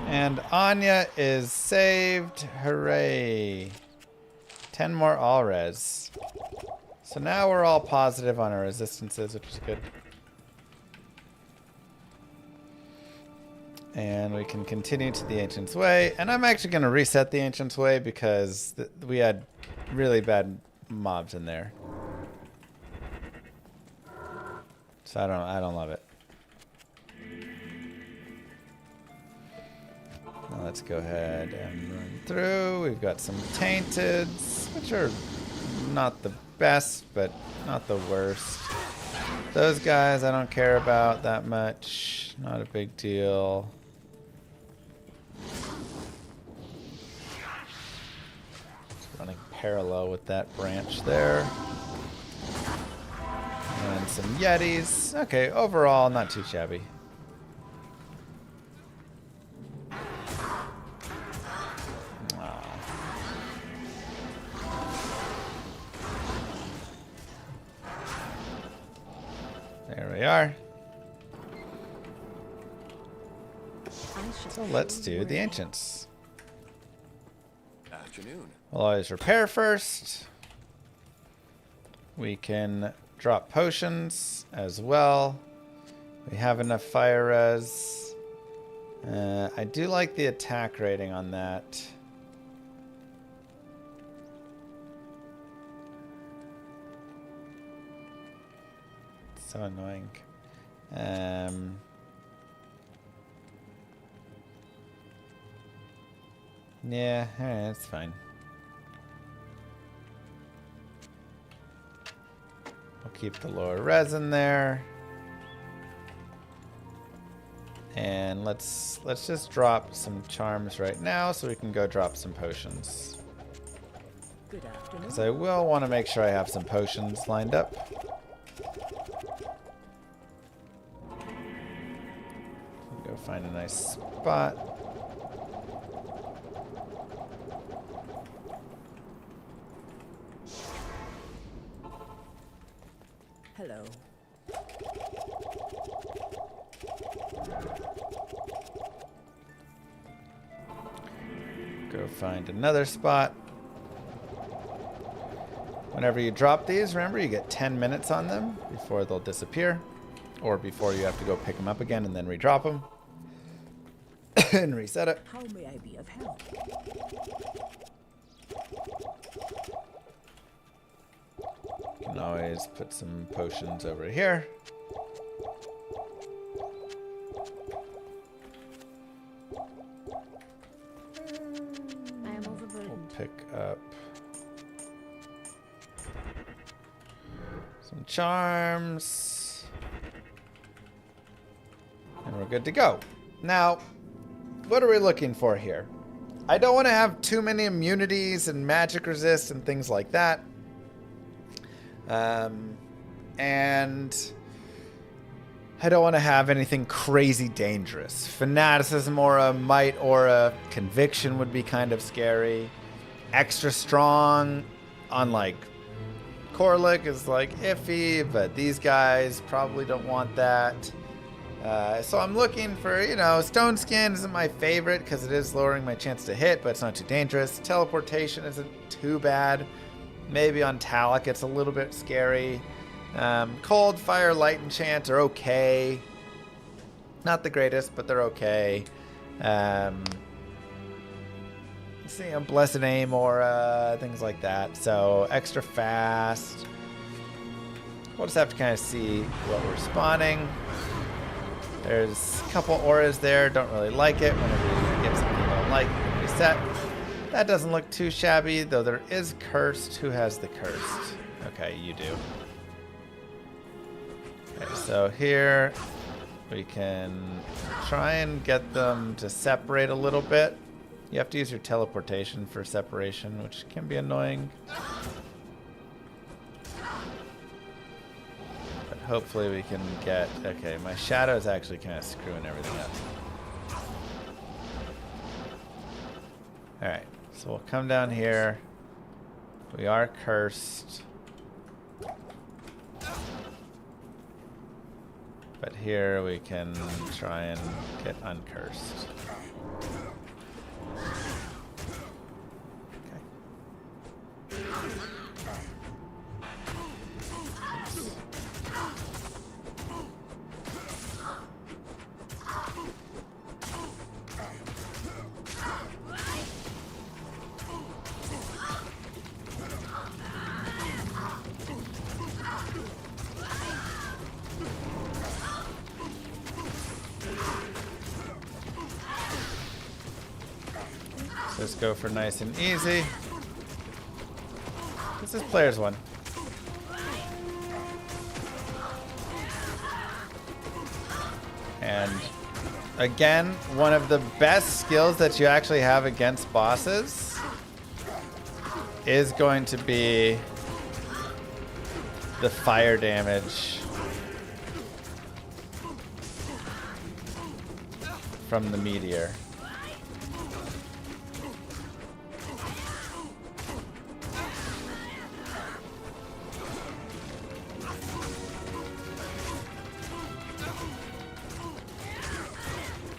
And Anya is saved. Hooray. 10 more all res. So now we're all positive on our resistances, which is good. And we can continue to the Ancient's Way. And I'm actually going to reset the Ancient's Way because we had really bad mobs in there. So I don't love it. Now let's go ahead and run through. We've got some Tainteds, which are not the best, but not the worst. Those guys I don't care about that much. Not a big deal. Running parallel with that branch there. And some Yetis. Okay, overall, not too shabby. There we are. So let's do the Ancients. Afternoon. We'll always repair first. We can drop potions as well. We have enough fire res. I do like the attack rating on that. So annoying. Yeah, alright, that's fine. We'll keep the lower res in there. And let's just drop some charms right now so we can go drop some potions. Good afternoon. Because I will want to make sure I have some potions lined up. Go find a nice spot. Hello. Go find another spot. Whenever you drop these, remember you get 10 minutes on them before they'll disappear. Or before you have to go pick them up again and then redrop them. And reset it. How may I be of help? You can always put some potions over here. I am overburdened. Pick up some charms. And we're good to go. Now, what are we looking for here? I don't want to have too many immunities and magic resist and things like that. And I don't want to have anything crazy dangerous. Fanaticism aura, might aura, conviction would be kind of scary. Extra strong on like Corlick is like iffy, but these guys probably don't want that. So I'm looking for, you know, Stone Skin isn't my favorite because it is lowering my chance to hit, but it's not too dangerous. Teleportation isn't too bad. Maybe on Talic it's a little bit scary. Cold, Fire, Light, Enchant are okay. Not the greatest, but they're okay. Let's see, Blessed Aim Aura, things like that. So extra fast. We'll just have to kind of see what we're spawning. There's a couple auras there. Don't really like it. Whenever you get something you don't like, you can reset. That doesn't look too shabby, though there is Cursed. Who has the Cursed? Okay, you do. Okay, so here we can try and get them to separate a little bit. You have to use your teleportation for separation, which can be annoying. But hopefully we can get... Okay, my shadow is actually kind of screwing everything up. Alright, so we'll come down here. We are cursed. But here we can try and get uncursed. Just go for nice and easy. This is player's one. And again, one of the best skills that you actually have against bosses is going to be the fire damage from the meteor.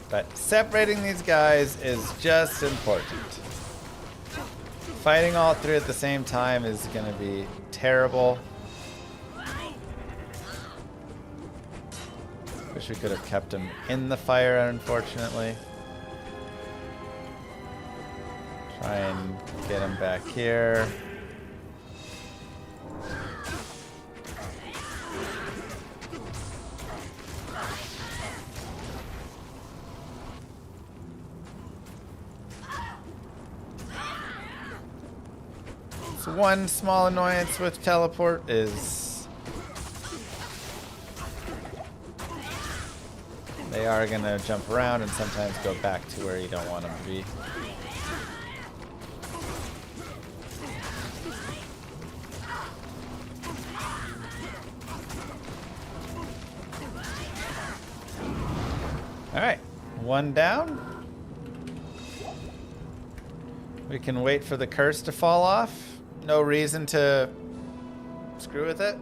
But separating these guys is just important. Fighting all three at the same time is going to be terrible. Wish we could have kept him in the fire, unfortunately. Try and get him back here. So one small annoyance with teleport is they They are going to jump around and sometimes go back to where you don't want them to be. Alright, one down. We can wait for the curse to fall off. No reason to screw with it.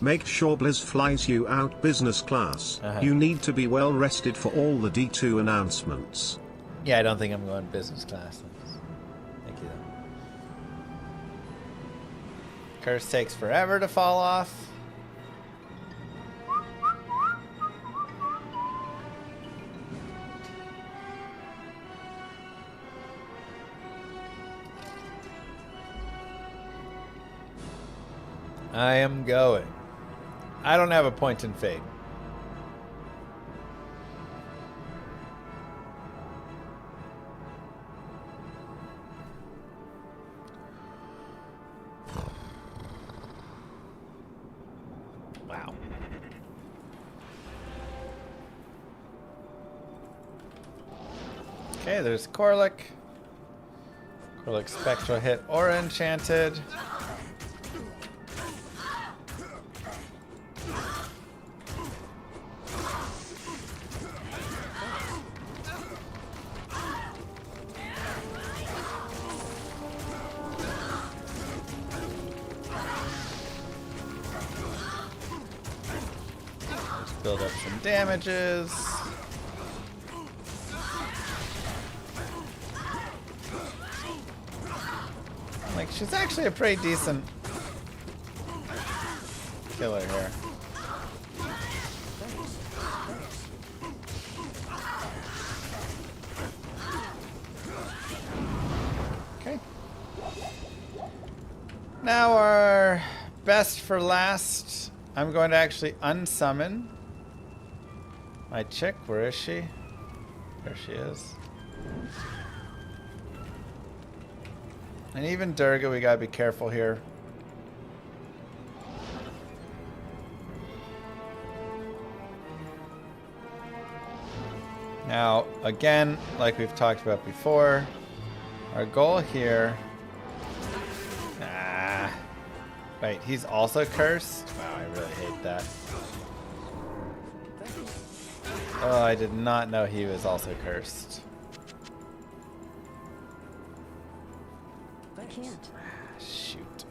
Make sure Blizz flies you out business class. You need to be well rested for all the D2 announcements. Yeah, I don't think I'm going business class. Thank you, though. Curse takes forever to fall off. I am going. I don't have a point in fate. Wow. Okay, there's Corlick. Corlick Spectral hit or enchanted. Build up some damages. Like, she's actually a pretty decent killer here. Okay. Now our best for last. I'm going to actually unsummon my chick. Where is she? There she is. And even Durga, we gotta be careful here. Now, again, like we've talked about before, our goal here... Wait, he's also cursed? Wow, I really hate that. Oh, I did not know he was also cursed. I can't. Shoot.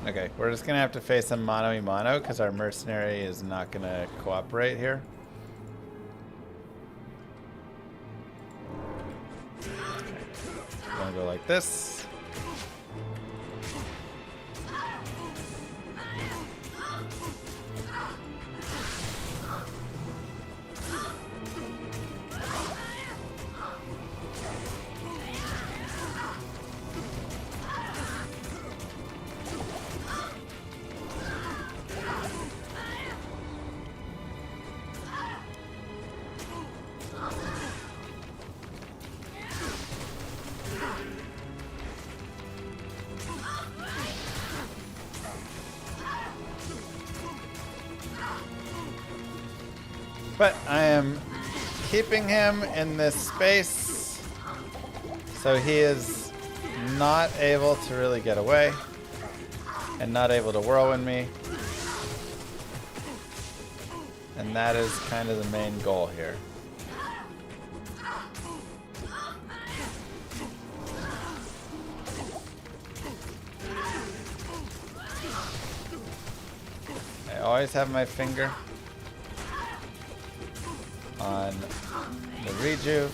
Okay, we're just gonna have to face him mano-a-mano because our mercenary is not gonna cooperate here. I'm gonna go like this. But I am keeping him in this space so he is not able to really get away and not able to whirlwind me. And that is kind of the main goal here. I always have my finger on the rejuve.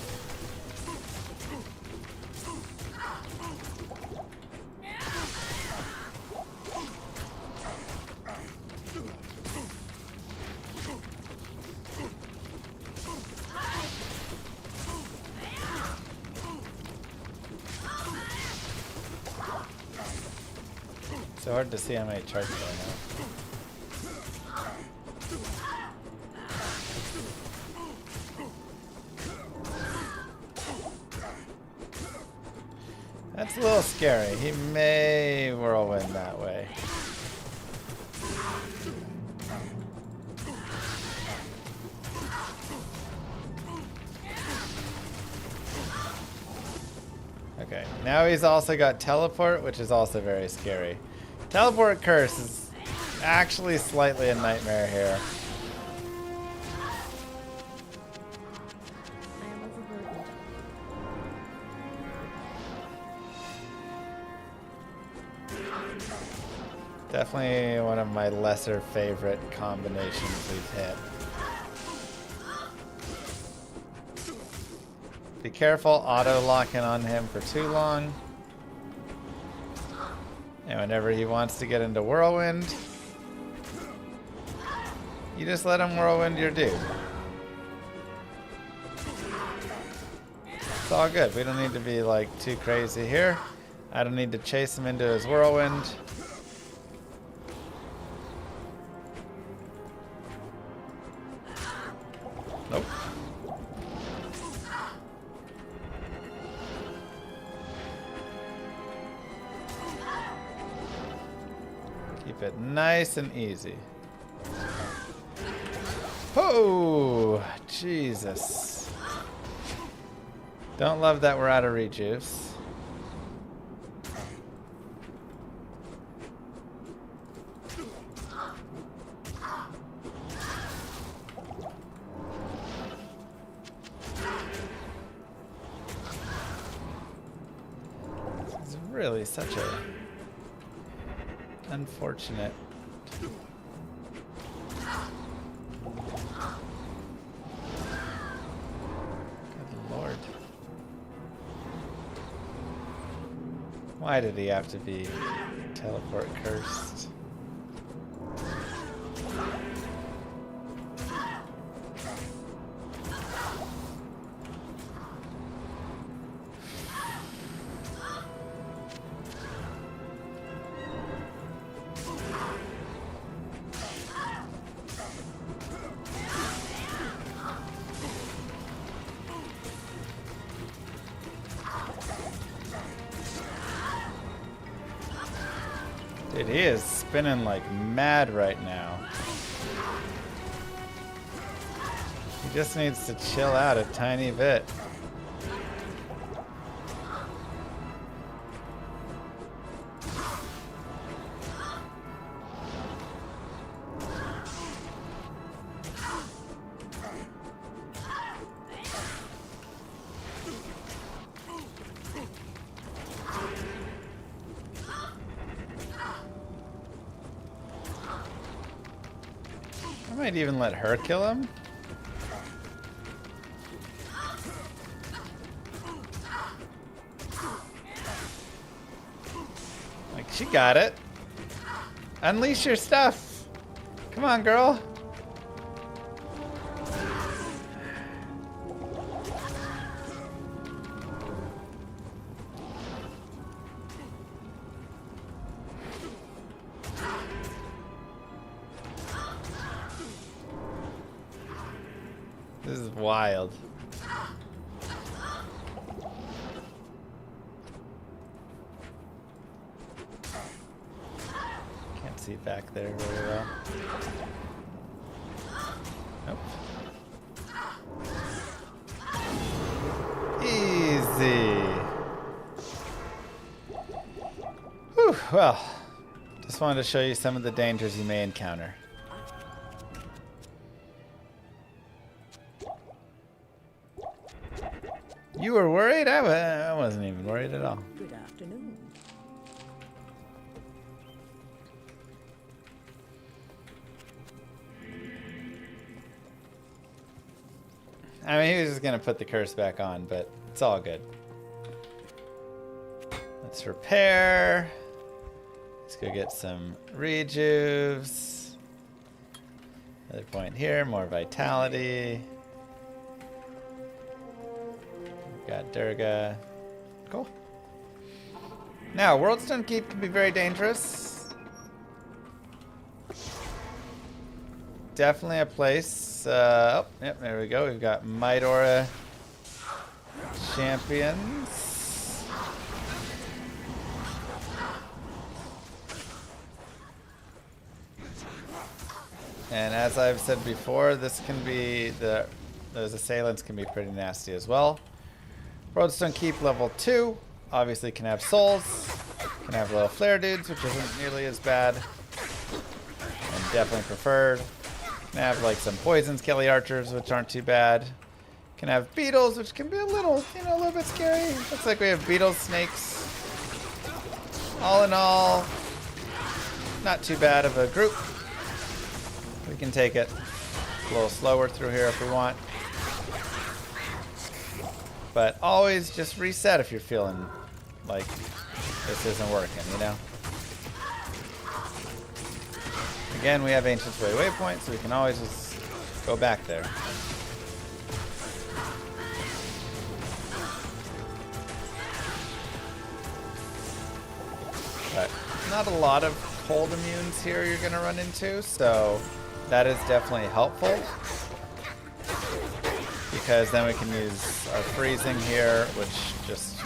So hard to see how many charges I have. That's a little scary. He may whirlwind that way. Okay, now he's also got teleport, which is also very scary. Teleport curse is actually slightly a nightmare here. I am overburdened. Definitely one of my lesser favorite combinations we've hit. Be careful auto-locking on him for too long. And whenever he wants to get into whirlwind, you just let him whirlwind your dude. It's all good. We don't need to be like too crazy here. I don't need to chase him into his whirlwind. Nope. Keep it nice and easy. Oh, Jesus. Don't love that we're out of rejuice. This is really such a unfortunate. Good Lord. Why did he have to be teleport cursed? Dude, he is spinning like mad right now. He just needs to chill out a tiny bit. I might even let her kill him. Like, she got it. Unleash your stuff. Come on, girl. This is wild. Can't see back there very well. Nope. Easy. Whew, well, just wanted to show you some of the dangers you may encounter. You were worried? I wasn't even worried at all. Good afternoon. I mean, he was just gonna put the curse back on, but it's all good. Let's repair. Let's go get some rejuves. Another point here, more vitality. Got Durga. Cool. Now, Worldstone Keep can be very dangerous. Definitely a place. Oh, yep, there we go. We've got Might Aura champions. And as I've said before, this can be those assailants can be pretty nasty as well. Roadstone Keep level 2 obviously can have souls, can have little flare dudes, which isn't nearly as bad, and definitely preferred. Can have like some poison skelly archers, which aren't too bad. Can have beetles, which can be a little, a little bit scary. Looks like we have beetles, snakes. All in all, not too bad of a group. We can take it a little slower through here if we want. But always just reset if you're feeling like this isn't working, you know? Again, we have Ancient's Way waypoint, so we can always just go back there. But not a lot of cold immunes here you're going to run into, so that is definitely helpful. Because then we can use our freezing here, which just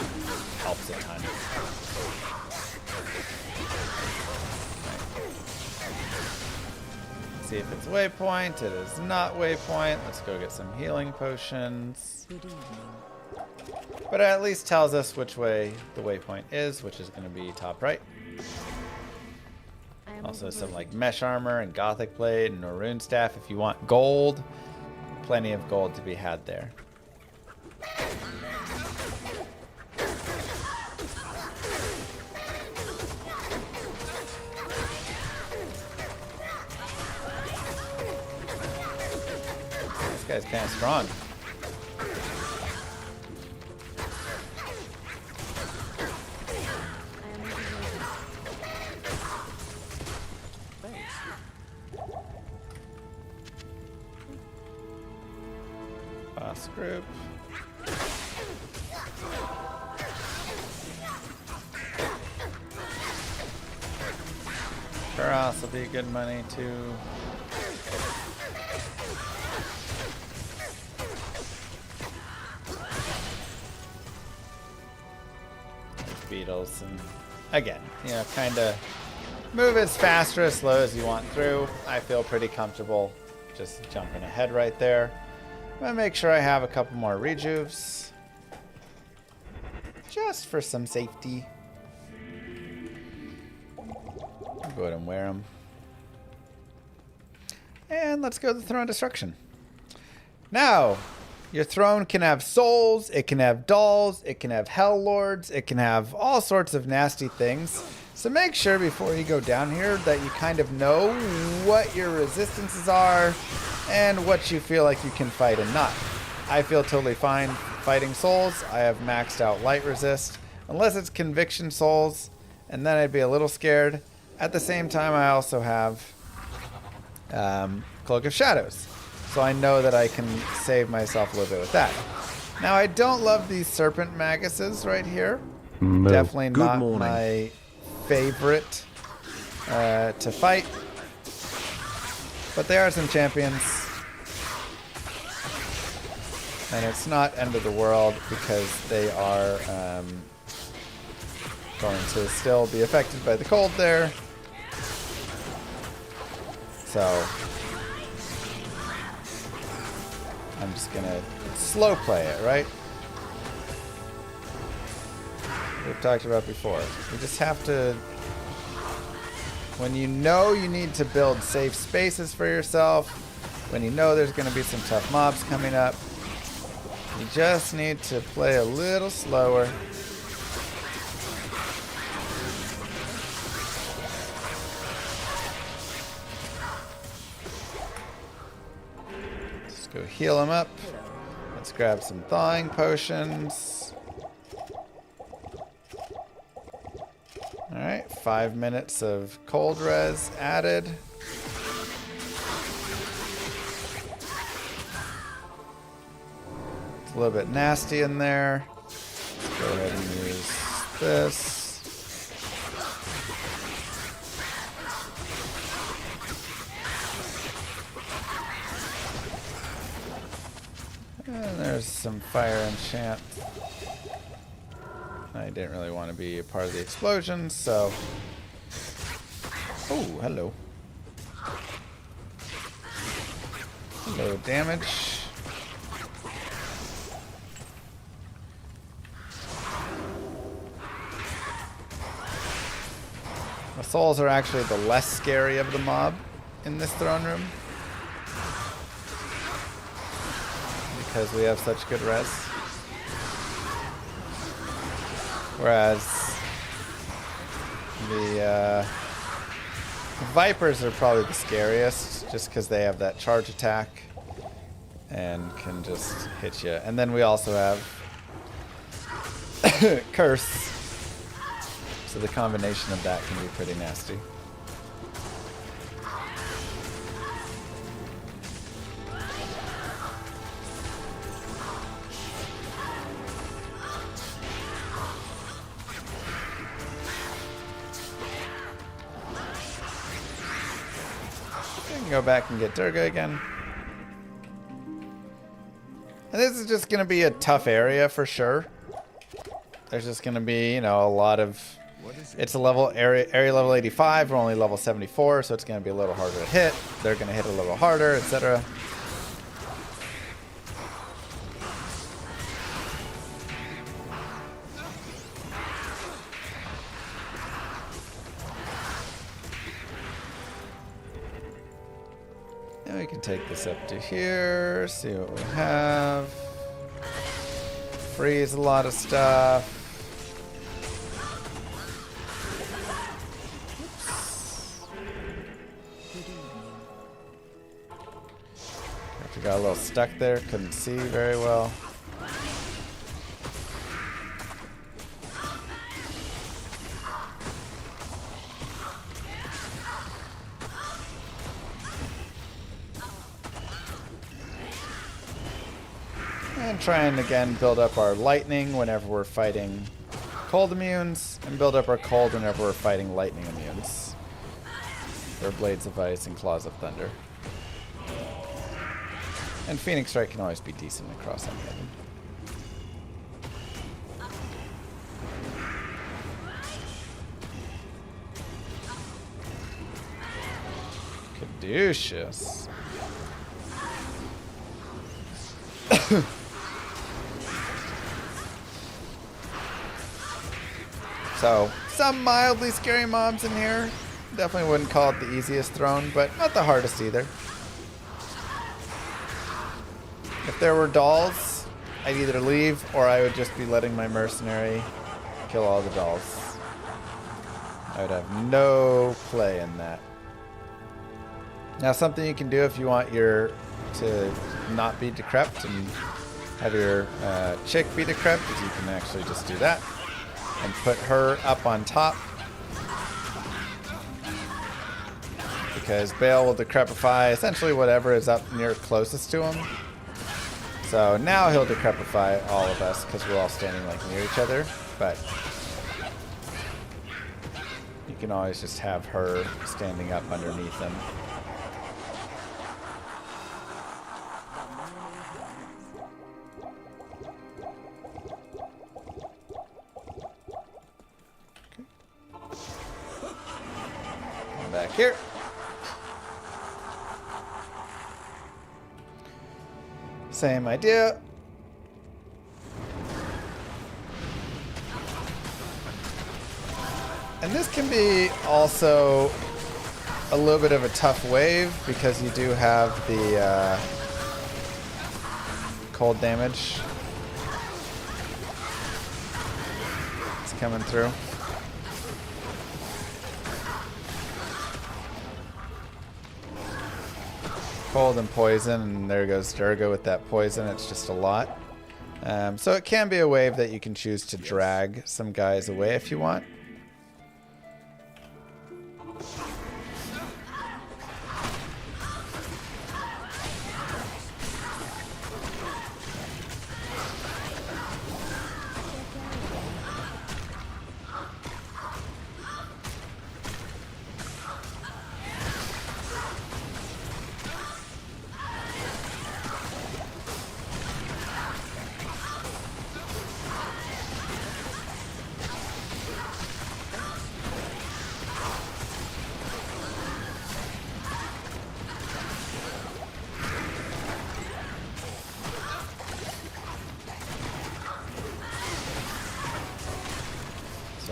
helps a ton. See if it's waypoint. It is not waypoint. Let's go get some healing potions. Good evening. But it at least tells us which way the waypoint is, which is going to be top right. Also some like mesh armor and gothic blade and a rune staff if you want gold. Plenty of gold to be had there. This guy's kind of strong. Boss group. Karas will be good money too. Beetles and again, kind of move as fast or as slow as you want through. I feel pretty comfortable just jumping ahead right there. I'm gonna make sure I have a couple more rejuves just for some safety. I'll go ahead and wear them. And let's go to the Throne of Destruction. Now, your throne can have souls, it can have dolls, it can have hell lords, it can have all sorts of nasty things. So make sure before you go down here that you kind of know what your resistances are and what you feel like you can fight and not. I feel totally fine fighting souls. I have maxed out light resist, unless it's conviction souls, and then I'd be a little scared. At the same time, I also have Cloak of Shadows. So I know that I can save myself a little bit with that. Now, I don't love these Serpent Maguses right here. Definitely not my favorite to fight. But they are some champions. And it's not end of the world because they are going to still be affected by the cold there. So I'm just gonna slow play it, right? We've talked about before. You just have to, when you know you need to build safe spaces for yourself, when you know there's gonna be some tough mobs coming up, you just need to play a little slower. Go heal him up. Let's grab some thawing potions. Alright, 5 minutes of cold res added. It's a little bit nasty in there. Let's go ahead and use this. And there's some fire enchant. I didn't really want to be a part of the explosion, so... Oh, hello. Low damage. The souls are actually the less scary of the mob in this throne room, because we have such good res. Whereas the Vipers are probably the scariest, just because they have that charge attack and can just hit you. And then we also have Curse. So the combination of that can be pretty nasty. We can go back and get Durga again. And this is just going to be a tough area for sure. There's just going to be, you know, a lot of... It's a level area level 85. We're only level 74, so it's going to be a little harder to hit. They're going to hit a little harder, etc. And we can take this up to here, see what we have. Freeze a lot of stuff. Got a little stuck there, couldn't see very well. And try and again build up our lightning whenever we're fighting cold immunes, and build up our cold whenever we're fighting lightning immunes. Or blades of ice and claws of thunder. And Phoenix Strike can always be decent across any of them. Caduceus. So, some mildly scary mobs in here. Definitely wouldn't call it the easiest throne, but not the hardest either. If there were dolls, I'd either leave or I would just be letting my mercenary kill all the dolls. I would have no play in that. Now, something you can do if you want your to not be decrepit and have your chick be decrepit is you can actually just do that and put her up on top, because Bale will decrepify essentially whatever is up near closest to him. So now he'll decrepify all of us because we're all standing like near each other, but you can always just have her standing up underneath him. Come back here. Same idea. And this can be also a little bit of a tough wave because you do have the cold damage. It's coming through. Cold and poison, and there goes Durga with that poison. It's just a lot. So it can be a wave that you can choose to drag some guys away if you want.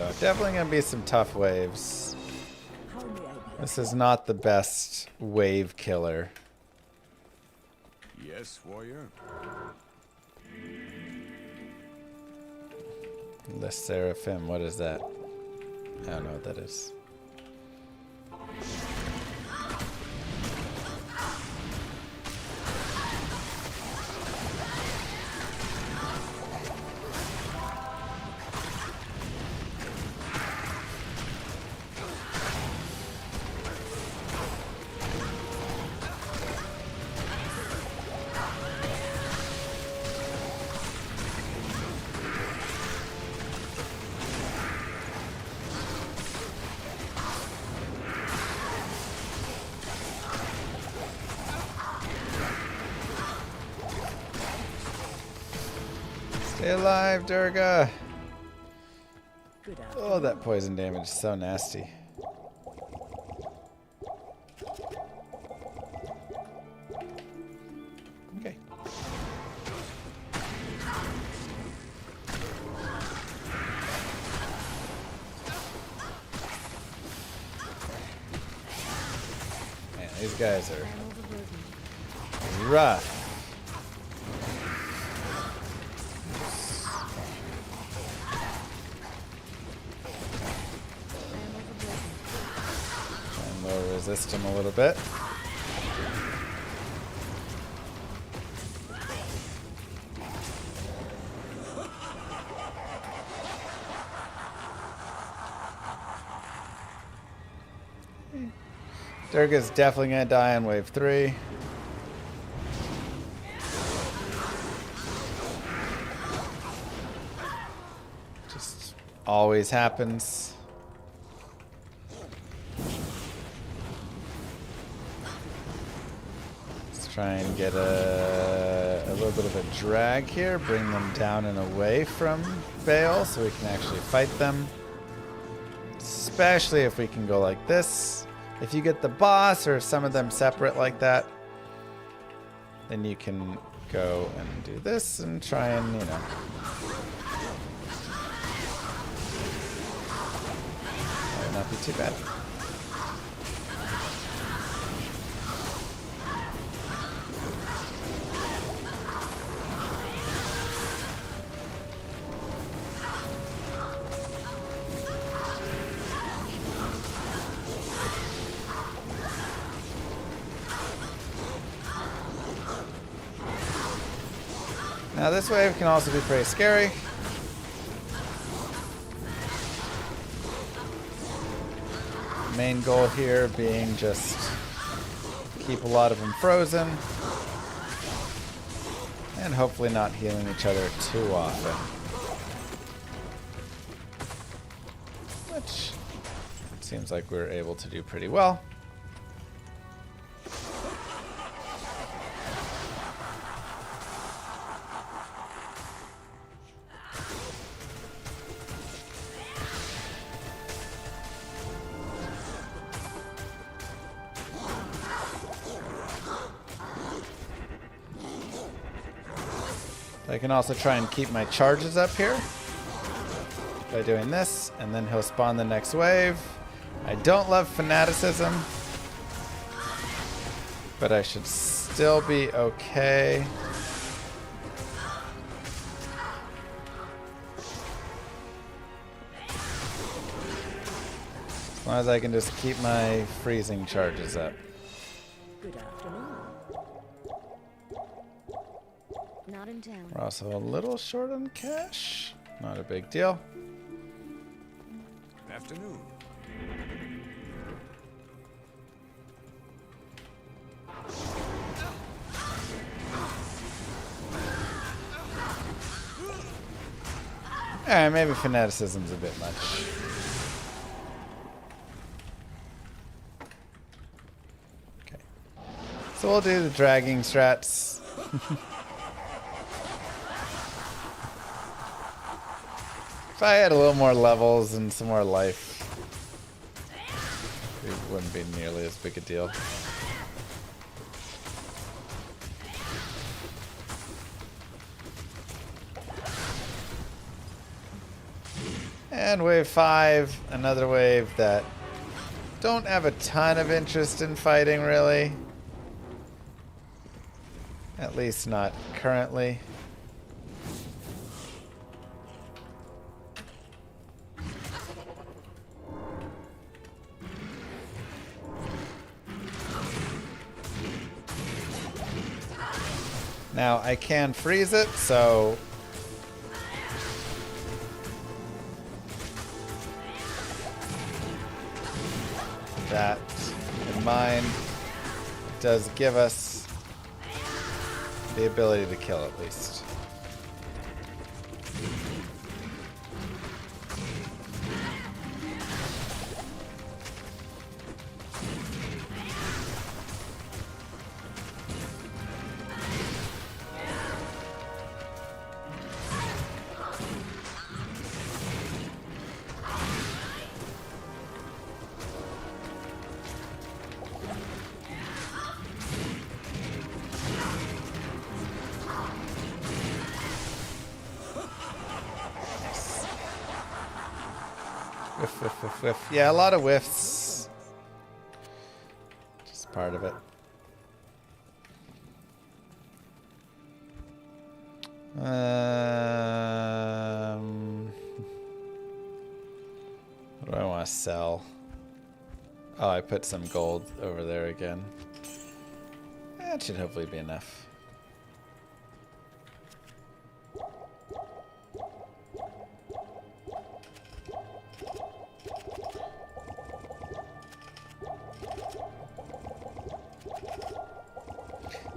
So definitely gonna be some tough waves. How may I be? This is not the best wave killer. Yes, warrior. The Seraphim, what is that? I don't know what that is. Stay alive, Durga! Good Oh, that poison damage is so nasty. Okay. Man, these guys are rough. And we'll resist him a little bit. Durga's definitely gonna die on wave 3. Just always happens. Let's try and get a little bit of a drag here, bring them down and away from Vale so we can actually fight them. Especially if we can go like this. If you get the boss or some of them separate like that, then you can go and do this and try and, you know. That would not be too bad. Now this wave can also be pretty scary. Main goal here being just keep a lot of them frozen and hopefully not healing each other too often. Which it seems like we're able to do pretty well. I can also try and keep my charges up here by doing this, and then he'll spawn the next wave. I don't love fanaticism, but I should still be okay. As long as I can just keep my freezing charges up. Good afternoon. Not in town. We're also a little short on cash. Not a big deal. Afternoon. Alright, maybe fanaticism's a bit much. Okay. So we'll do the dragging strats. If I had a little more levels and some more life, it wouldn't be nearly as big a deal. And wave 5, another wave that don't have a ton of interest in fighting, really. At least not currently. Now I can freeze it, so that in mind does give us the ability to kill at least. Whiff, whiff, whiff, whiff. Yeah, a lot of whiffs. Just part of it. What do I want to sell? Oh, I put some gold over there again. That should hopefully be enough.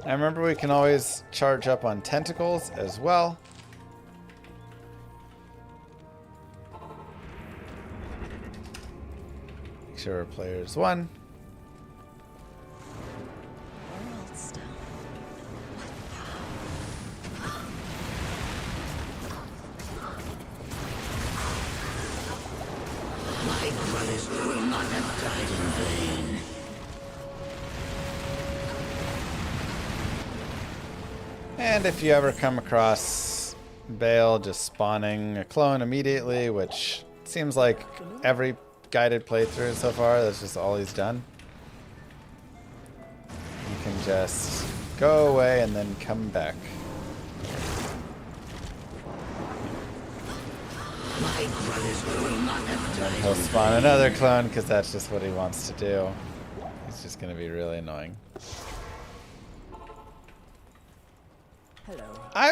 I remember we can always charge up on tentacles as well. Make sure our player's 1. World stuff. My brothers will not have died in vain. And if you ever come across Bale just spawning a clone immediately, which seems like every guided playthrough so far, that's just all he's done. You can just go away and then come back. My brothers will not have died. He'll spawn another clone because that's just what he wants to do. It's just going to be really annoying. Hello. I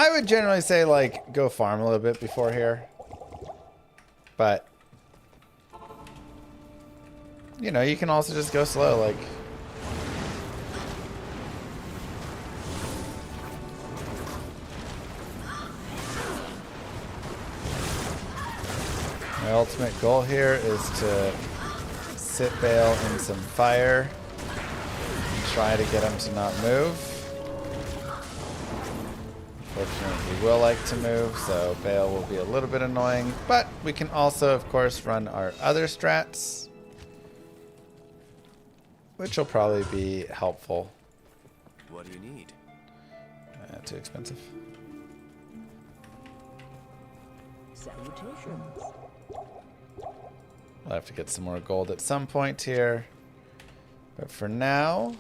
would generally say, like, go farm a little bit before here. But you know, you can also just go slow, like my ultimate goal here is to sit Bale in some fire and try to get him to not move. Unfortunately, he will like to move, so Bale will be a little bit annoying, but we can also, of course, run our other strats, which will probably be helpful. What do you need? Too expensive. Salutations. I'll have to get some more gold at some point here, but for now,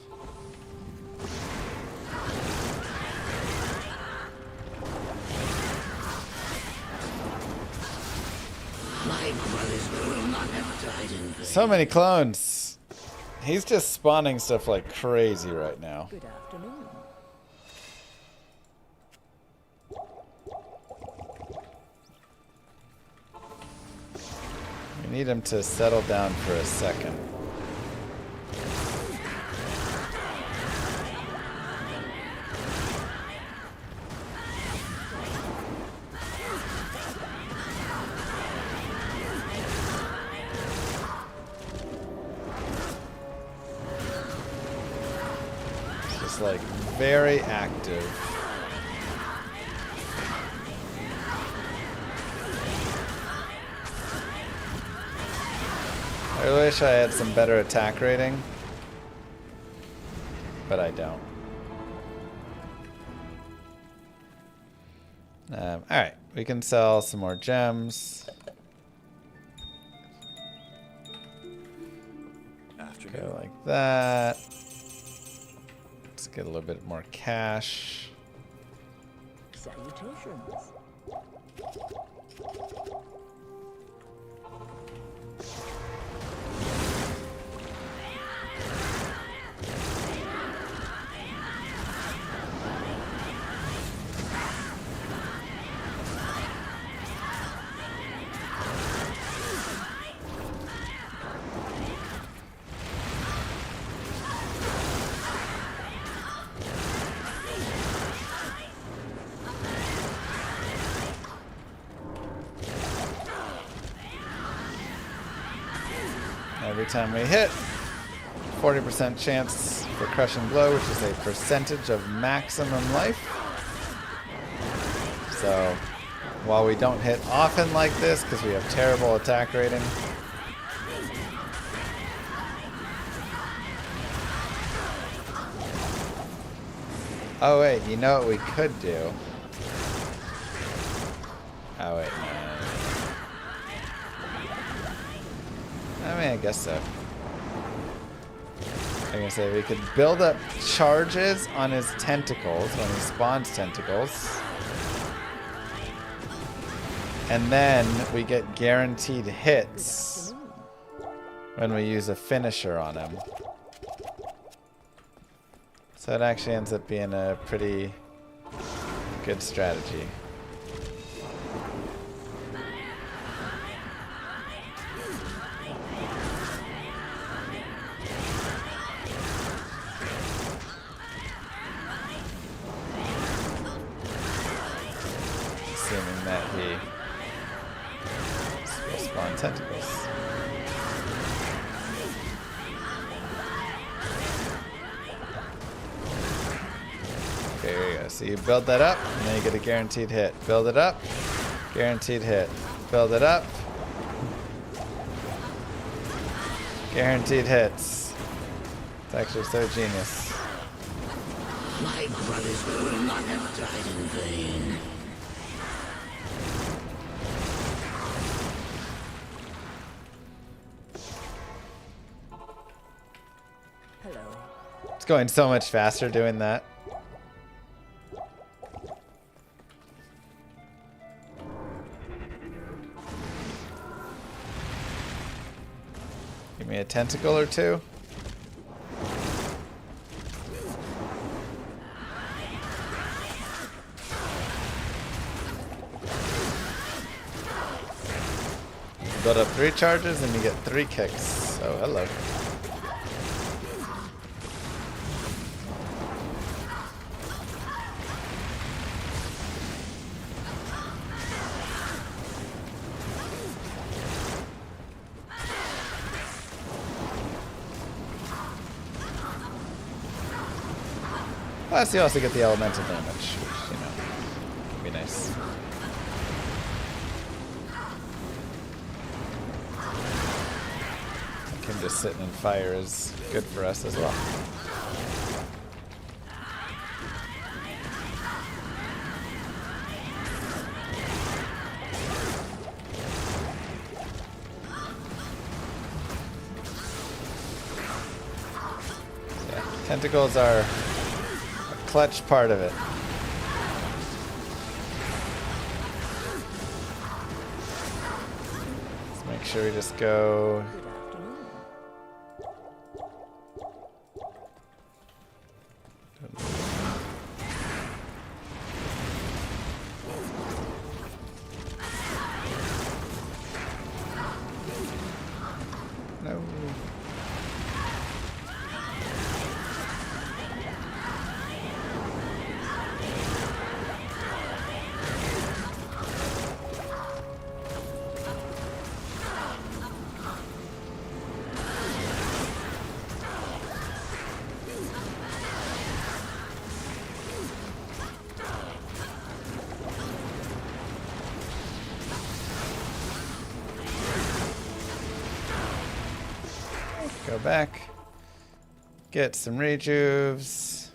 My brothers will not have died in vain. so many clones. He's just spawning stuff like crazy right now. Good afternoon. We need him to settle down for a second. Just like very active. I wish I had some better attack rating, but I don't. Alright, we can sell some more gems. Go like that. Let's get a little bit more cash. Salutations. Every time we hit, 40% chance for crushing blow, which is a percentage of maximum life. So while we don't hit often like this because we have terrible attack rating, oh wait, you know what we could do? Oh wait, no. I mean, I guess so. Like I said, we could build up charges on his tentacles when he spawns tentacles. And then we get guaranteed hits when we use a finisher on him. So it actually ends up being a pretty good strategy. Assuming that he will spawn tentacles. Okay, here you go. So you build that up, and then you get a guaranteed hit. Build it up, guaranteed hit. Build it up, guaranteed hits. It's actually so genius. My brothers will not have died in vain. Hello. It's going so much faster doing that. Give me a tentacle or two. Build up 3 charges and you get 3 kicks. Oh, hello. Plus, you also get the elemental damage, which, you know, can be nice. Him just sitting in fire is good for us as well. Yeah, tentacles are a clutch part of it. Let's make sure we just go. No. Go back. Get some rejuves.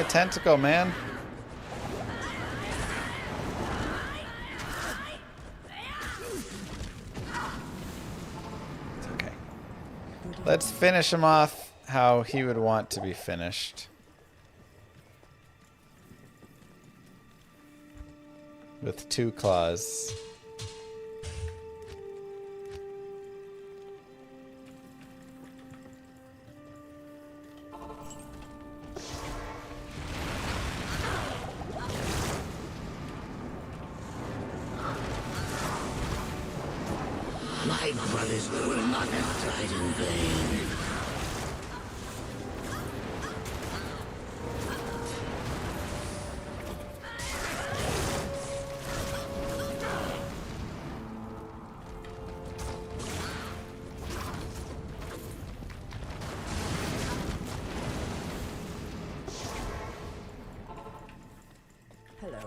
a tentacle, man. It's okay. Let's finish him off how he would want to be finished. With 2 claws. My brothers will not have died in vain. Hello.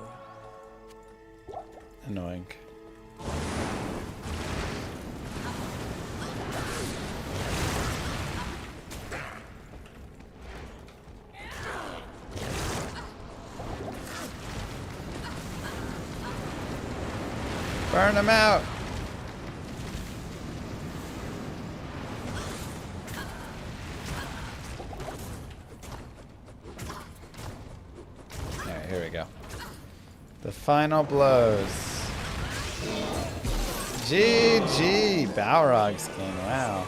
Annoying. Burn him out. All right, here we go. The final blows. GG, Balrog skin. Wow.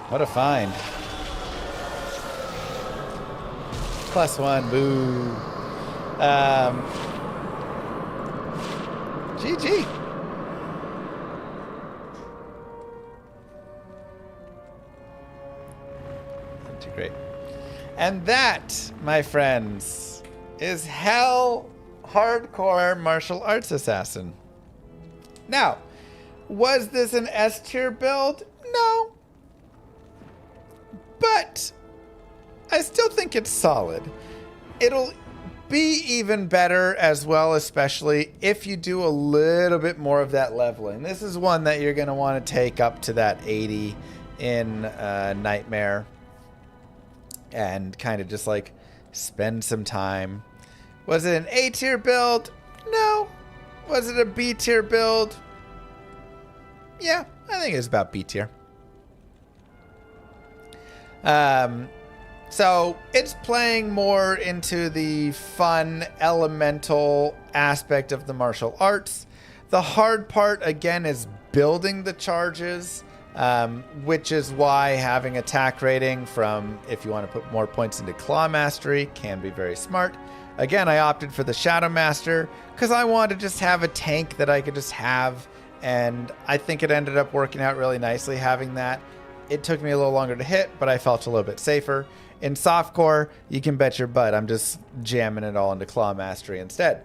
What a find. +1, boo. GG. Not too great. And that, my friends, is Hell Hardcore Martial Arts Assassin. Now, was this an S tier build? No. But I still think it's solid. It'll be even better as well, especially if you do a little bit more of that leveling. This is one that you're going to want to take up to that 80 in Nightmare and kind of just like spend some time. Was it an A tier build? No. Was it a B tier build? Yeah, I think it's about B tier. So it's playing more into the fun, elemental aspect of the martial arts. The hard part, again, is building the charges, which is why having attack rating from, if you want to put more points into Claw Mastery, can be very smart. Again, I opted for the Shadow Master because I wanted to just have a tank that I could just have, and I think it ended up working out really nicely having that. It took me a little longer to hit, but I felt a little bit safer. In softcore, you can bet your butt I'm just jamming it all into Claw Mastery instead.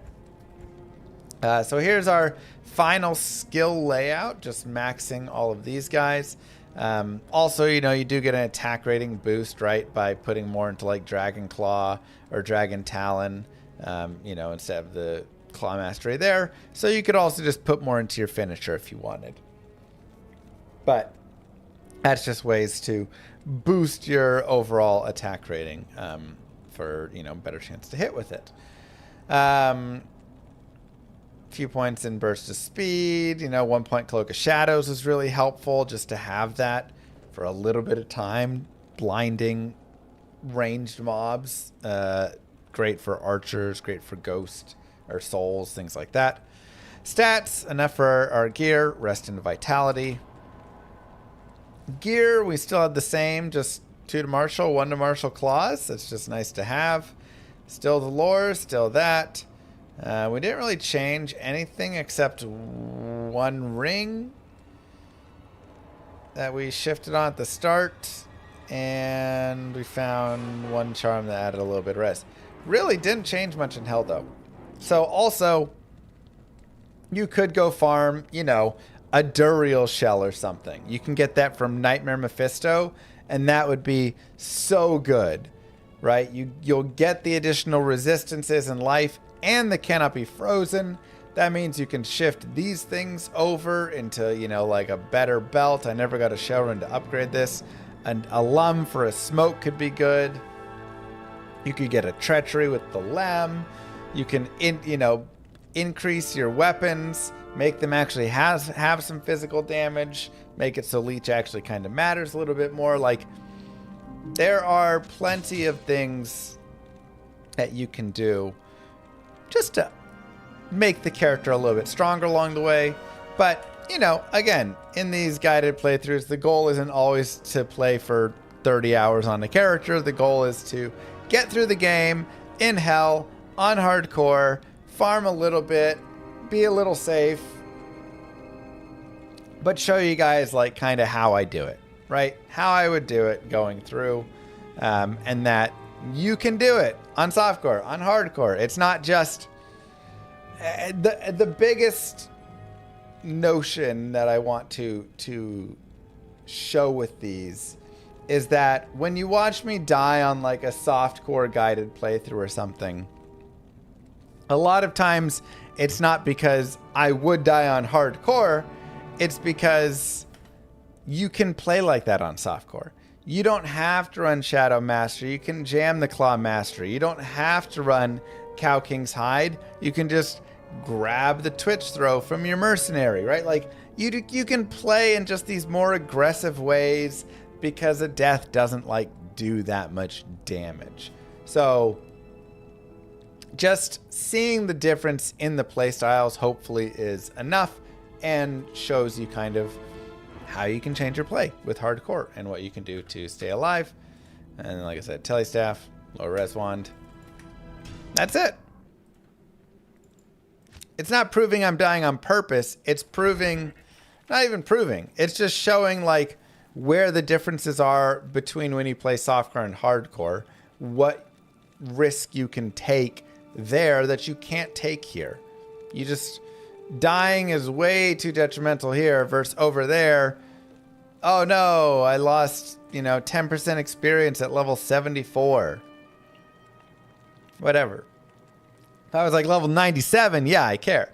So here's our final skill layout, just maxing all of these guys. Also, you know, you do get an attack rating boost, right, by putting more into like Dragon Claw or Dragon Talon, you know, instead of the Claw Mastery there. So you could also just put more into your finisher if you wanted. But that's just ways to boost your overall attack rating for, you know, better chance to hit with it. Few points in burst of speed, you know, 1 point Cloak of Shadows is really helpful just to have that for a little bit of time. Blinding ranged mobs, great for archers, great for ghost or souls, things like that. Stats, enough for our gear, rest and vitality. Gear, we still have the same, just 2 to martial, 1 to martial claws. That's just nice to have. Still the lore, still that. We didn't really change anything except 1 ring that we shifted on at the start. And we found 1 charm that added a little bit of rest. Really didn't change much in hell though. So also, you could go farm, you know, a Duriel shell or something. You can get that from Nightmare Mephisto, and that would be so good, right? You'll get the additional resistances in life and the cannot be frozen. That means you can shift these things over into, you know, like a better belt. I never got a shell run to upgrade this. A lum for a smoke could be good. You could get a treachery with the Llama. You can, increase your weapons, make them actually have some physical damage, make it so leech actually kind of matters a little bit more. Like, there are plenty of things that you can do just to make the character a little bit stronger along the way. But, again, in these guided playthroughs, the goal isn't always to play for 30 hours on a character. The goal is to get through the game in hell, on hardcore, farm a little bit, be a little safe, but show you guys like kind of how I do it, right? How I would do it going through, and that you can do it on softcore, on hardcore. It's not just the biggest notion that I want to show with these is that when you watch me die on like a softcore guided playthrough or something, a lot of times it's not because I would die on hardcore, it's because you can play like that on softcore. You don't have to run Shadow Mastery. You can jam the Claw Mastery. You don't have to run Cow King's Hide. You can just grab the Twitch Throw from your Mercenary, right? Like, you can play in just these more aggressive ways because a death doesn't, like, do that much damage. So, just seeing the difference in the playstyles hopefully is enough and shows you kind of how you can change your play with hardcore and what you can do to stay alive. And like I said, Telestaff, low res wand. That's it. It's not proving I'm dying on purpose. It's proving, not even proving. It's just showing like where the differences are between when you play softcore and hardcore, what risk you can take there that you can't take here. You just, dying is way too detrimental here versus over there. Oh no, I lost, 10% experience at level 74. Whatever. If I was like level 97, yeah, I care.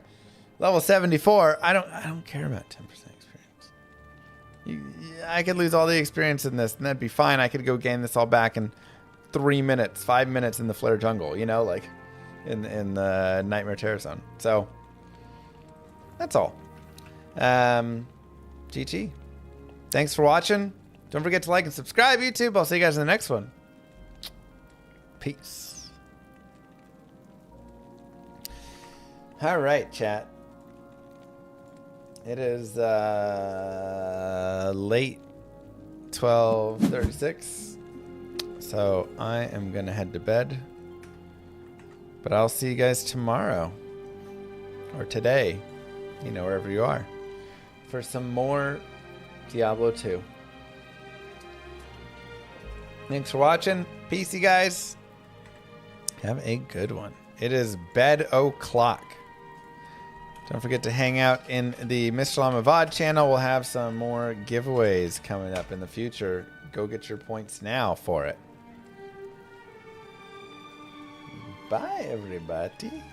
Level 74, I don't care about 10% experience. I could lose all the experience in this and that'd be fine. I could go gain this all back in 3 minutes, 5 minutes in the Flare Jungle, like in the Nightmare Terror Zone. So that's all. GG. Thanks for watching. Don't forget to like and subscribe, YouTube. I'll see you guys in the next one. Peace. All right, chat. It is late 12:36. So I am going to head to bed. But I'll see you guys tomorrow. Or today. Wherever you are. For some more Diablo 2. Thanks for watching. Peace, you guys. Have a good one. It is bed o'clock. Don't forget to hang out in the Mr. Llama VOD channel. We'll have some more giveaways coming up in the future. Go get your points now for it. Bye, everybody.